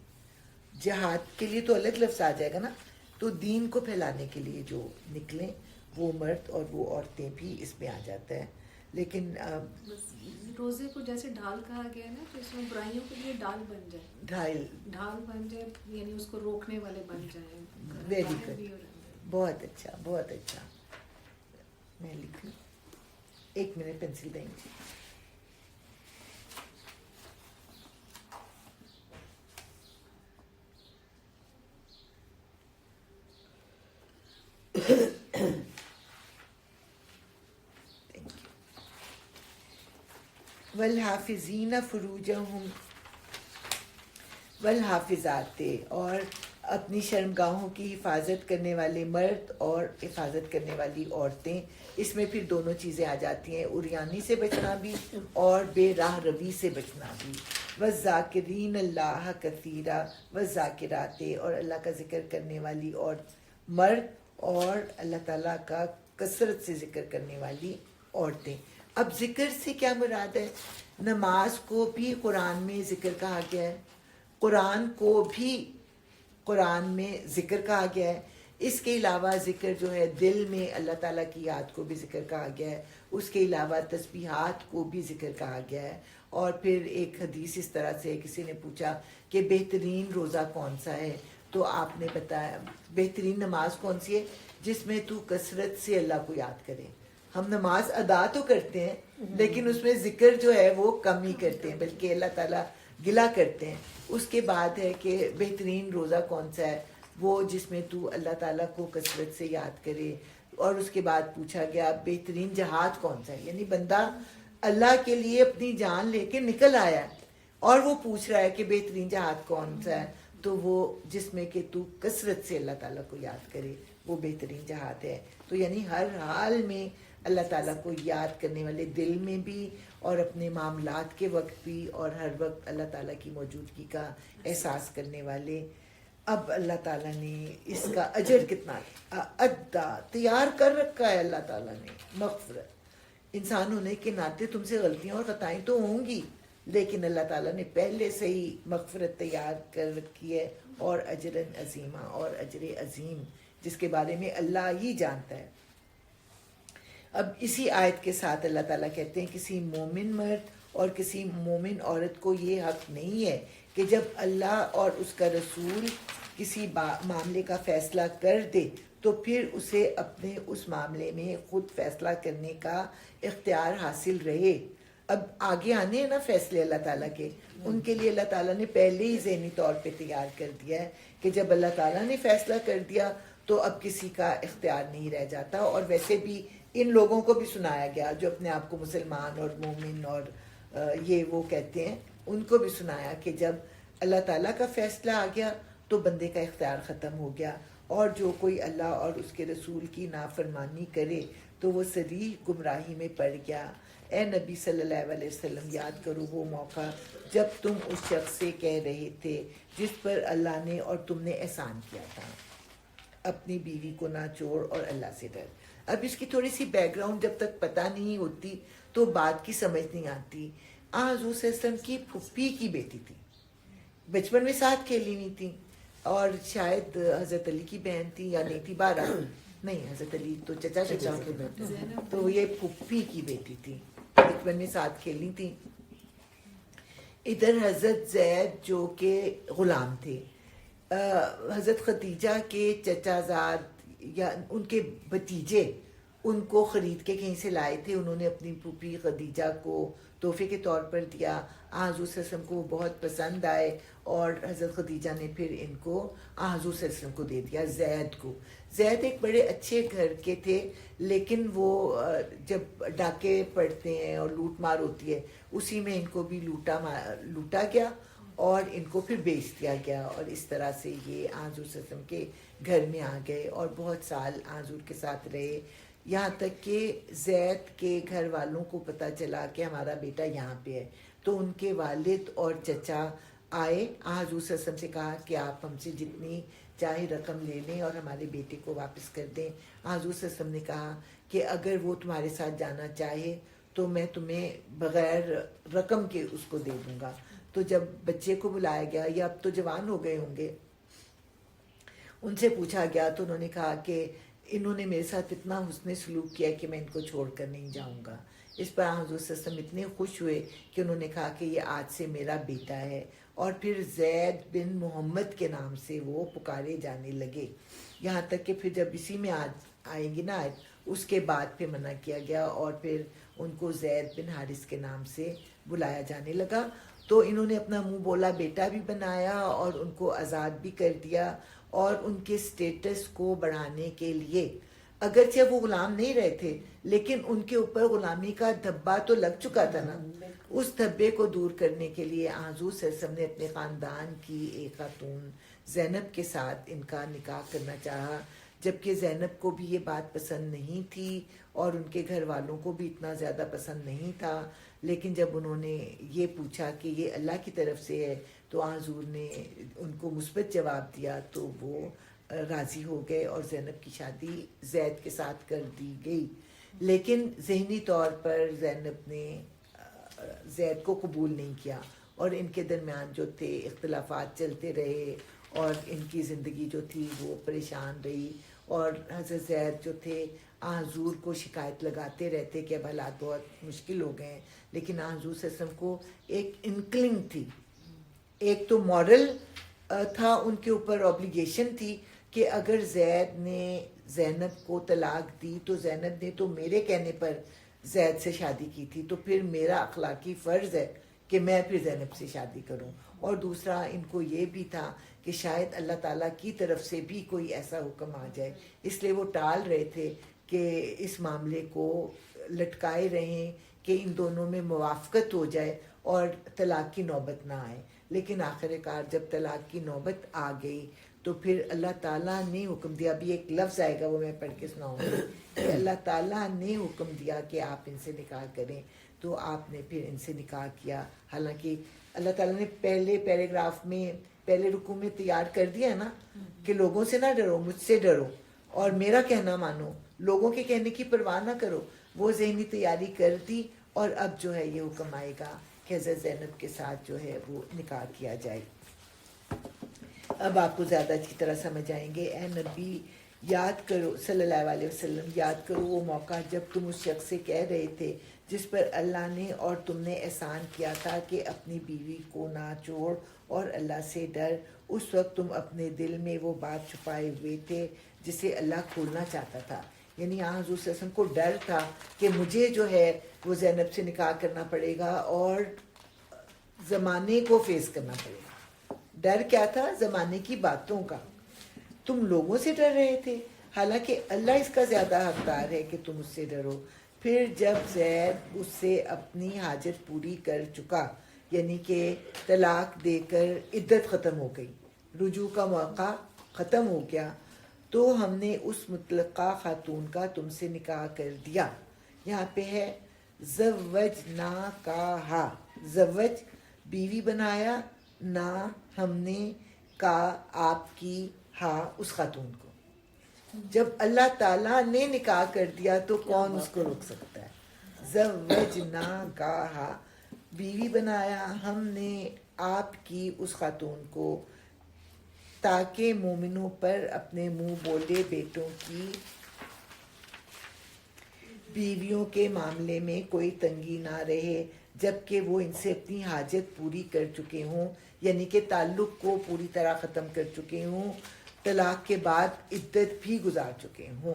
جہاد کے لیے تو الگ لفظ آ جائے گا نا، تو دین کو پھیلانے کے لیے جو نکلیں وہ مرد اور وہ عورتیں بھی اس میں آ جاتا ہے. لیکن روزے کو جیسے ڈھال کہا گیا ہے نا، تو اس میں برائیوں کے لیے ڈھال بن جائے، ڈھال بن جائے، یعنی اس کو روکنے والے بن جائیں. ویری گڈ، بہت اچھا بہت اچھا. میں لکھوں، ایک منٹ پینسل دیں گے. والحافظین فروجہم والحافظات، اور اپنی شرمگاہوں کی حفاظت کرنے والے مرد اور حفاظت کرنے والی عورتیں. اس میں پھر دونوں چیزیں آ جاتی ہیں، عریانی سے بچنا بھی اور بے راہ روی سے بچنا بھی. والذاکرین اللہ کثیرا والذاکرات، اور اللہ کا ذکر کرنے والی اور مرد اور اللہ تعالیٰ کا کثرت سے ذکر کرنے والی عورتیں. اب ذکر سے کیا مراد ہے؟ نماز کو بھی قرآن میں ذکر کہا گیا ہے، قرآن کو بھی قرآن میں ذکر کہا گیا ہے. اس کے علاوہ ذکر جو ہے دل میں اللہ تعالیٰ کی یاد کو بھی ذکر کہا گیا ہے. اس کے علاوہ تسبیحات کو بھی ذکر کہا گیا ہے. اور پھر ایک حدیث اس طرح سے کسی نے پوچھا کہ بہترین روزہ کون سا ہے، تو آپ نے بتایا بہترین نماز کون سی ہے جس میں تو کثرت سے اللہ کو یاد کرے. ہم نماز ادا تو کرتے ہیں لیکن اس میں ذکر جو ہے وہ کم ہی کرتے ہیں، بلکہ اللہ تعالیٰ گلا کرتے ہیں. اس کے بعد ہے کہ بہترین روزہ کون سا ہے، وہ جس میں تو اللہ تعالیٰ کو کثرت سے یاد کرے. اور اس کے بعد پوچھا گیا بہترین جہاد کون سا ہے، یعنی بندہ اللہ کے لیے اپنی جان لے کے نکل آیا ہے اور وہ پوچھ رہا ہے کہ بہترین جہاد کون سا ہے، تو وہ جس میں کہ تو کثرت سے اللہ تعالیٰ کو یاد کرے وہ بہترین جہاد ہے. تو یعنی ہر حال میں اللہ تعالیٰ کو یاد کرنے والے، دل میں بھی اور اپنے معاملات کے وقت بھی، اور ہر وقت اللہ تعالیٰ کی موجودگی کا احساس کرنے والے. اب اللہ تعالیٰ نے اس کا اجر کتنا ادا تیار کر رکھا ہے. اللہ تعالیٰ نے مغفرت، انسان ہونے کے ناطے تم سے غلطیاں اور خطائیں تو ہوں گی، لیکن اللہ تعالیٰ نے پہلے سے ہی مغفرت تیار کر رکھی ہے، اور اجر عظیمہ، اور اجر عظیم جس کے بارے میں اللہ ہی جانتا ہے. اب اسی آیت کے ساتھ اللہ تعالیٰ کہتے ہیں کسی مومن مرد اور کسی مومن عورت کو یہ حق نہیں ہے کہ جب اللہ اور اس کا رسول کسی معاملے کا فیصلہ کر دے تو پھر اسے اپنے اس معاملے میں خود فیصلہ کرنے کا اختیار حاصل رہے. اب آگے آنے ہیں نا فیصلے اللہ تعالیٰ کے، ان کے لیے اللہ تعالیٰ نے پہلے ہی ذہنی طور پہ تیار کر دیا ہے کہ جب اللہ تعالیٰ نے فیصلہ کر دیا تو اب کسی کا اختیار نہیں رہ جاتا. اور ویسے بھی ان لوگوں کو بھی سنایا گیا جو اپنے آپ کو مسلمان اور مومن اور یہ وہ کہتے ہیں, ان کو بھی سنایا کہ جب اللہ تعالیٰ کا فیصلہ آ گیا تو بندے کا اختیار ختم ہو گیا, اور جو کوئی اللہ اور اس کے رسول کی نافرمانی کرے تو وہ صریح گمراہی میں پڑ گیا. اے نبی صلی اللہ علیہ وسلم, یاد کرو وہ موقع جب تم اس شخص سے کہہ رہے تھے جس پر اللہ نے اور تم نے احسان کیا تھا, اپنی بیوی کو نہ چھوڑ اور اللہ سے ڈر. اب اس کی تھوڑی سی بیک گراؤنڈ جب تک پتہ نہیں ہوتی تو بات کی سمجھ نہیں آتی. حضور صلی اللہ علیہ وسلم کی پھپھی کی بیٹی تھی, بچپن میں ساتھ کھیلی ہوئی تھی, اور شاید حضرت علی کی بہن تھی یا نہیں تھی, 12 نہیں, حضرت علی تو چچا کے بیٹے, تو یہ پھپھی کی بیٹی تھی, بچپن میں ساتھ کھیلی تھی. ادھر حضرت زید جو کہ غلام تھے, حضرت خدیجہ کے چچا زاد یا ان کے بھتیجے ان کو خرید کے کہیں سے لائے تھے, انہوں نے اپنی پھوپھی خدیجہ کو تحفے کے طور پر دیا. حضور صلی اللہ علیہ وسلم کو وہ بہت پسند آئے, اور حضرت خدیجہ نے پھر ان کو حضور صلی اللہ علیہ وسلم کو دے دیا, زید کو. زید ایک بڑے اچھے گھر کے تھے, لیکن وہ جب ڈاکے پڑتے ہیں اور لوٹ مار ہوتی ہے اسی میں ان کو بھی لوٹا گیا اور ان کو پھر بیچ دیا گیا, اور اس طرح سے یہ حضور صلی اللہ علیہ وسلم کے گھر میں آ گئے اور بہت سال حضور کے ساتھ رہے, یہاں تک کہ زید کے گھر والوں کو پتہ چلا کہ ہمارا بیٹا یہاں پہ ہے, تو ان کے والد اور چچا آئے, حضور صلی اللہ علیہ وسلم سے کہا کہ آپ ہم سے جتنی چاہے رقم لے لیں اور ہمارے بیٹے کو واپس کر دیں. حضور صلی اللہ علیہ وسلم نے کہا کہ اگر وہ تمہارے ساتھ جانا چاہے تو میں تمہیں بغیر رقم کے اس کو دے دوں گا. تو جب بچے کو بلایا گیا, یا اب تو جوان ہو گئے ہوں گے, ان سے پوچھا گیا تو انہوں نے کہا کہ انہوں نے میرے ساتھ اتنا حسن سلوک کیا کہ میں ان کو چھوڑ کر نہیں جاؤں گا. اس پر حضور صلی اللہ علیہ وسلم اتنے خوش ہوئے کہ انہوں نے کہا کہ یہ آج سے میرا بیٹا ہے, اور پھر زید بن محمد کے نام سے وہ پکارے جانے لگے, یہاں تک کہ پھر جب اسی میں آئیں گی نا اس کے بعد پھر منع کیا گیا, اور پھر ان کو زید بن حارث کے نام سے بلایا جانے لگا. تو انہوں نے اپنا منہ بولا بیٹا بھی بنایا اور ان کو آزاد بھی کر دیا, اور ان کے سٹیٹس کو بڑھانے کے لیے, اگرچہ وہ غلام نہیں رہے تھے لیکن ان کے اوپر غلامی کا دھبا تو لگ چکا تھا نا, اس دھبے کو دور کرنے کے لیے حضور صلی اللہ علیہ وسلم نے اپنے خاندان کی ایک خاتون زینب کے ساتھ ان کا نکاح کرنا چاہا, جبکہ زینب کو بھی یہ بات پسند نہیں تھی اور ان کے گھر والوں کو بھی اتنا زیادہ پسند نہیں تھا. لیکن جب انہوں نے یہ پوچھا کہ یہ اللہ کی طرف سے ہے تو حضور نے ان کو مثبت جواب دیا, تو وہ راضی ہو گئے اور زینب کی شادی زید کے ساتھ کر دی گئی. لیکن ذہنی طور پر زینب نے زید کو قبول نہیں کیا, اور ان کے درمیان جو تھے اختلافات چلتے رہے, اور ان کی زندگی جو تھی وہ پریشان رہی, اور حضرت زید جو تھے حضور کو شکایت لگاتے رہتے کہ اب حالات بہت مشکل ہو گئے ہیں. لیکن حضور صلی اللہ علیہ وسلم کو ایک انکلنگ تھی, ایک تو مورل تھا ان کے اوپر, اوبلیگیشن تھی کہ اگر زید نے زینب کو طلاق دی تو زینب نے تو میرے کہنے پر زید سے شادی کی تھی, تو پھر میرا اخلاقی فرض ہے کہ میں پھر زینب سے شادی کروں. اور دوسرا ان کو یہ بھی تھا کہ شاید اللہ تعالیٰ کی طرف سے بھی کوئی ایسا حکم آ جائے, اس لیے وہ ٹال رہے تھے کہ اس معاملے کو لٹکائے رہیں کہ ان دونوں میں موافقت ہو جائے اور طلاق کی نوبت نہ آئے. لیکن آخر کار جب طلاق کی نوبت آ گئی تو پھر اللہ تعالیٰ نے حکم دیا, ابھی ایک لفظ آئے گا وہ میں پڑھ کے سناؤں گی, کہ اللہ تعالیٰ نے حکم دیا کہ آپ ان سے نکاح کریں, تو آپ نے پھر ان سے نکاح کیا. حالانکہ اللہ تعالیٰ نے پہلے پیراگراف میں پہلے رکوع میں تیار کر دیا نا کہ لوگوں سے نہ ڈرو, مجھ سے ڈرو اور میرا کہنا مانو, لوگوں کے کہنے کی پرواہ نہ کرو. وہ ذہنی تیاری کر دی, اور اب جو ہے یہ حکم آئے گا کہ حضرت زینب کے ساتھ جو ہے وہ نکاح کیا جائے. اب آپ کو زیادہ اچھی طرح سمجھ آئیں گے. اے نبی یاد کرو صلی اللہ علیہ وسلم, یاد کرو وہ موقع جب تم اس شخص سے کہہ رہے تھے جس پر اللہ نے اور تم نے احسان کیا تھا کہ اپنی بیوی کو نہ چھوڑ اور اللہ سے ڈر. اس وقت تم اپنے دل میں وہ بات چھپائے ہوئے تھے جسے اللہ کھولنا چاہتا تھا. یعنی حضور صلی اللہ علیہ وسلم کو ڈر تھا کہ مجھے جو ہے وہ زینب سے نکاح کرنا پڑے گا اور زمانے کو فیس کرنا پڑے گا. ڈر کیا تھا؟ زمانے کی باتوں کا. تم لوگوں سے ڈر رہے تھے، حالانکہ اللہ اس کا زیادہ حقدار ہے کہ تم اس سے ڈرو۔ پھر جب زید اس سے اپنی حاجت پوری کر چکا، یعنی کہ طلاق دے کر عدت ختم ہو گئی، رجوع کا موقع ختم ہو گیا، تو ہم نے اس مطلقہ خاتون کا تم سے نکاح کر دیا۔ یہاں پہ ہے زوجناکاہا، زوج بیوی بنایا، نہ ہم نے کا آپ کی ہاں اس خاتون کو۔ جب اللہ تعالیٰ نے نکاح کر دیا تو کون اس کو روک سکتا ہے؟ زوجناکاہا، بیوی بنایا ہم نے آپ کی اس خاتون کو، تاکہ مومنوں پر اپنے منہ بولے بیٹوں کی بیویوں کے معاملے میں کوئی تنگی نہ رہے، جبکہ وہ ان سے اپنی حاجت پوری کر چکے ہوں، یعنی کہ تعلق کو پوری طرح ختم کر چکے ہوں، طلاق کے بعد عدت بھی گزار چکے ہوں۔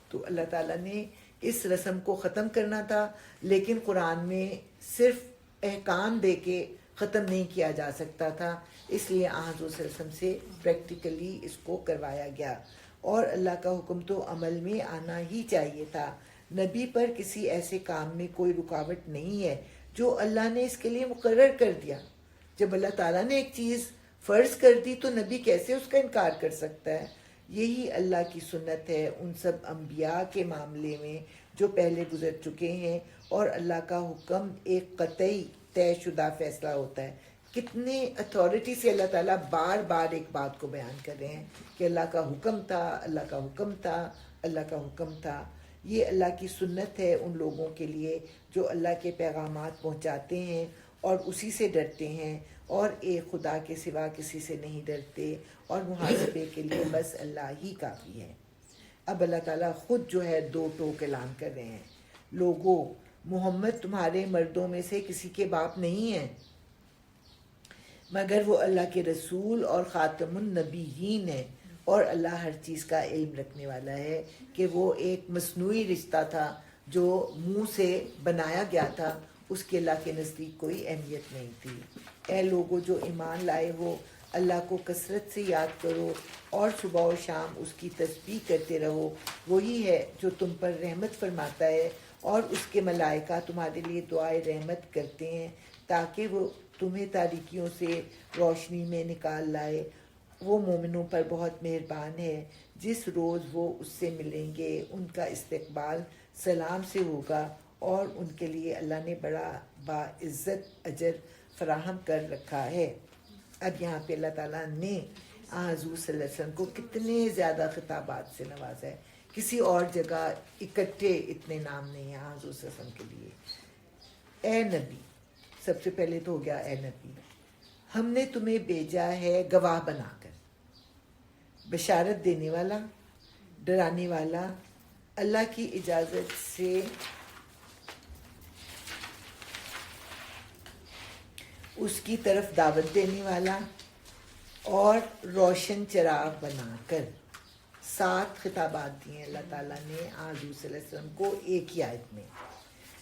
تو اللہ تعالیٰ نے اس رسم کو ختم کرنا تھا، لیکن قرآن میں صرف احکام دے کے ختم نہیں کیا جا سکتا تھا، اس لیے حضور صلی اللہ علیہ وسلم سے پریکٹیکلی اس کو کروایا گیا، اور اللہ کا حکم تو عمل میں آنا ہی چاہیے تھا۔ نبی پر کسی ایسے کام میں کوئی رکاوٹ نہیں ہے جو اللہ نے اس کے لیے مقرر کر دیا۔ جب اللہ تعالیٰ نے ایک چیز فرض کر دی تو نبی کیسے اس کا انکار کر سکتا ہے؟ یہی اللہ کی سنت ہے ان سب انبیاء کے معاملے میں جو پہلے گزر چکے ہیں، اور اللہ کا حکم ایک قطعی طے شدہ فیصلہ ہوتا ہے۔ کتنے اتھارٹی سے اللہ تعالیٰ بار بار ایک بات کو بیان کر رہے ہیں کہ اللہ کا حکم تھا، اللہ کا حکم تھا، اللہ کا حکم تھا۔ یہ اللہ کی سنت ہے ان لوگوں کے لیے جو اللہ کے پیغامات پہنچاتے ہیں اور اسی سے ڈرتے ہیں، اور ایک خدا کے سوا کسی سے نہیں ڈرتے، اور محاسبے کے لیے بس اللہ ہی کافی ہے۔ اب اللہ تعالیٰ خود جو ہے دو ٹوک اعلان کر رہے ہیں، لوگوں محمد تمہارے مردوں میں سے کسی کے باپ نہیں ہیں، مگر وہ اللہ کے رسول اور خاتم النبیین ہیں، اور اللہ ہر چیز کا علم رکھنے والا ہے کہ وہ ایک مصنوعی رشتہ تھا جو منہ سے بنایا گیا تھا، اس کے اللہ کے نزدیک کوئی اہمیت نہیں تھی۔ اے لوگوں جو ایمان لائے ہو، اللہ کو کثرت سے یاد کرو اور صبح و شام اس کی تسبیح کرتے رہو، وہی ہے جو تم پر رحمت فرماتا ہے، اور اس کے ملائکہ تمہارے لیے دعائے رحمت کرتے ہیں تاکہ وہ تمہیں تاریکیوں سے روشنی میں نکال لائے۔ وہ مومنوں پر بہت مہربان ہے۔ جس روز وہ اس سے ملیں گے ان کا استقبال سلام سے ہوگا، اور ان کے لیے اللہ نے بڑا باعزت اجر فراہم کر رکھا ہے۔ اب یہاں پہ اللہ تعالیٰ نے حضور صلی اللہ علیہ وسلم کو کتنے زیادہ خطابات سے نوازا ہے، کسی اور جگہ اکٹھے اتنے نام نہیں ہیں حضور صلی اللہ علیہ وسلم کے لیے۔ اے نبی، سب سے پہلے تو ہو گیا اے نبی، ہم نے تمہیں بھیجا ہے گواہ بنا کر، بشارت دینے والا، ڈرانے والا، اللہ کی اجازت سے اس کی طرف دعوت دینے والا، اور روشن چراغ بنا کر۔ 7 خطابات دیے اللہ تعالیٰ نے حضور صلی اللہ علیہ وسلم کو ایک ہی آیت میں۔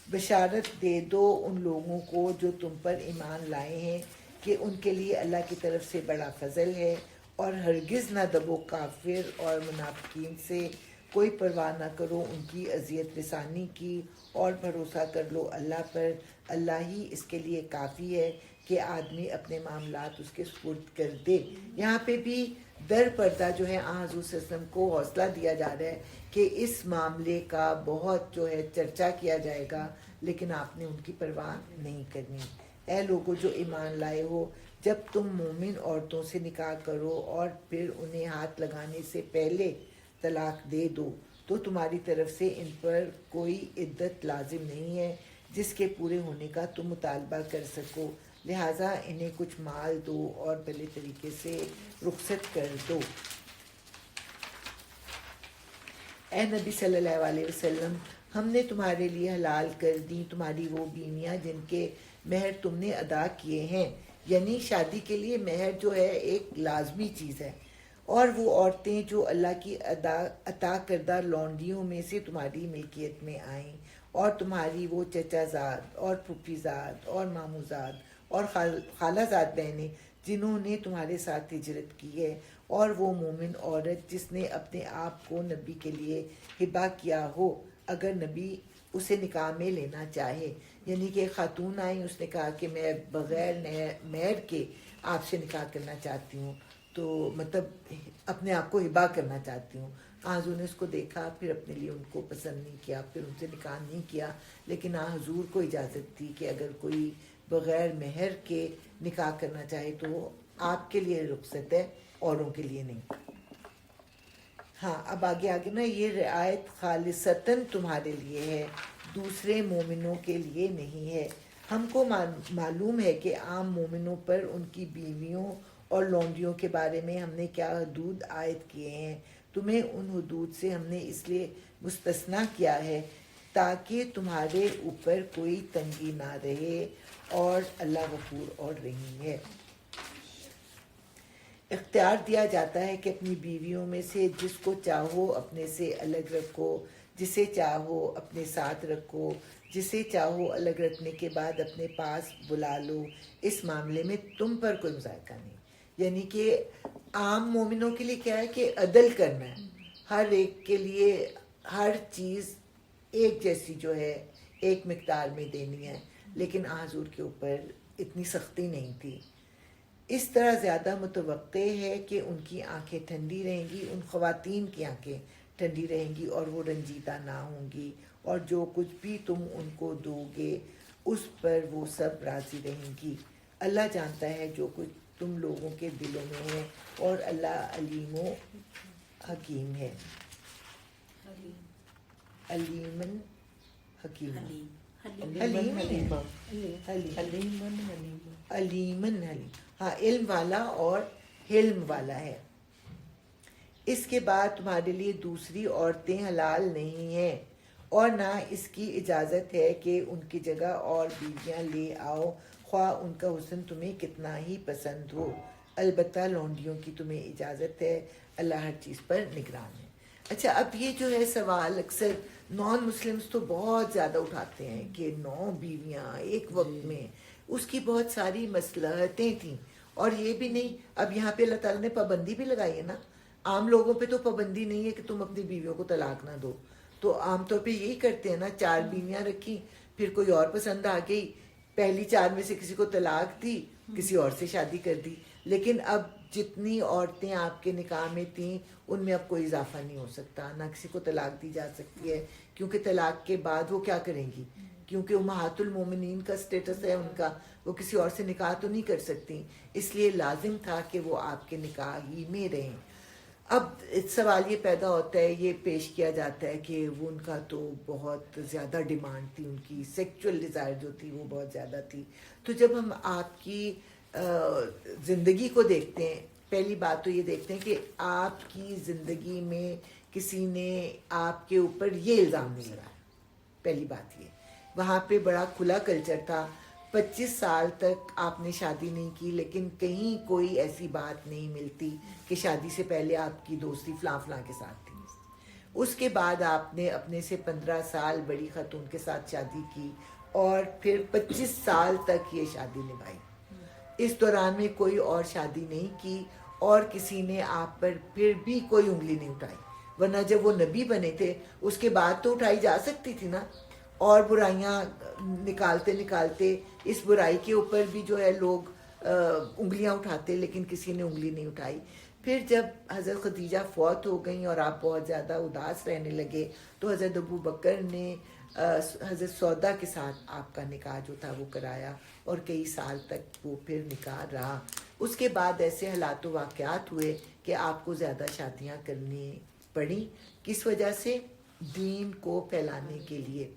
بشارت دے دو ان لوگوں کو جو تم پر ایمان لائے ہیں کہ ان کے لیے اللہ کی طرف سے بڑا فضل ہے، اور ہرگز نہ دبو کافر اور منافقین سے، کوئی پرواہ نہ کرو ان کی اذیت رسانی کی، اور بھروسہ کر لو اللہ پر، اللہ ہی اس کے لیے کافی ہے کہ آدمی اپنے معاملات اس کے سپرد کر دے۔ یہاں پہ بھی در پردہ جو ہے حضور صلی اللہ علیہ وسلم کو حوصلہ دیا جا رہا ہے کہ اس معاملے کا بہت جو ہے چرچا کیا جائے گا، لیکن آپ نے ان کی پرواہ نہیں کرنی۔ اے لوگوں جو ایمان لائے ہو، جب تم مومن عورتوں سے نکاح کرو اور پھر انہیں ہاتھ لگانے سے پہلے طلاق دے دو، تو تمہاری طرف سے ان پر کوئی عدت لازم نہیں ہے جس کے پورے ہونے کا تم مطالبہ کر سکو، لہٰذا انہیں کچھ مال دو اور بھلے طریقے سے رخصت کر دو۔ اے نبی صلی اللہ علیہ وسلم، ہم نے تمہارے لیے حلال کر دی تمہاری وہ بیویاں جن کے مہر تم نے ادا کیے ہیں، یعنی شادی کے لیے مہر جو ہے ایک لازمی چیز ہے، اور وہ عورتیں جو اللہ کی عطا کردہ لونڈیوں میں سے تمہاری ملکیت میں آئیں، اور تمہاری وہ چچا زاد اور پھوپھی زاد اور ماموں زاد اور خالہ زاد بہنیں جنہوں نے تمہارے ساتھ ہجرت کی ہے، اور وہ مومن عورت جس نے اپنے آپ کو نبی کے لیے ہبہ کیا ہو اگر نبی اسے نکاح میں لینا چاہے. یعنی کہ خاتون آئیں, اس نے کہا کہ میں بغیر مہر کے آپ سے نکاح کرنا چاہتی ہوں, تو مطلب اپنے آپ کو ہبہ کرنا چاہتی ہوں. حضور نے اس کو دیکھا, پھر اپنے لیے ان کو پسند نہیں کیا, پھر ان سے نکاح نہیں کیا, لیکن حضور کو اجازت دی کہ اگر کوئی بغیر مہر کے نکاح کرنا چاہے تو وہ آپ کے لیے رخصت ہے, اوروں کے لیے نہیں. ہاں اب آگے نا, یہ رعایت خالصتاً تمہارے لیے ہے, دوسرے مومنوں کے لیے نہیں ہے. ہم کو معلوم ہے کہ عام مومنوں پر ان کی بیویوں اور لونڈیوں کے بارے میں ہم نے کیا حدود عائد کیے ہیں. تمہیں ان حدود سے ہم نے اس لیے مستثنا کیا ہے تاکہ تمہارے اوپر کوئی تنگی نہ رہے, اور اللہ غفور اور رحیم ہے. اختیار دیا جاتا ہے کہ اپنی بیویوں میں سے جس کو چاہو اپنے سے الگ رکھو, جسے چاہو اپنے ساتھ رکھو, جسے چاہو الگ رکھنے کے بعد اپنے پاس بلا لو. اس معاملے میں تم پر کوئی مذائقہ نہیں. یعنی کہ عام مومنوں کے لیے کیا ہے کہ عدل کرنا ہے, ہر ایک کے لیے ہر چیز ایک جیسی جو ہے ایک مقدار میں دینی ہے, لیکن حضور کے اوپر اتنی سختی نہیں تھی. اس طرح زیادہ متوقع ہے کہ ان کی آنکھیں ٹھنڈی رہیں گی, ان خواتین کی آنکھیں ٹھنڈی رہیں گی اور وہ رنجیدہ نہ ہوں گی, اور جو کچھ بھی تم ان کو دو گے اس پر وہ سب راضی رہیں گی. اللہ جانتا ہے جو کچھ تم لوگوں کے دلوں میں ہے, اور اللہ علیم و حکیم ہے. علیمن حکیم, علیمن حلیم, ہاں علم والا اور حلم والا ہے. اس کے بعد تمہارے لیے دوسری عورتیں حلال نہیں ہیں, اور نہ اس کی اجازت ہے کہ ان کی جگہ اور بیویاں لے آؤ, خواہ ان کا حسن تمہیں کتنا ہی پسند ہو. البتہ لونڈیوں کی تمہیں اجازت ہے, اللہ ہر چیز پر نگران ہے. اچھا, اب یہ جو ہے سوال اکثر نان مسلمس تو بہت زیادہ اٹھاتے ہیں کہ 9 بیویاں ایک وقت میں, اس کی بہت ساری مصلحتیں تھیں, اور یہ بھی نہیں. اب یہاں پہ اللہ تعالیٰ نے پابندی بھی لگائی ہے نا, عام لوگوں پہ تو پابندی نہیں ہے کہ تم اپنی بیویوں کو طلاق نہ دو, تو عام طور پہ یہی کرتے ہیں نا, 4 بیویاں رکھی, پھر کوئی اور پسند آ گئی, پہلی 4 میں سے کسی کو طلاق دی, کسی اور سے شادی کر دی. لیکن اب جتنی عورتیں آپ کے نکاح میں تھیں ان میں اب کوئی اضافہ نہیں ہو سکتا, نہ کسی کو طلاق دی جا سکتی ہے, کیونکہ طلاق کے بعد وہ کیا کریں گی, کیونکہ امہات المومنین کا سٹیٹس ہے ان کا, وہ کسی اور سے نکاح تو نہیں کر سکتی, اس لیے لازم تھا کہ وہ آپ کے نکاح ہی میں رہیں. اب سوال یہ پیدا ہوتا ہے, یہ پیش کیا جاتا ہے کہ وہ ان کا تو بہت زیادہ ڈیمانڈ تھی, ان کی سیکچول ڈیزائر جو تھی وہ بہت زیادہ تھی. تو جب ہم آپ کی زندگی کو دیکھتے ہیں, پہلی بات تو یہ دیکھتے ہیں کہ آپ کی زندگی میں کسی نے آپ کے اوپر یہ الزام نہیں لگایا. پہلی بات یہ, وہاں پہ بڑا کھلا کلچر تھا, 25 سال تک آپ نے شادی نہیں کی, لیکن کہیں کوئی ایسی بات نہیں ملتی کہ شادی سے پہلے آپ کی دوستی فلاں فلاں کے ساتھ تھی. اس کے بعد آپ نے اپنے سے 15 سال بڑی خاتون کے ساتھ شادی کی, اور پھر 25 سال تک یہ شادی نبھائی. اس دوران میں کوئی اور شادی نہیں کی, اور کسی نے آپ پر پھر بھی کوئی انگلی نہیں اٹھائی, ورنہ جب وہ نبی بنے تھے اس کے بعد تو اٹھائی جا سکتی تھی نا. اور برائیاں نکالتے نکالتے اس برائی کے اوپر بھی جو ہے لوگ انگلیاں اٹھاتے, لیکن کسی نے انگلی نہیں اٹھائی. پھر جب حضرت خدیجہ فوت ہو گئیں اور آپ بہت زیادہ اداس رہنے لگے, تو حضرت ابو بکر نے حضرت سودا کے ساتھ آپ کا نکاح جو تھا وہ کرایا, اور کئی سال تک وہ پھر نکاح رہا. اس کے بعد ایسے حالات و واقعات ہوئے کہ آپ کو زیادہ شادیاں کرنی پڑیں. کس وجہ سے؟ دین کو پھیلانے کے لیے.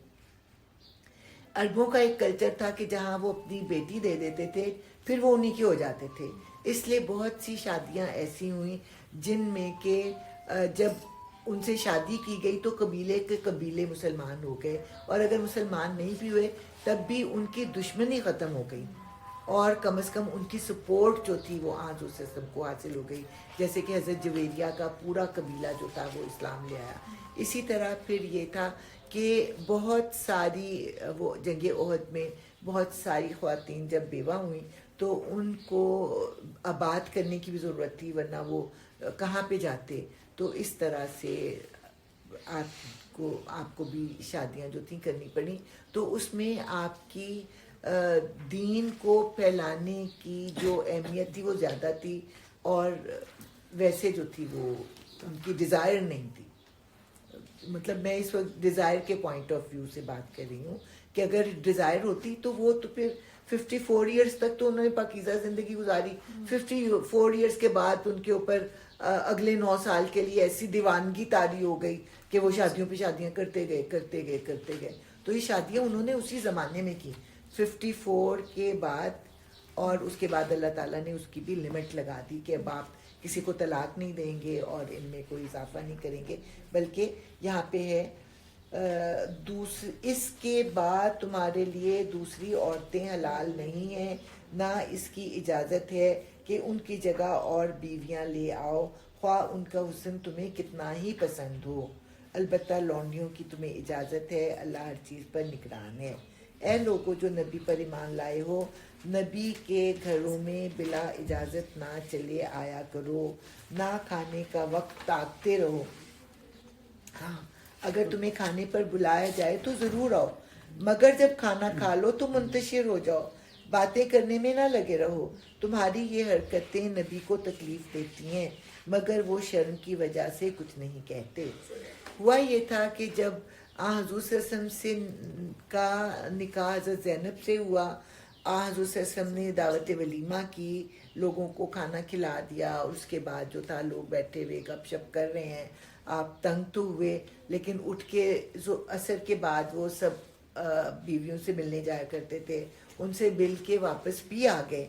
عربوں کا ایک کلچر تھا کہ جہاں وہ اپنی بیٹی دے دیتے تھے پھر وہ انہی کے ہو جاتے تھے, اس لیے بہت سی شادیاں ایسی ہوئیں جن میں کہ جب ان سے شادی کی گئی تو قبیلے کے قبیلے مسلمان ہو گئے, اور اگر مسلمان نہیں بھی ہوئے تب بھی ان کی دشمنی ختم ہو گئی, اور کم از کم ان کی سپورٹ جو تھی وہ آج اس سب کو حاصل ہو گئی. جیسے کہ حضرت جویریہ کا پورا قبیلہ جو تھا وہ اسلام لے آیا. اسی طرح پھر یہ تھا کہ بہت ساری وہ جنگ احد میں بہت ساری خواتین جب بیوہ ہوئیں تو ان کو آباد کرنے کی بھی ضرورت تھی, ورنہ وہ کہاں پہ جاتے. تو اس طرح سے آپ کو بھی شادیاں جو تھیں کرنی پڑیں. تو اس میں آپ کی دین کو پھیلانے کی جو اہمیت تھی وہ زیادہ تھی, اور ویسے جو تھی وہ ان کی ڈیزائر نہیں تھی. مطلب میں اس وقت ڈیزائر کے پوائنٹ آف ویو سے بات کر رہی ہوں کہ اگر ڈیزائر ہوتی تو وہ تو پھر 54 ایئرس تک تو انہوں نے پاکیزہ زندگی گزاری. 54 ایئرس کے بعد ان کے اوپر اگلے 9 سال کے لیے ایسی دیوانگی طاری ہو گئی کہ وہ شادیوں پہ شادیاں کرتے گئے. تو یہ شادیاں انہوں نے اسی زمانے میں کی 54 کے بعد, اور اس کے بعد اللہ تعالیٰ نے اس کی بھی لمٹ لگا دی کہ اب آپ کسی کو طلاق نہیں دیں گے اور ان میں کوئی اضافہ نہیں کریں گے, بلکہ یہاں پہ ہے اس کے بعد تمہارے لیے دوسری عورتیں حلال نہیں ہیں, نہ اس کی اجازت ہے کہ ان کی جگہ اور بیویاں لے آؤ, خواہ ان کا حسن تمہیں کتنا ہی پسند ہو. البتہ لونڈیوں کی تمہیں اجازت ہے, اللہ ہر چیز پر نگران ہے. اے لوگو جو نبی پر ایمان لائے ہو, نبی کے گھروں میں بلا اجازت نہ چلے آیا کرو, نہ کھانے کا وقت تاکتے رہو. ہاں, اگر تمہیں کھانے پر بلایا جائے تو ضرور آؤ, مگر جب کھانا کھا لو تو منتشر ہو جاؤ, باتیں کرنے میں نہ لگے رہو. تمہاری یہ حرکتیں نبی کو تکلیف دیتی ہیں, مگر وہ شرم کی وجہ سے کچھ نہیں کہتے. ہوا یہ تھا کہ جب حضور صلی اللہ علیہ وسلم سے کا نکاح حضرت زینب سے ہوا, حضور صلی اللہ علیہ وسلم نے دعوت ولیمہ کی, لوگوں کو کھانا کھلا دیا, اور اس کے بعد جو تھا لوگ بیٹھے ہوئے گپ شپ کر رہے ہیں. آپ تنگ تو ہوئے, لیکن اٹھ کے عصر کے بعد وہ سب بیویوں سے ملنے جایا کرتے تھے, ان سے مل کے واپس بھی آ گئے.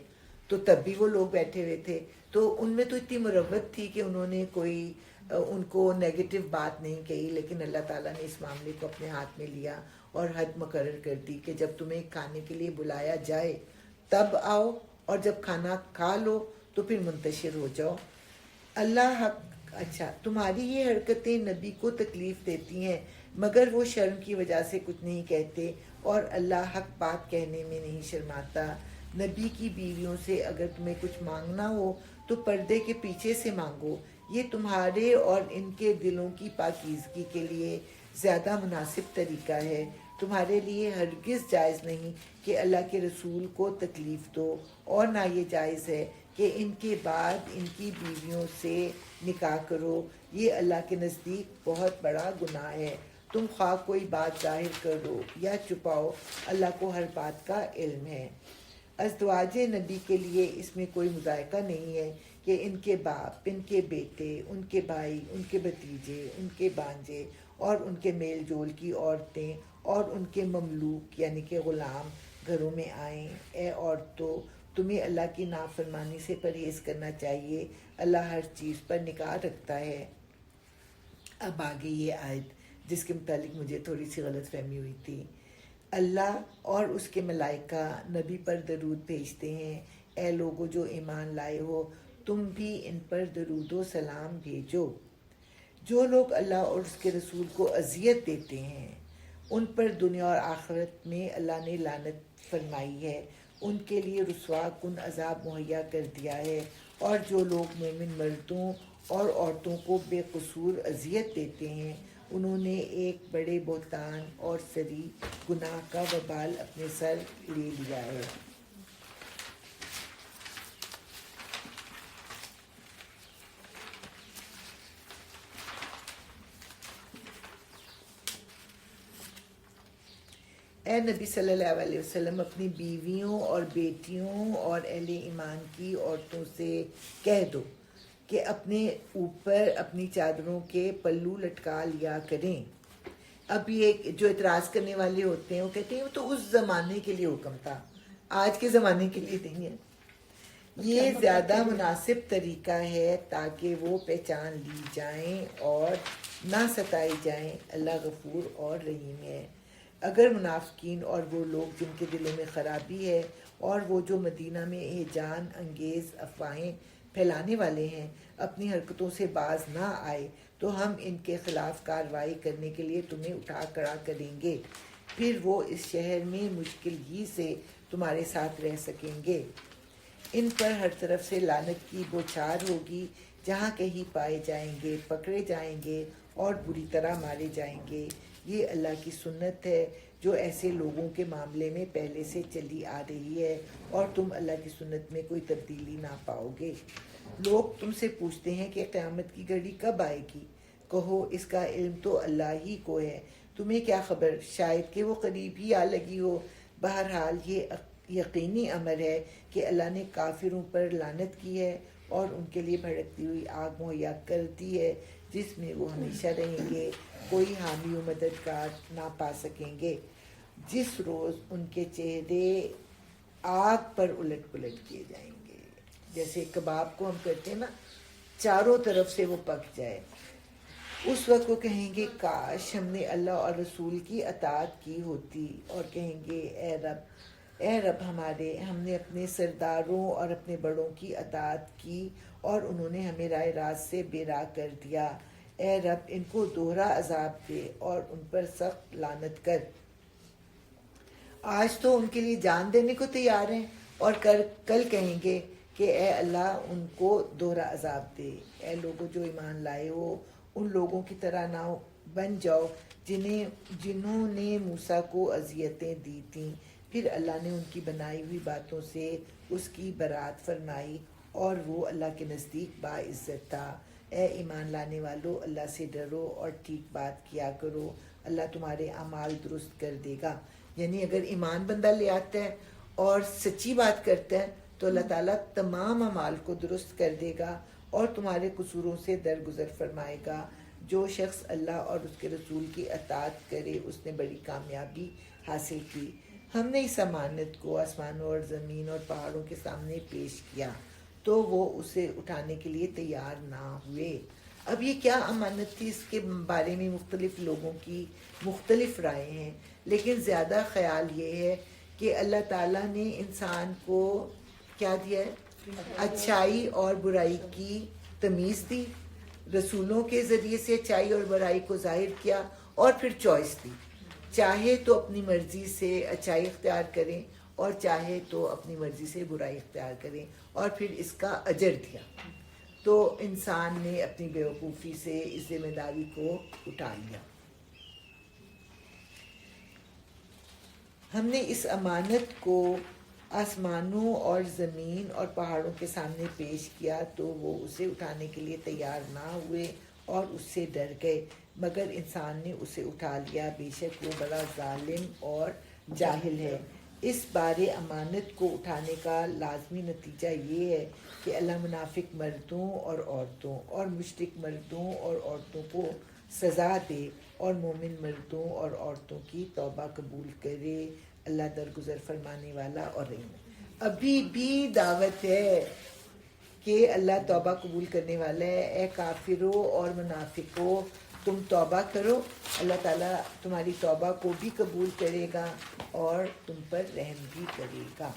تو تب بھی وہ لوگ بیٹھے ہوئے تھے, تو ان میں تو اتنی مروت تھی کہ انہوں نے کوئی ان کو نیگیٹو بات نہیں کہی, لیکن اللہ تعالیٰ نے اس معاملے کو اپنے ہاتھ میں لیا اور حد مقرر کر دی کہ جب تمہیں کھانے کے لیے بلایا جائے تب آؤ, اور جب کھانا کھا لو تو پھر منتشر ہو جاؤ. اللہ حق. اچھا, تمہاری یہ حرکتیں نبی کو تکلیف دیتی ہیں, مگر وہ شرم کی وجہ سے کچھ نہیں کہتے, اور اللہ حق بات کہنے میں نہیں شرماتا. نبی کی بیویوں سے اگر تمہیں کچھ مانگنا ہو تو پردے کے پیچھے سے مانگو, یہ تمہارے اور ان کے دلوں کی پاکیزگی کے لیے زیادہ مناسب طریقہ ہے. تمہارے لیے ہرگز جائز نہیں کہ اللہ کے رسول کو تکلیف دو, اور نہ یہ جائز ہے کہ ان کے بعد ان کی بیویوں سے نکاح کرو, یہ اللہ کے نزدیک بہت بڑا گناہ ہے. تم خواہ کوئی بات ظاہر کرو یا چھپاؤ, اللہ کو ہر بات کا علم ہے. ازدواج نبی کے لیے اس میں کوئی مذائقہ نہیں ہے کہ ان کے باپ, ان کے بیٹے, ان کے بھائی, ان کے بھتیجے, ان کے بانجے, اور ان کے میل جول کی عورتیں, اور ان کے مملوک یعنی کہ غلام گھروں میں آئیں. اے عورتوں, تمہیں اللہ کی نافرمانی سے پرہیز کرنا چاہیے, اللہ ہر چیز پر نگاہ رکھتا ہے. اب آگے یہ آیت جس کے متعلق مجھے تھوڑی سی غلط فہمی ہوئی تھی. اللہ اور اس کے ملائکہ نبی پر درود بھیجتے ہیں. اے لوگو جو ایمان لائے ہو, تم بھی ان پر درود و سلام بھیجو. جو لوگ اللہ اور اس کے رسول کو اذیت دیتے ہیں ان پر دنیا اور آخرت میں اللہ نے لعنت فرمائی ہے, ان کے لیے رسوا کن عذاب مہیا کر دیا ہے. اور جو لوگ مومن مردوں اور عورتوں کو بے قصور اذیت دیتے ہیں انہوں نے ایک بڑے بہتان اور سری گناہ کا وبال اپنے سر لے لیا ہے. اے نبی صلی اللہ علیہ وسلم, اپنی بیویوں اور بیٹیوں اور اہل ایمان کی عورتوں سے کہہ دو کہ اپنے اوپر اپنی چادروں کے پلو لٹکا لیا کریں. اب یہ جو اعتراض کرنے والے ہوتے ہیں وہ کہتے ہیں وہ تو اس زمانے کے لیے حکم تھا, آج کے زمانے کے لیے نہیں ہے. یہ زیادہ مناسب طریقہ ہے تاکہ وہ پہچان لی جائیں اور نہ ستائی جائیں. اللہ غفور اور رحیم ہے. اگر منافقین اور وہ لوگ جن کے دلوں میں خرابی ہے اور وہ جو مدینہ میں ہیجان انگیز افواہیں پھیلانے والے ہیں اپنی حرکتوں سے باز نہ آئے تو ہم ان کے خلاف کارروائی کرنے کے لیے تمہیں اٹھا کھڑا کریں گے, پھر وہ اس شہر میں مشکل ہی سے تمہارے ساتھ رہ سکیں گے. ان پر ہر طرف سے لعنت کی بوچھار ہوگی، جہاں کہیں پائے جائیں گے پکڑے جائیں گے اور بری طرح مارے جائیں گے۔ یہ اللہ کی سنت ہے جو ایسے لوگوں کے معاملے میں پہلے سے چلی آ رہی ہے، اور تم اللہ کی سنت میں کوئی تبدیلی نہ پاؤ گے۔ لوگ تم سے پوچھتے ہیں کہ قیامت کی گھڑی کب آئے گی؟ کہو اس کا علم تو اللہ ہی کو ہے، تمہیں کیا خبر، شاید کہ وہ قریب ہی آ لگی ہو۔ بہرحال یہ یقینی امر ہے کہ اللہ نے کافروں پر لعنت کی ہے اور ان کے لیے بھڑکتی ہوئی آگ مہیا کر دی ہے جس میں وہ ہمیشہ رہیں گے، کوئی حامی و مددگار نہ پا سکیں گے۔ جس روز ان کے چہرے آگ پر الٹ پلٹ کیے جائیں گے، جیسے کباب کو ہم کرتے ہیں نا، چاروں طرف سے وہ پک جائے، اس وقت وہ کہیں گے کاش ہم نے اللہ اور رسول کی اطاعت کی ہوتی، اور کہیں گے اے رب ہمارے، ہم نے اپنے سرداروں اور اپنے بڑوں کی اطاعت کی اور انہوں نے ہمیں راہ راست سے بے راہ کر دیا۔ اے رب ان کو دوہرا عذاب دے اور ان پر سخت لعنت کر۔ آج تو ان کے لیے جان دینے کو تیار ہیں اور کل کہیں گے کہ اے اللہ ان کو دوہرا عذاب دے۔ اے لوگوں جو ایمان لائے ہو، ان لوگوں کی طرح نہ بن جاؤ جنہوں نے موسیٰ کو اذیتیں دی تھیں، پھر اللہ نے ان کی بنائی ہوئی باتوں سے اس کی برات فرمائی اور وہ اللہ کے نزدیک باعزت تھا۔ اے ایمان لانے والو، اللہ سے ڈرو اور ٹھیک بات کیا کرو، اللہ تمہارے اعمال درست کر دے گا۔ یعنی اگر ایمان بندہ لے آتا ہے اور سچی بات کرتا ہے تو اللہ تعالیٰ تمام اعمال کو درست کر دے گا اور تمہارے قصوروں سے درگزر فرمائے گا۔ جو شخص اللہ اور اس کے رسول کی اطاعت کرے اس نے بڑی کامیابی حاصل کی۔ ہم نے اس امانت کو آسمانوں اور زمین اور پہاڑوں کے سامنے پیش کیا تو وہ اسے اٹھانے کے لیے تیار نہ ہوئے۔ اب یہ کیا امانت تھی، اس کے بارے میں مختلف لوگوں کی مختلف رائے ہیں، لیکن زیادہ خیال یہ ہے کہ اللہ تعالیٰ نے انسان کو کیا دیا ہے، اچھائی اور برائی کی تمیز دی، رسولوں کے ذریعے سے اچھائی اور برائی کو ظاہر کیا اور پھر چوائس دی، چاہے تو اپنی مرضی سے اچھائی اختیار کریں اور چاہے تو اپنی مرضی سے برائی اختیار کریں، اور پھر اس کا اجر دیا۔ تو انسان نے اپنی بیوقوفی سے اس ذمہ داری کو اٹھا لیا۔ ہم نے اس امانت کو آسمانوں اور زمین اور پہاڑوں کے سامنے پیش کیا تو وہ اسے اٹھانے کے لیے تیار نہ ہوئے اور اس سے ڈر گئے، مگر انسان نے اسے اٹھا لیا، بے شک وہ بڑا ظالم اور جاہل ہے۔ اس بارے امانت کو اٹھانے کا لازمی نتیجہ یہ ہے کہ اللہ منافق مردوں اور عورتوں اور مشرک مردوں اور عورتوں کو سزا دے اور مومن مردوں اور عورتوں کی توبہ قبول کرے۔ اللہ درگزر فرمانے والا اور رحیم۔ ابھی بھی دعوت ہے کہ اللہ توبہ قبول کرنے والا ہے۔ اے کافروں اور منافقوں، تم توبہ کرو، اللہ تعالیٰ تمہاری توبہ کو بھی قبول کرے گا اور تم پر رحم بھی کرے گا۔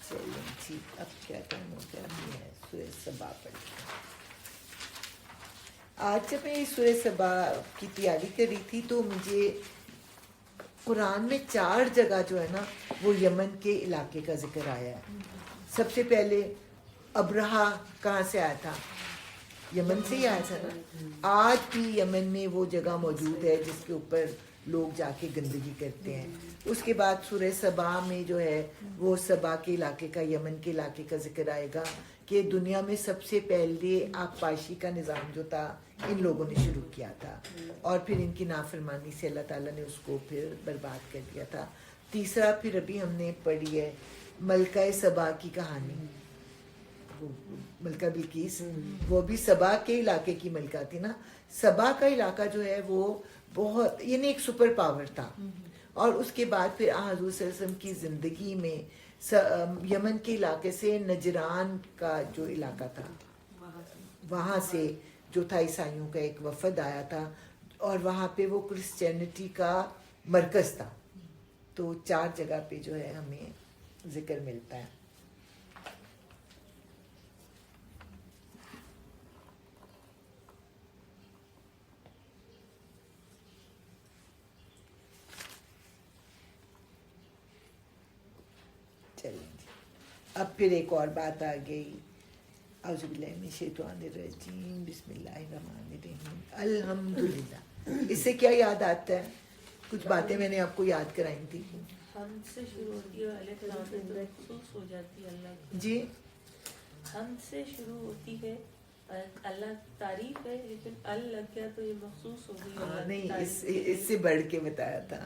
چلیں جی، اب کیا ٹائم ہو گیا ہے، سورہ سبا پڑھیں۔ آج جب میں سورہ سبا کی تیاری کر رہی تھی تو مجھے قرآن میں 4 جگہ جو ہے نا وہ یمن کے علاقے کا ذکر آیا ہے۔ سب سے پہلے ابرہا کہاں سے آیا تھا؟ یمن سے ہی آیا تھا نا۔ آج بھی یمن میں وہ جگہ موجود ہے جس کے اوپر لوگ جا کے گندگی کرتے ہیں۔ اس کے بعد سورہ سبا میں جو ہے وہ سبا کے علاقے کا، یمن کے علاقے کا ذکر آئے گا کہ دنیا میں سب سے پہلے آبپاشی کا نظام جو تھا ان لوگوں نے شروع کیا تھا، اور پھر ان کی نافرمانی سے اللہ تعالیٰ نے اس کو پھر برباد کر دیا تھا۔ تیسرا پھر ابھی ہم نے پڑھی ہے ملکہ سبا کی کہانی، ملکہ بلقیس، وہ بھی سبا کے علاقے کی ملکہ تھی نا۔ سبا کا علاقہ جو ہے وہ بہت، یعنی ایک سپر پاور تھا، اور اس کے بعد پھر حضور صلی اللہ علیہ وسلم کی زندگی میں یمن کے علاقے سے نجران کا جو علاقہ تھا وہاں سے جو تھا عیسائیوں کا ایک وفد آیا تھا، اور وہاں پہ وہ کرسچینٹی کا مرکز تھا۔ تو 4 جگہ پہ جو ہے ہمیں ذکر ملتا ہے۔ چلیں جی، اب پھر ایک اور بات آ گئی، اعوذ باللہ من الشیطان الرجیم، بسم اللہ الرحمن الرحیم، الحمدللہ. اس سے کیا یاد آتا ہے؟ کچھ باتیں میں نے آپ کو یاد کرائی تھی. ہم سے شروع ہوتی ہے الف لام میم تو مخصوص ہو جاتی ہے اللہ کی. جی ہم سے شروع ہوتی ہے اللہ تعریف ہے، لیکن ال لگ گیا تو یہ مخصوص ہو گئی اللہ کی نہیں، تعریف. اس سے بڑھ کے بتایا تھا.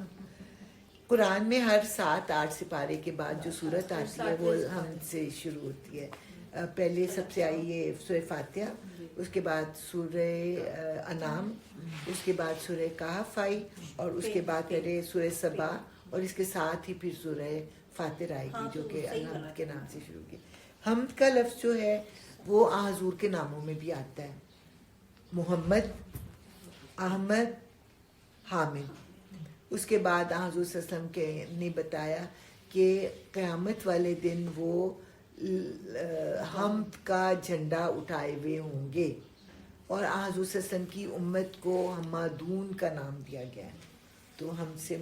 قرآن میں ہر 7-8 سپارے کے بعد جو صورت آتی ہے وہ ہم سے شروع ہوتی ہے. پہلے سب سے آئی ہے سورہ فاتحہ، اس کے بعد سورہ انعام، اس کے بعد سورہ کہف آئی، اور اس کے بعد پہلے سورہ سبا، اور اس کے ساتھ ہی پھر سورہ فاتر آئے گی جو کہ الحمد کے نام سے شروع کی. حمد کا لفظ جو ہے وہ حضور کے ناموں میں بھی آتا ہے، محمد، احمد، حامد. اس کے بعد حضور صلی اللہ علیہ وسلم نے بتایا کہ قیامت والے دن وہ حمد کا جھنڈا اٹھائے ہوئے ہوں گے، اور حضور صلی اللہ علیہ وسلم کی امت کو حمادون کا نام دیا گیا ہے. تو ہم سے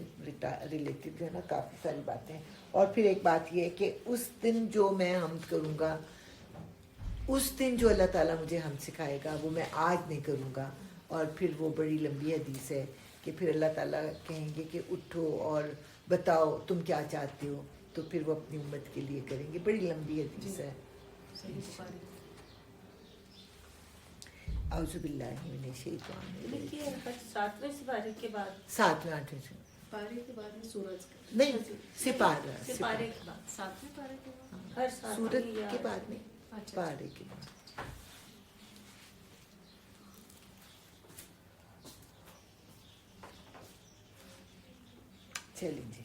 ریلیٹڈ جو ہے نا کافی ساری باتیں. اور پھر ایک بات یہ ہے کہ اس دن جو میں حمد کروں گا، اس دن جو اللہ تعالیٰ مجھے حمد سکھائے گا وہ میں آج نہیں کروں گا. اور پھر وہ بڑی لمبی حدیث ہے کہ پھر اللہ تعالیٰ کہیں گے کہ اٹھو اور بتاؤ تم کیا چاہتے ہو، تو پھر وہ اپنی امت کے لیے کریں گے. بڑی لمبی حدیث ہے. اعوذ باللہ من الشیطان دیکھیے 7ویں سپارے کے بعد 7ویں 8ویں پارے کے بعد میں سورج کا نہیں، سپارہ سپارے کے بعد 7ویں پارے کے بعد. ہر ساتھ سورت کے بعد نہیں، اچھا. پارے کے بعد. چلیں جی.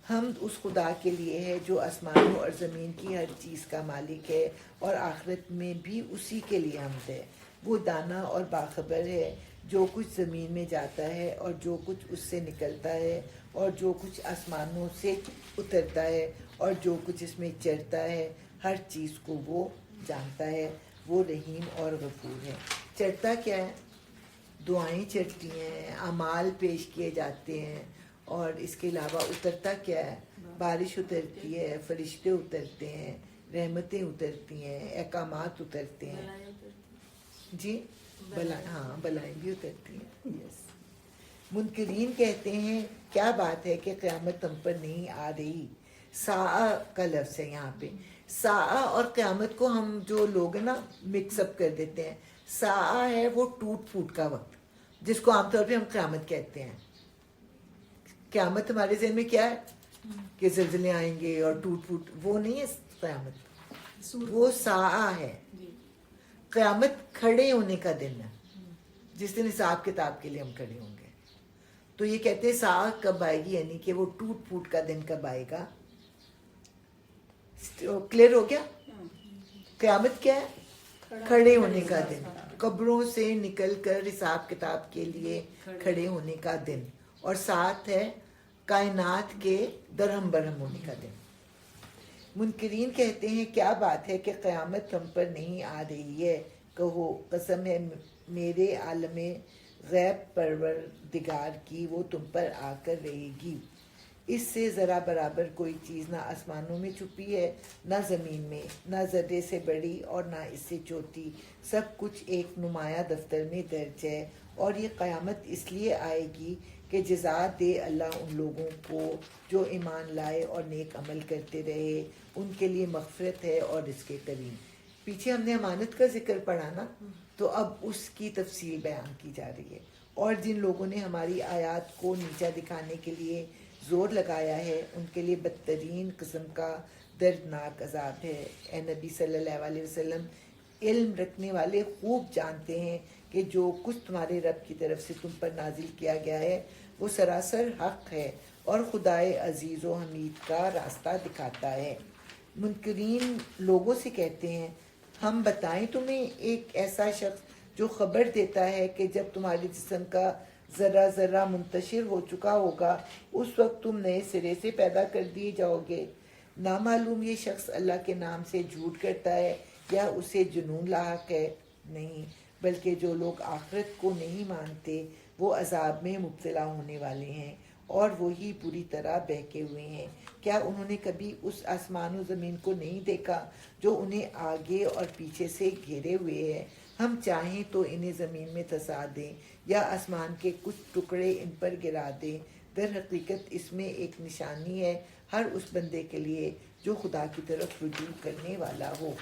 حمد اس خدا کے لیے ہے جو آسمانوں اور زمین کی ہر چیز کا مالک ہے، اور آخرت میں بھی اسی کے لیے حمد ہے. وہ دانا اور باخبر ہے، جو کچھ زمین میں جاتا ہے اور جو کچھ اس سے نکلتا ہے، اور جو کچھ آسمانوں سے اترتا ہے اور جو کچھ اس میں چڑھتا ہے، ہر چیز کو وہ جانتا ہے. وہ رحیم اور غفور ہے. چڑھتا کیا ہے؟ دعائیں چڑھتی ہیں، اعمال پیش کیے جاتے ہیں. اور اس کے علاوہ اترتا کیا ہے؟ بارش اترتی ہے، فرشتے اترتے ہیں، رحمتیں اترتی ہیں، احکامات اترتے ہیں. جی ہاں، بلائیں بھی اترتی ہیں. یس. منکرین کہتے ہیں کیا بات ہے کہ قیامت ہم پر نہیں آ رہی. ساعہ کا لفظ ہے یہاں پہ. ساعہ اور قیامت کو ہم جو لوگ ہیں نا مکس اپ کر دیتے ہیں. ساعہ ہے وہ ٹوٹ پھوٹ کا وقت، جس کو عام طور پہ ہم قیامت کہتے ہیں. قیامت ہمارے ذہن میں کیا ہے کہ زلزلے آئیں گے اور ٹوٹ پھوٹ، وہ نہیں ہے قیامت، وہ ساعہ ہے. قیامت کھڑے ہونے کا دن ہے، جس دن حساب کتاب کے لیے ہم کھڑے ہوں گے. تو یہ کہتے ہیں ساعہ کب آئے گی، یعنی کہ وہ ٹوٹ پھوٹ کا دن کب آئے گا. کلیئر ہو گیا؟ قیامت کیا ہے؟ کھڑے ہونے کا دن، قبروں سے نکل کر حساب کتاب کے لیے کھڑے ہونے کا دن. اور ساتھ ہے کائنات کے درہم برہم ہونے کا دن. منکرین کہتے ہیں کیا بات ہے کہ قیامت ہم پر نہیں آ رہی ہے. کہو قسم ہے میرے عالم غیب پروردگار کی، وہ تم پر آ کر رہے گی. اس سے ذرا برابر کوئی چیز نہ آسمانوں میں چھپی ہے نہ زمین میں، نہ ذرے سے بڑی اور نہ اس سے چھوٹی. سب کچھ ایک نمایاں دفتر میں درج ہے. اور یہ قیامت اس لیے آئے گی کہ جزا دے اللہ ان لوگوں کو جو ایمان لائے اور نیک عمل کرتے رہے. ان کے لیے مغفرت ہے اور رزق کریم. پیچھے ہم نے امانت کا ذکر پڑھا نا، تو اب اس کی تفصیل بیان کی جا رہی ہے. اور جن لوگوں نے ہماری آیات کو نیچا دکھانے کے لیے زور لگایا ہے، ان کے لیے بدترین قسم کا دردناک عذاب ہے. اے نبی صلی اللہ علیہ وسلم، علم رکھنے والے خوب جانتے ہیں کہ جو کچھ تمہارے رب کی طرف سے تم پر نازل کیا گیا ہے وہ سراسر حق ہے، اور خدائے عزیز و حمید کا راستہ دکھاتا ہے. منکرین لوگوں سے کہتے ہیں ہم بتائیں تمہیں ایک ایسا شخص جو خبر دیتا ہے کہ جب تمہارے جسم کا ذرہ ذرہ منتشر ہو چکا ہوگا اس وقت تم نئے سرے سے پیدا کر دیے جاؤ گے. نامعلوم یہ شخص اللہ کے نام سے جھوٹ کرتا ہے یا اسے جنون لاحق ہے. نہیں، بلکہ جو لوگ آخرت کو نہیں مانتے وہ عذاب میں مبتلا ہونے والے ہیں. اور وہی پوری طرح بہکے ہوئے ہیں. کیا انہوں نے کبھی اس آسمان و زمین کو نہیں دیکھا جو انہیں آگے اور پیچھے سے گھیرے ہوئے ہے؟ ہم چاہیں تو انہیں زمین میں دھسا دیں یا آسمان کے کچھ ٹکڑے ان پر گرا دیں. در حقیقت اس میں ایک نشانی ہے ہر اس بندے کے لیے جو خدا کی طرف رجوع کرنے والا ہو.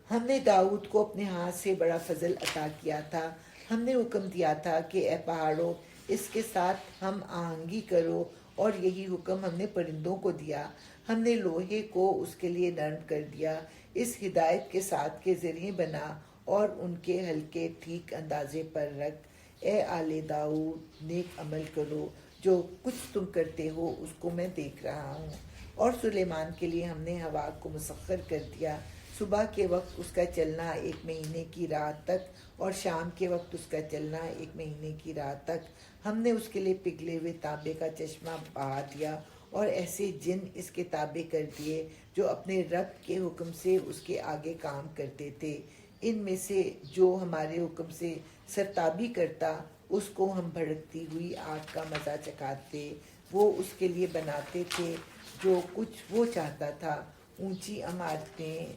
ہم نے داؤد کو اپنے ہاتھ سے بڑا فضل عطا کیا تھا. ہم نے حکم دیا تھا کہ اے پہاڑوں اس کے ساتھ ہم آہنگی کرو، اور یہی حکم ہم نے پرندوں کو دیا. ہم نے لوہے کو اس کے لیے نرم کر دیا، اس ہدایت کے ساتھ کے ذریعے بنا اور ان کے حلقے ٹھیک اندازے پر رکھ. اے آل داؤد نیک عمل کرو، جو کچھ تم کرتے ہو اس کو میں دیکھ رہا ہوں. اور سلیمان کے لیے ہم نے ہوا کو مسخر کر دیا، صبح کے وقت اس کا چلنا 1 مہینے کی رات تک اور شام کے وقت اس کا چلنا 1 مہینے کی رات تک. ہم نے اس کے لیے پگھلے ہوئے تانبے کا چشمہ بہا دیا اور ایسے جن اس کے تابع کر دیے جو اپنے رب کے حکم سے اس کے آگے کام کرتے تھے. ان میں سے جو ہمارے حکم سے سرتابی کرتا اس کو ہم بھڑکتی ہوئی آگ کا مزہ چکھاتے. وہ اس کے لیے بناتے تھے جو کچھ وہ چاہتا تھا، اونچی عمارتیں،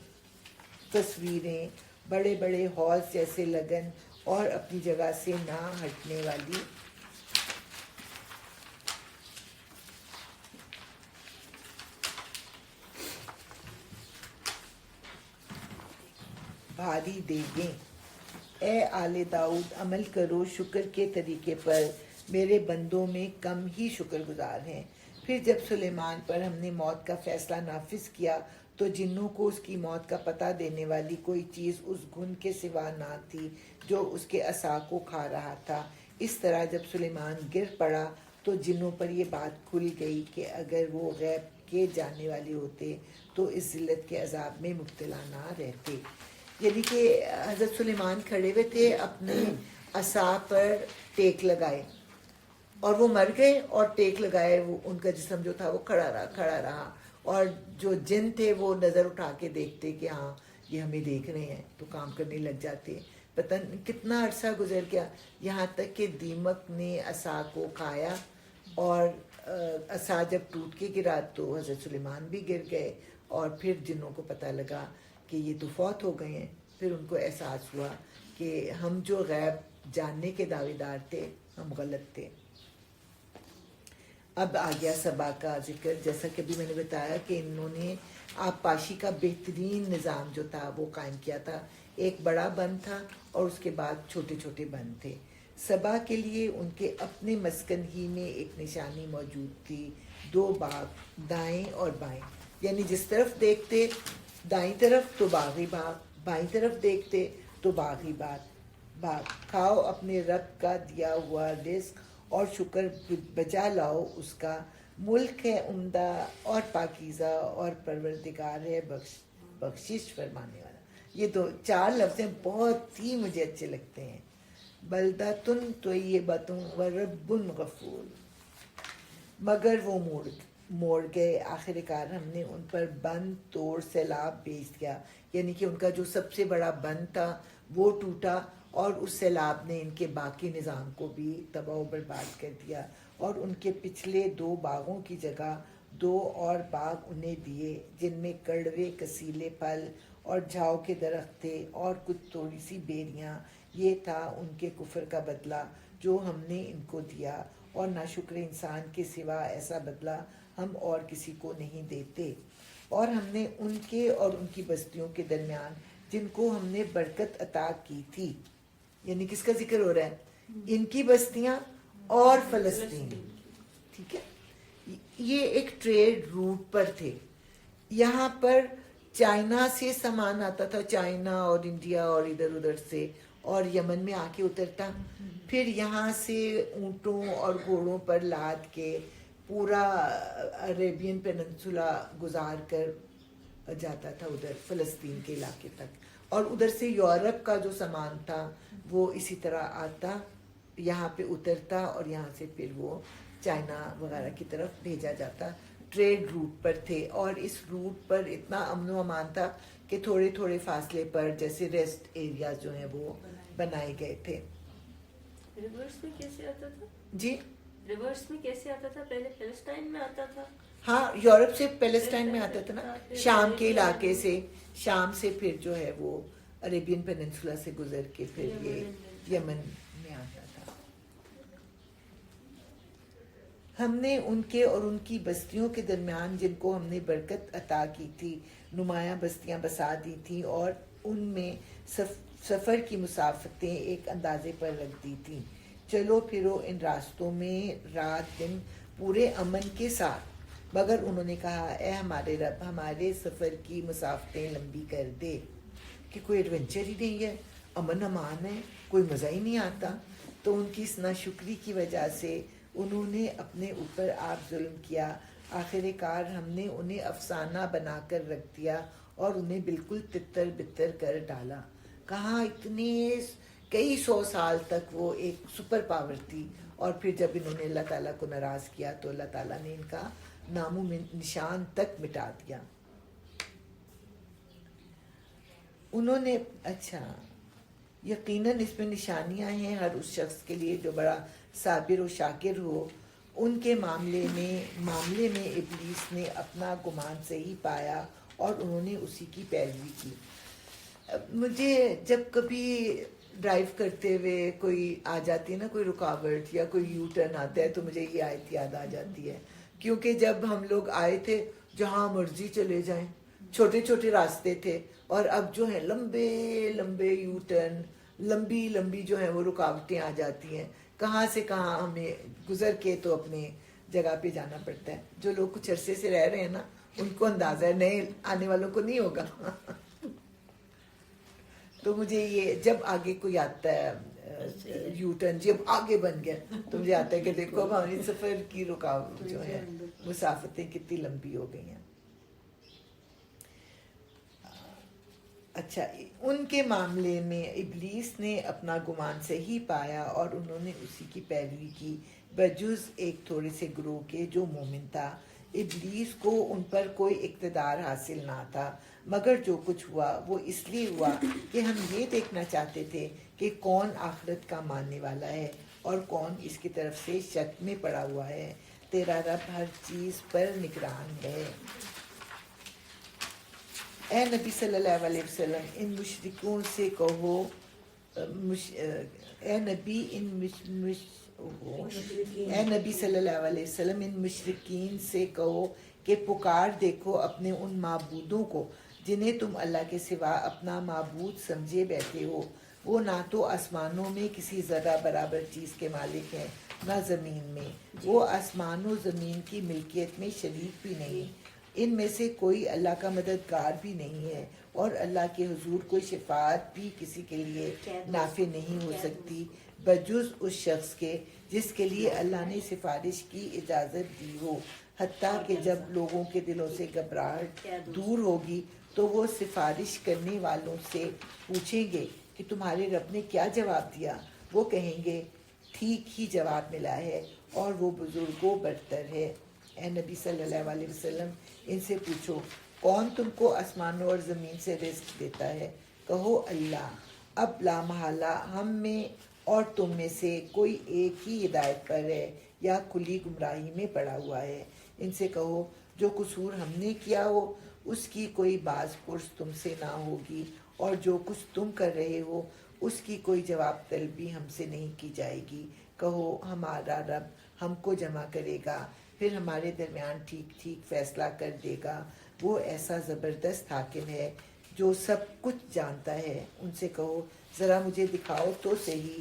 تصویریں، بڑے بڑے ہالز جیسے لگن اور اپنی جگہ سے نہ ہٹنے والی بھاری دیگیں. اے آل داؤد عمل کرو شکر کے طریقے پر، میرے بندوں میں کم ہی شکر گزار ہیں. پھر جب سلیمان پر ہم نے موت کا فیصلہ نافذ کیا تو جنوں کو اس کی موت کا پتہ دینے والی کوئی چیز اس گھن کے سوا نہ تھی جو اس کے عصا کو کھا رہا تھا. اس طرح جب سلیمان گر پڑا تو جنوں پر یہ بات کھل گئی کہ اگر وہ غیب کے جاننے والے ہوتے تو اس ذلت کے عذاب میں مبتلا نہ رہتے. یعنی کہ حضرت سلیمان کھڑے ہوئے تھے، اپنے عصا پر ٹیک لگائے اور وہ مر گئے، اور ٹیک لگائے وہ ان کا جسم جو تھا وہ کھڑا رہا. اور جو جن تھے وہ نظر اٹھا کے دیکھتے کہ ہاں یہ ہمیں دیکھ رہے ہیں تو کام کرنے لگ جاتے. پتہ کتنا عرصہ گزر گیا، یہاں تک کہ دیمک نے عصا کو کھایا، اور عصا جب ٹوٹ کے گرا تو حضرت سلیمان بھی گر گئے. اور پھر جنوں کو پتہ لگا کہ یہ تو فوت ہو گئے ہیں. پھر ان کو احساس ہوا کہ ہم جو غیب جاننے کے دعوے دار تھے ہم غلط تھے. اب آ گیا سبا کا ذکر. جیسا کہ ابھی میں نے بتایا کہ انہوں نے آبپاشی کا بہترین نظام جو تھا وہ قائم کیا تھا. ایک بڑا بند تھا اور اس کے بعد چھوٹے چھوٹے بند تھے. سبا کے لیے ان کے اپنے مسکن ہی میں ایک نشانی موجود تھی، 2 باغ دائیں اور بائیں. یعنی جس طرف دیکھتے دائیں طرف تو باغی باغ، بائیں طرف دیکھتے تو باغی باغ. کھاؤ اپنے رب کا دیا ہوا رزق اور شکر بجا لاؤ اس کا. ملک ہے عمدہ اور پاکیزہ اور پروردگار ہے بخشش فرمانے والا. یہ 4 لفظیں بہت ہی مجھے اچھے لگتے ہیں. بلدتن طیبۃ ورب غفور. مگر وہ موڑ گئے، آخر کار ہم نے ان پر بند توڑ سیلاب بھیج دیا. یعنی کہ ان کا جو سب سے بڑا بند تھا وہ ٹوٹا، اور اس سیلاب نے ان کے باقی نظام کو بھی تباہ و برباد کر دیا. اور ان کے پچھلے 2 باغوں کی جگہ 2 اور باغ انہیں دیے جن میں کڑوے کسیلے پھل اور جھاؤ کے درخت تھے اور کچھ تھوڑی سی بیریاں. یہ تھا ان کے کفر کا بدلہ جو ہم نے ان کو دیا، اور ناشکر انسان کے سوا ایسا بدلہ ہم اور کسی کو نہیں دیتے. اور ہم نے ان کے اور ان کی بستیوں کے درمیان جن کو ہم نے برکت عطا کی تھی، یعنی کس کا ذکر ہو رہا ہے؟ ان کی بستیاں اور فلسطین. ٹھیک ہے، یہ ایک ٹریڈ روٹ پر تھے. یہاں پر چائنا سے سامان آتا تھا، چائنا اور انڈیا اور ادھر ادھر سے، اور یمن میں آ کے اترتا. پھر یہاں سے اونٹوں اور گھوڑوں پر لاد کے پورا عربین پیننسولا گزار کر جاتا تھا ادھر فلسطین کے علاقے تک. اور ادھر سے یورپ کا جو سامان تھا وہ اسی طرح آتا، یہاں پہ اترتا، اور یہاں سے پھر وہ چائنا وغیرہ کی طرف بھیجا جاتا. ٹریڈ روٹ پر تھے، اور اس روٹ پر اتنا امن و امان تھا کہ تھوڑے تھوڑے فاصلے پر جیسے ریسٹ ایریاز جو ہیں وہ بنائے گئے تھے. ریورس میں کیسے آتا تھا؟ جی ریورس میں کیسے آتا تھا؟ پہلے فلسطین میں آتا تھا. ہاں یورپ سے پیلسٹائن میں آتا تھا نا, شام کے علاقے سے, شام سے پھر جو ہے وہ عربین پیننسولا سے گزر کے پھر یہ یمن میں آتا تھا. ہم نے ان کے اور ان کی بستیوں کے درمیان جن کو ہم نے برکت عطا کی تھی نمایاں بستیاں بسا دی تھیں اور ان میں سفر کی مسافتیں ایک اندازے پر رکھ دی تھیں. چلو پھرو ان راستوں میں رات دن پورے امن کے ساتھ. مگر انہوں نے کہا اے ہمارے رب ہمارے سفر کی مسافتیں لمبی کر دے. کہ کوئی ایڈونچر ہی نہیں ہے, امن امان ہے, کوئی مزہ ہی نہیں آتا. تو ان کی اس ناشکری کی وجہ سے انہوں نے اپنے اوپر آپ ظلم کیا. آخر کار ہم نے انہیں افسانہ بنا کر رکھ دیا اور انہیں بالکل تتر بتر کر ڈالا. کہاں اتنے کئی 100 سال تک وہ ایک سپر پاور تھی, اور پھر جب انہوں نے اللہ تعالیٰ کو ناراض کیا تو اللہ تعالیٰ نے ان کا نام و نشان تک مٹا دیا. انہوں نے اچھا یقیناً اس میں نشانیاں ہیں ہر اس شخص کے لیے جو بڑا صابر و شاکر ہو. ان کے معاملے میں ابلیس نے اپنا گمان صحیح پایا اور انہوں نے اسی کی پیروی کی. مجھے جب کبھی ڈرائیو کرتے ہوئے کوئی آ جاتی ہے نا کوئی رکاوٹ یا کوئی یو ٹرن آتا ہے تو مجھے یہ آیت یاد آ جاتی ہے. کیونکہ جب ہم لوگ آئے تھے جہاں مرضی چلے جائیں, چھوٹے چھوٹے راستے تھے, اور اب جو ہے لمبے لمبے یو ٹرن, لمبی لمبی جو ہے وہ رکاوٹیں آ جاتی ہیں. کہاں سے کہاں ہمیں گزر کے تو اپنے جگہ پہ جانا پڑتا ہے. جو لوگ کچھ عرصے سے رہ رہے ہیں نا ان کو اندازہ ہے, نئے آنے والوں کو نہیں ہوگا. تو مجھے یہ جب آگے کوئی آتا ہے یو ٹرن جب آگے بن گیا تو مجھے آتا ہے کہ دیکھو ہماری سفر کی رکاوٹ جو ہے مسافتیں کتنی لمبی ہو گئی ہیں. اچھا, ان کے معاملے میں ابلیس نے اپنا گمان صحیح پایا اور انہوں نے اسی کی پیروی کی بجز ایک تھوڑے سے گروہ کے جو مومن تھا. ابلیس کو ان پر کوئی اقتدار حاصل نہ تھا, مگر جو کچھ ہوا وہ اس لیے ہوا کہ ہم یہ دیکھنا چاہتے تھے کہ کون آخرت کا ماننے والا ہے اور کون اس کی طرف سے شک میں پڑا ہوا ہے. تیرا رب ہر چیز پر نگران ہے. اے نبی صلی اللہ علیہ وسلم ان مشرکوں سے کہو اے نبی صلی اللہ علیہ وسلم ان مشرکین سے کہو کہ پکار دیکھو اپنے ان معبودوں کو جنہیں تم اللہ کے سوا اپنا معبود سمجھے بیٹھے ہو. وہ نہ تو آسمانوں میں کسی ذرہ برابر چیز کے مالک ہیں نہ زمین میں. وہ آسمان و زمین کی ملکیت میں شریک بھی نہیں. ان میں سے کوئی اللہ کا مددگار بھی نہیں ہے, اور اللہ کے حضور کوئی شفاعت بھی کسی کے لیے نافع نہیں ہو سکتی بجز اس شخص کے جس کے لیے اللہ نے سفارش کی اجازت دی ہو. حتیٰ کہ جب لوگوں کے دلوں سے گھبراہٹ دور ہوگی تو وہ سفارش کرنے والوں سے پوچھیں گے کہ تمہارے رب نے کیا جواب دیا. وہ کہیں گے ٹھیک ہی جواب ملا ہے اور وہ بزرگوں برتر ہے. اے نبی صلی اللہ علیہ وسلم ان سے پوچھو کون تم کو آسمانوں اور زمین سے رزق دیتا ہے. کہو اللہ. اب لا محالہ ہم میں اور تم میں سے کوئی ایک ہی ہدایت پر ہے یا کھلی گمراہی میں پڑا ہوا ہے. ان سے کہو جو قصور ہم نے کیا ہو اس کی کوئی باز پرس تم سے نہ ہوگی, اور جو کچھ تم کر رہے ہو اس کی کوئی جواب طلبی ہم سے نہیں کی جائے گی. کہو ہمارا رب ہم کو جمع کرے گا, پھر ہمارے درمیان ٹھیک ٹھیک فیصلہ کر دے گا. وہ ایسا زبردست حاکم ہے جو سب کچھ جانتا ہے. ان سے کہو ذرا مجھے دکھاؤ تو صحیح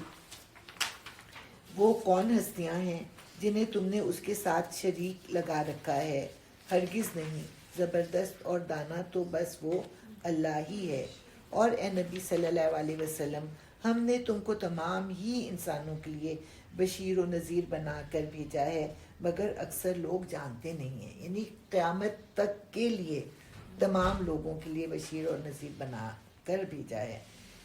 وہ کون ہستیاں ہیں جنہیں تم نے اس کے ساتھ شریک لگا رکھا ہے. ہرگز نہیں, زبردست اور دانا تو بس وہ اللہ ہی ہے. اور اے نبی صلی اللہ علیہ وسلم ہم نے تم کو تمام ہی انسانوں کے لیے بشیر و نذیر بنا کر بھیجا ہے, مگر اکثر لوگ جانتے نہیں ہیں. یعنی قیامت تک کے لیے تمام لوگوں کے لیے بشیر اور نذیر بنا کر بھیجا ہے.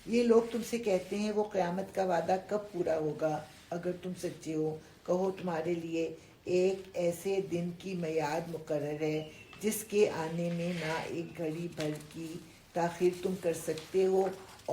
یہ لوگ تم سے کہتے ہیں وہ قیامت کا وعدہ کب پورا ہوگا. اگر تم سچے ہو کہو تمہارے لیے ایک ایسے دن کی میعاد مقرر ہے جس کے آنے میں نہ ایک گھڑی بھر کی تاخیر تم کر سکتے ہو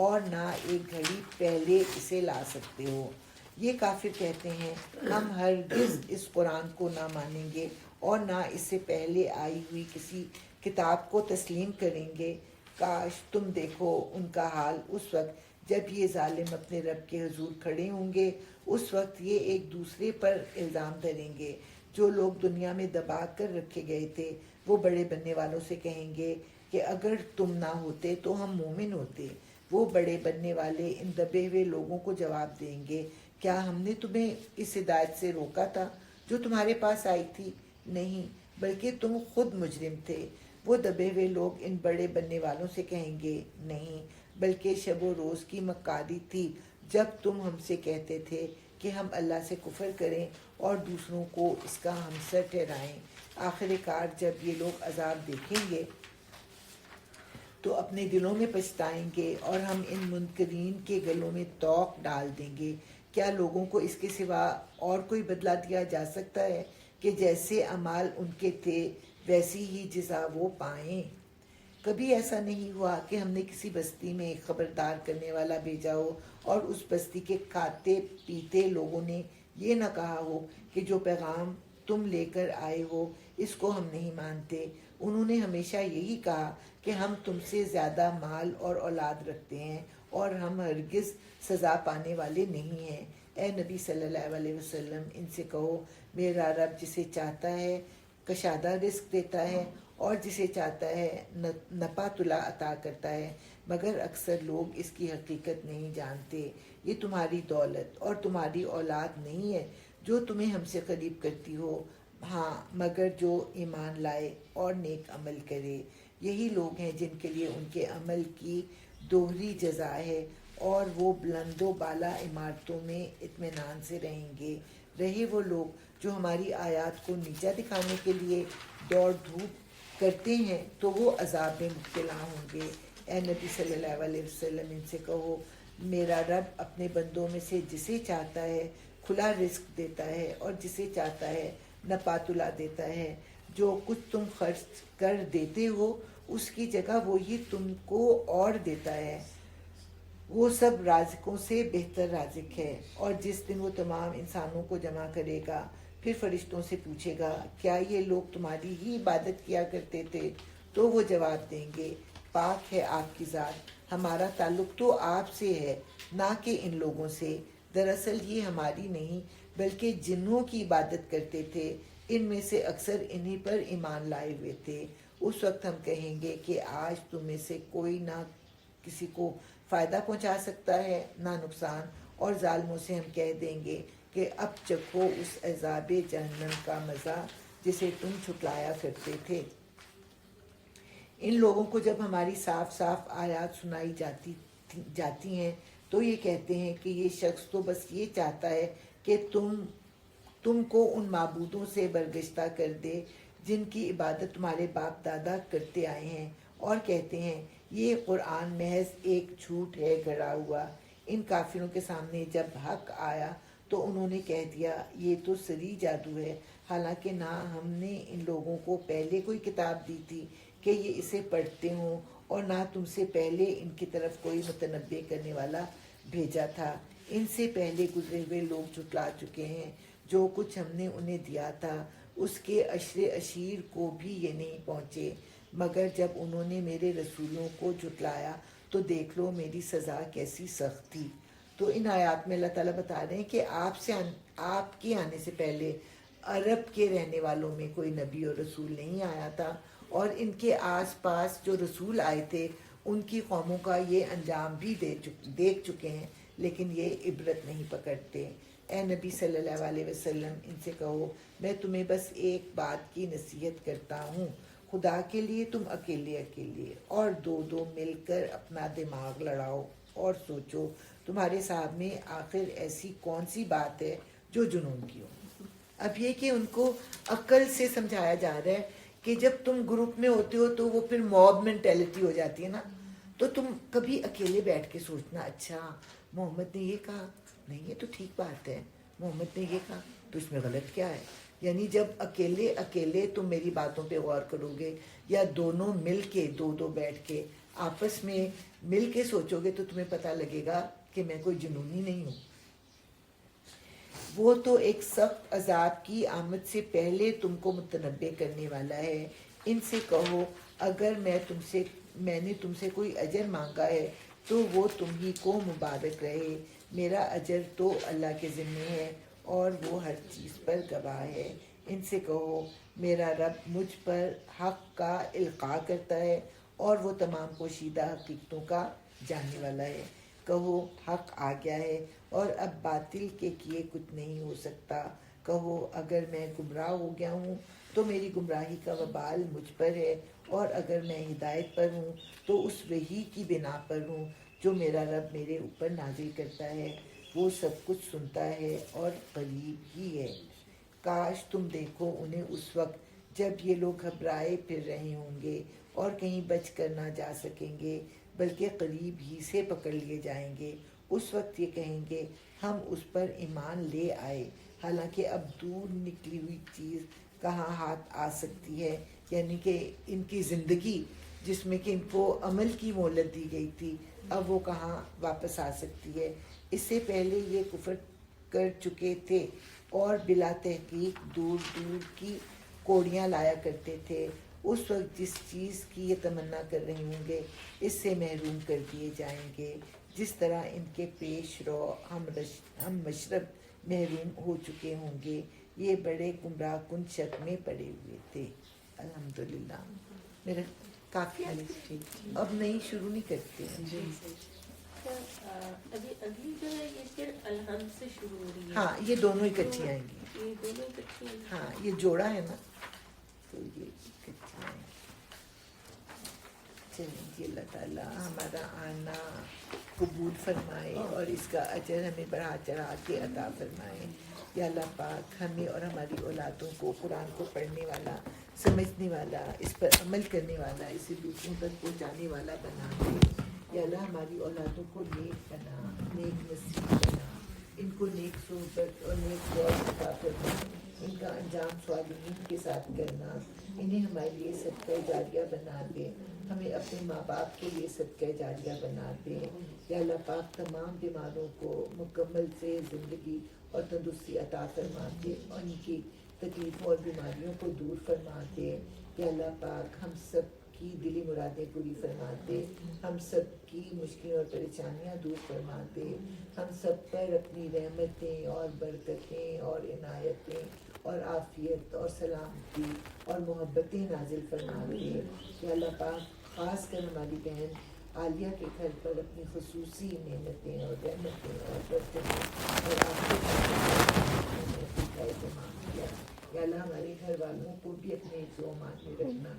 اور نہ ایک گھڑی پہلے اسے لا سکتے ہو. یہ کافر کہتے ہیں ہم ہرگز اس قرآن کو نہ مانیں گے اور نہ اس سے پہلے آئی ہوئی کسی کتاب کو تسلیم کریں گے. کاش تم دیکھو ان کا حال اس وقت جب یہ ظالم اپنے رب کے حضور کھڑے ہوں گے. اس وقت یہ ایک دوسرے پر الزام دھریں گے. جو لوگ دنیا میں دبا کر رکھے گئے تھے وہ بڑے بننے والوں سے کہیں گے کہ اگر تم نہ ہوتے تو ہم مومن ہوتے. وہ بڑے بننے والے ان دبے ہوئے لوگوں کو جواب دیں گے کیا ہم نے تمہیں اس ہدایت سے روکا تھا جو تمہارے پاس آئی تھی؟ نہیں، بلکہ تم خود مجرم تھے. وہ دبے ہوئے لوگ ان بڑے بننے والوں سے کہیں گے نہیں، بلکہ شب و روز کی مکاری تھی جب تم ہم سے کہتے تھے کہ ہم اللہ سے کفر کریں اور دوسروں کو اس کا ہمسر ٹھہرائیں. آخر کار جب یہ لوگ عذاب دیکھیں گے تو اپنے دلوں میں پچھتائیں گے اور ہم ان منکرین کے گلوں میں توق ڈال دیں گے. کیا لوگوں کو اس کے سوا اور کوئی بدلہ دیا جا سکتا ہے کہ جیسے اعمال ان کے تھے ویسی ہی جزا وہ پائیں؟ کبھی ایسا نہیں ہوا کہ ہم نے کسی بستی میں ایک خبردار کرنے والا بھیجا ہو اور اس بستی کے کھاتے پیتے لوگوں نے یہ نہ کہا ہو کہ جو پیغام تم لے کر آئے ہو اس کو ہم نہیں مانتے. انہوں نے ہمیشہ یہی کہا کہ ہم تم سے زیادہ مال اور اولاد رکھتے ہیں اور ہم ہرگز سزا پانے والے نہیں ہیں. اے نبی صلی اللہ علیہ وسلم ان سے کہو میرا رب جسے چاہتا ہے کشادہ رزق دیتا ہے اور جسے چاہتا ہے نپا تلا عطا کرتا ہے، مگر اکثر لوگ اس کی حقیقت نہیں جانتے. یہ تمہاری دولت اور تمہاری اولاد نہیں ہے جو تمہیں ہم سے قریب کرتی ہو، ہاں مگر جو ایمان لائے اور نیک عمل کرے. یہی لوگ ہیں جن کے لیے ان کے عمل کی دوہری جزا ہے اور وہ بلند و بالا عمارتوں میں اطمینان سے رہیں گے. رہے وہ لوگ جو ہماری آیات کو نیچا دکھانے کے لیے دوڑ دھوپ کرتے ہیں تو وہ عذاب میں مبتلا ہوں گے. اے نبی صلی اللہ علیہ وسلم ان سے کہو میرا رب اپنے بندوں میں سے جسے چاہتا ہے کھلا رزق دیتا ہے اور جسے چاہتا ہے نپاتلا دیتا ہے. جو کچھ تم خرچ کر دیتے ہو اس کی جگہ وہی تم کو اور دیتا ہے. وہ سب رازقوں سے بہتر رازق ہے. اور جس دن وہ تمام انسانوں کو جمع کرے گا پھر فرشتوں سے پوچھے گا کیا یہ لوگ تمہاری ہی عبادت کیا کرتے تھے؟ تو وہ جواب دیں گے پاک ہے آپ کی ذات، ہمارا تعلق تو آپ سے ہے نہ کہ ان لوگوں سے. دراصل یہ ہماری نہیں بلکہ جنوں کی عبادت کرتے تھے، ان میں سے اکثر انہی پر ایمان لائے ہوئے تھے. اس وقت ہم کہیں گے کہ آج تم میں سے کوئی نہ کسی کو فائدہ پہنچا سکتا ہے نہ نقصان، اور ظالموں سے ہم کہہ دیں گے کہ اب چکھو اس عذاب جہنم کا مزہ جسے تم چھٹلایا کرتے تھے. ان لوگوں کو جب ہماری صاف صاف آیات سنائی جاتی ہیں تو یہ کہتے ہیں کہ یہ شخص تو بس یہ چاہتا ہے کہ تم کو ان معبودوں سے برگشتہ کر دے جن کی عبادت تمہارے باپ دادا کرتے آئے ہیں، اور کہتے ہیں یہ قرآن محض ایک جھوٹ ہے گڑا ہوا. ان کافروں کے سامنے جب حق آیا تو انہوں نے کہہ دیا یہ تو سری جادو ہے، حالانکہ نہ ہم نے ان لوگوں کو پہلے کوئی کتاب دی تھی کہ یہ اسے پڑھتے ہوں اور نہ تم سے پہلے ان کی طرف کوئی متنبع کرنے والا بھیجا تھا. ان سے پہلے گزرے ہوئے لوگ جھٹلا چکے ہیں. جو کچھ ہم نے انہیں دیا تھا اس کے عشر عشیر کو بھی یہ نہیں پہنچے، مگر جب انہوں نے میرے رسولوں کو جھٹلایا تو دیکھ لو میری سزا کیسی سخت تھی. تو ان آیات میں اللہ تعالیٰ بتا رہے ہیں کہ آپ کے آنے سے پہلے عرب کے رہنے والوں میں کوئی نبی اور رسول نہیں آیا تھا، اور ان کے آس پاس جو رسول آئے تھے ان کی قوموں کا یہ انجام بھی دیکھ چکے ہیں، لیکن یہ عبرت نہیں پکڑتے. اے نبی صلی اللہ علیہ وسلم ان سے کہو میں تمہیں بس ایک بات کی نصیحت کرتا ہوں، خدا کے لیے تم اکیلے اور دو مل کر اپنا دماغ لڑاؤ اور سوچو تمہارے صاحب میں آخر ایسی کون سی بات ہے جو جنون کی ہو. اب یہ کہ ان کو عقل سے سمجھایا جا رہا ہے کہ جب تم گروپ میں ہوتے ہو تو وہ پھر موب مینٹیلٹی ہو جاتی ہے نا، تو تم کبھی اکیلے بیٹھ کے سوچنا اچھا محمد نے یہ کہا، نہیں یہ تو ٹھیک بات ہے، محمد نے یہ کہا تو اس میں غلط کیا ہے. یعنی جب اکیلے تم میری باتوں پہ غور کرو گے یا دونوں مل کے دو بیٹھ کے آپس میں مل کے سوچو گے تو تمہیں پتہ لگے گا کہ میں کوئی جنونی نہیں ہوں. وہ تو ایک سخت عذاب کی آمد سے پہلے تم کو متنبع کرنے والا ہے. ان سے کہو اگر میں نے تم سے کوئی اجر مانگا ہے تو وہ تم ہی کو مبارک رہے. میرا اجر تو اللہ کے ذمے ہے اور وہ ہر چیز پر گواہ ہے. ان سے کہو میرا رب مجھ پر حق کا القاء کرتا ہے اور وہ تمام پوشیدہ حقیقتوں کا جاننے والا ہے. کہو حق آ گیا ہے اور اب باطل کے کیے کچھ نہیں ہو سکتا. کہو اگر میں گمراہ ہو گیا ہوں تو میری گمراہی کا وبال مجھ پر ہے اور اگر میں ہدایت پر ہوں تو اس وحی کی بنا پر ہوں جو میرا رب میرے اوپر نازل کرتا ہے. وہ سب کچھ سنتا ہے اور قریب ہی ہے. کاش تم دیکھو انہیں اس وقت جب یہ لوگ گھبرائے پھر رہے ہوں گے اور کہیں بچ کر نہ جا سکیں گے بلکہ قریب ہی سے پکڑ لیے جائیں گے. اس وقت یہ کہیں گے ہم اس پر ایمان لے آئے حالانکہ اب دور نکلی ہوئی چیز کہاں ہاتھ آ سکتی ہے. یعنی کہ ان کی زندگی جس میں کہ ان کو عمل کی مہلت دی گئی تھی اب وہ کہاں واپس آ سکتی ہے. اس سے پہلے یہ کفر کر چکے تھے اور بلا تحقیق دور دور کی کوڑیاں لایا کرتے تھے. اس وقت جس چیز کی یہ تمنا کر رہے ہوں گے اس سے محروم کر دیے جائیں گے جس طرح ان کے پیش رو ہم مشرب محروم ہو چکے ہوں گے. یہ بڑے گمراہ کن شک میں پڑے ہوئے تھے. الحمدللہ میرا کافی اب نئی شروع نہیں کرتے ہیں. ابھی اگلی جو ہے یہ پھر الحمد سے شروع ہو رہی ہے. ہاں یہ دونوں اکٹھی آئیں گی. یہ دونوں اکٹھی ہیں. ہاں یہ جوڑا ہے نا تو یہ اکٹھی آئیں گی. چلیں جی اللہ تعالیٰ ہمارا آنا قبول فرمائے اور اس کا اجر ہمیں بڑھا چڑھا کے عطا فرمائے. یا اللہ پاک ہمیں اور ہماری اولادوں کو قرآن کو پڑھنے والا سمجھنے والا اس پر عمل کرنے والا اسے دوسروں تک پہنچانے والا بنا دے. یا اللہ ہماری اولادوں کو نیک بنا نیک نصیب بنا ان کو نیک صحبت اور نیک دور عطا فرما. ان کا انجام صالحین کے ساتھ کرنا انہیں ہمارے لیے صدقہ جاریہ بنا دے. ہمیں اپنے ماں باپ کے لیے صدقہ جاریہ بنا دے. یا اللہ پاک تمام بیماروں کو مکمل سے زندگی اور تندرستی عطا فرما دے اور ان کی تکلیفوں اور بیماریوں کو دور فرما دے. یا اللہ پاک ہم سب کی دلی مرادیں پوری فرما دے. ہم سب کی مشکلیں اور پریشانیاں دور فرما دے. ہم سب پر اپنی رحمتیں اور برکتیں اور عنایتیں اور عافیت اور سلامتی اور محبتیں نازل فرما دے. یا اللہ پاک خاص کر ہماری بہن عالیہ کے گھر پر اپنی خصوصی نعمتیں اور رحمتیں اور برکتیں اور عافیت کا اہتمام کیا. یا اللہ ہمارے گھر والوں کو بھی اپنے حفظ و امان میں رکھنا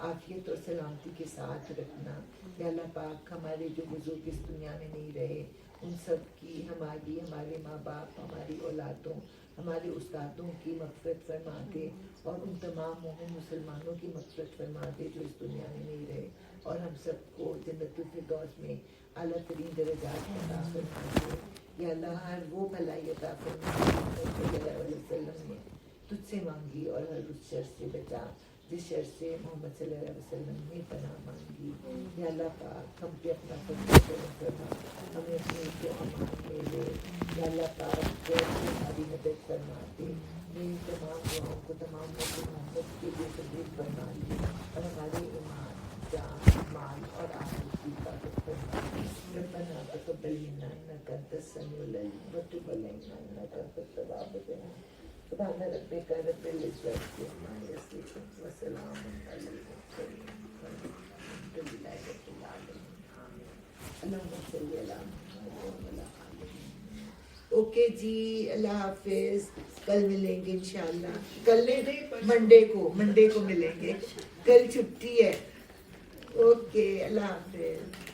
عافیت اور سلامتی کے ساتھ رکھنا. یا اللہ پاک ہمارے جو بزرگ اس دنیا میں نہیں رہے ان سب کی ہماری ہمارے ماں باپ ہماری اولادوں ہمارے استادوں کی مغفرت فرما دے اور ان تمام مومن مسلمانوں کی مغفرت فرما دے جو اس دنیا میں نہیں رہے اور ہم سب کو جنت الفردوس میں اعلیٰ ترین درجات عطا فرما دے. یا اللہ ہر وہ بھلائی عطا فرما دے محمد صلی اللہ علیہ وسلم نے تجھ سے مانگی اور ہر اس شر سے بچا جس شر سے محمد صلی اللہ علیہ وسلم نے پناہ مانگی. یا اللہ پاک ہم پہ اپنا فضل فرما ہمیں اپنے کو امان میں لے. یا اللہ پاک ہماری مدد فرما دے. میری تمام دعاؤں کو تمام محمد کے لیے قبول فرما لی اور ہمارے ایمان جان مال اور آخرت کی حفاظت فرما دے. ربنا تقبل منا انک انت السمیع العلیم وتب علینا انک انت التواب الرحیم. سبحان ربک رب العزت عما یصفون وسلام علی المرسلین والحمد للہ رب العالمین. آمین. اللہم صلی علی محمد وعلی آل محمد. اوکے جی اللہ حافظ. کل ملیں گے انشاءاللہ. کل نہیں منڈے کو ملیں گے. کل چھٹی ہے. اوکے اللہ حافظ.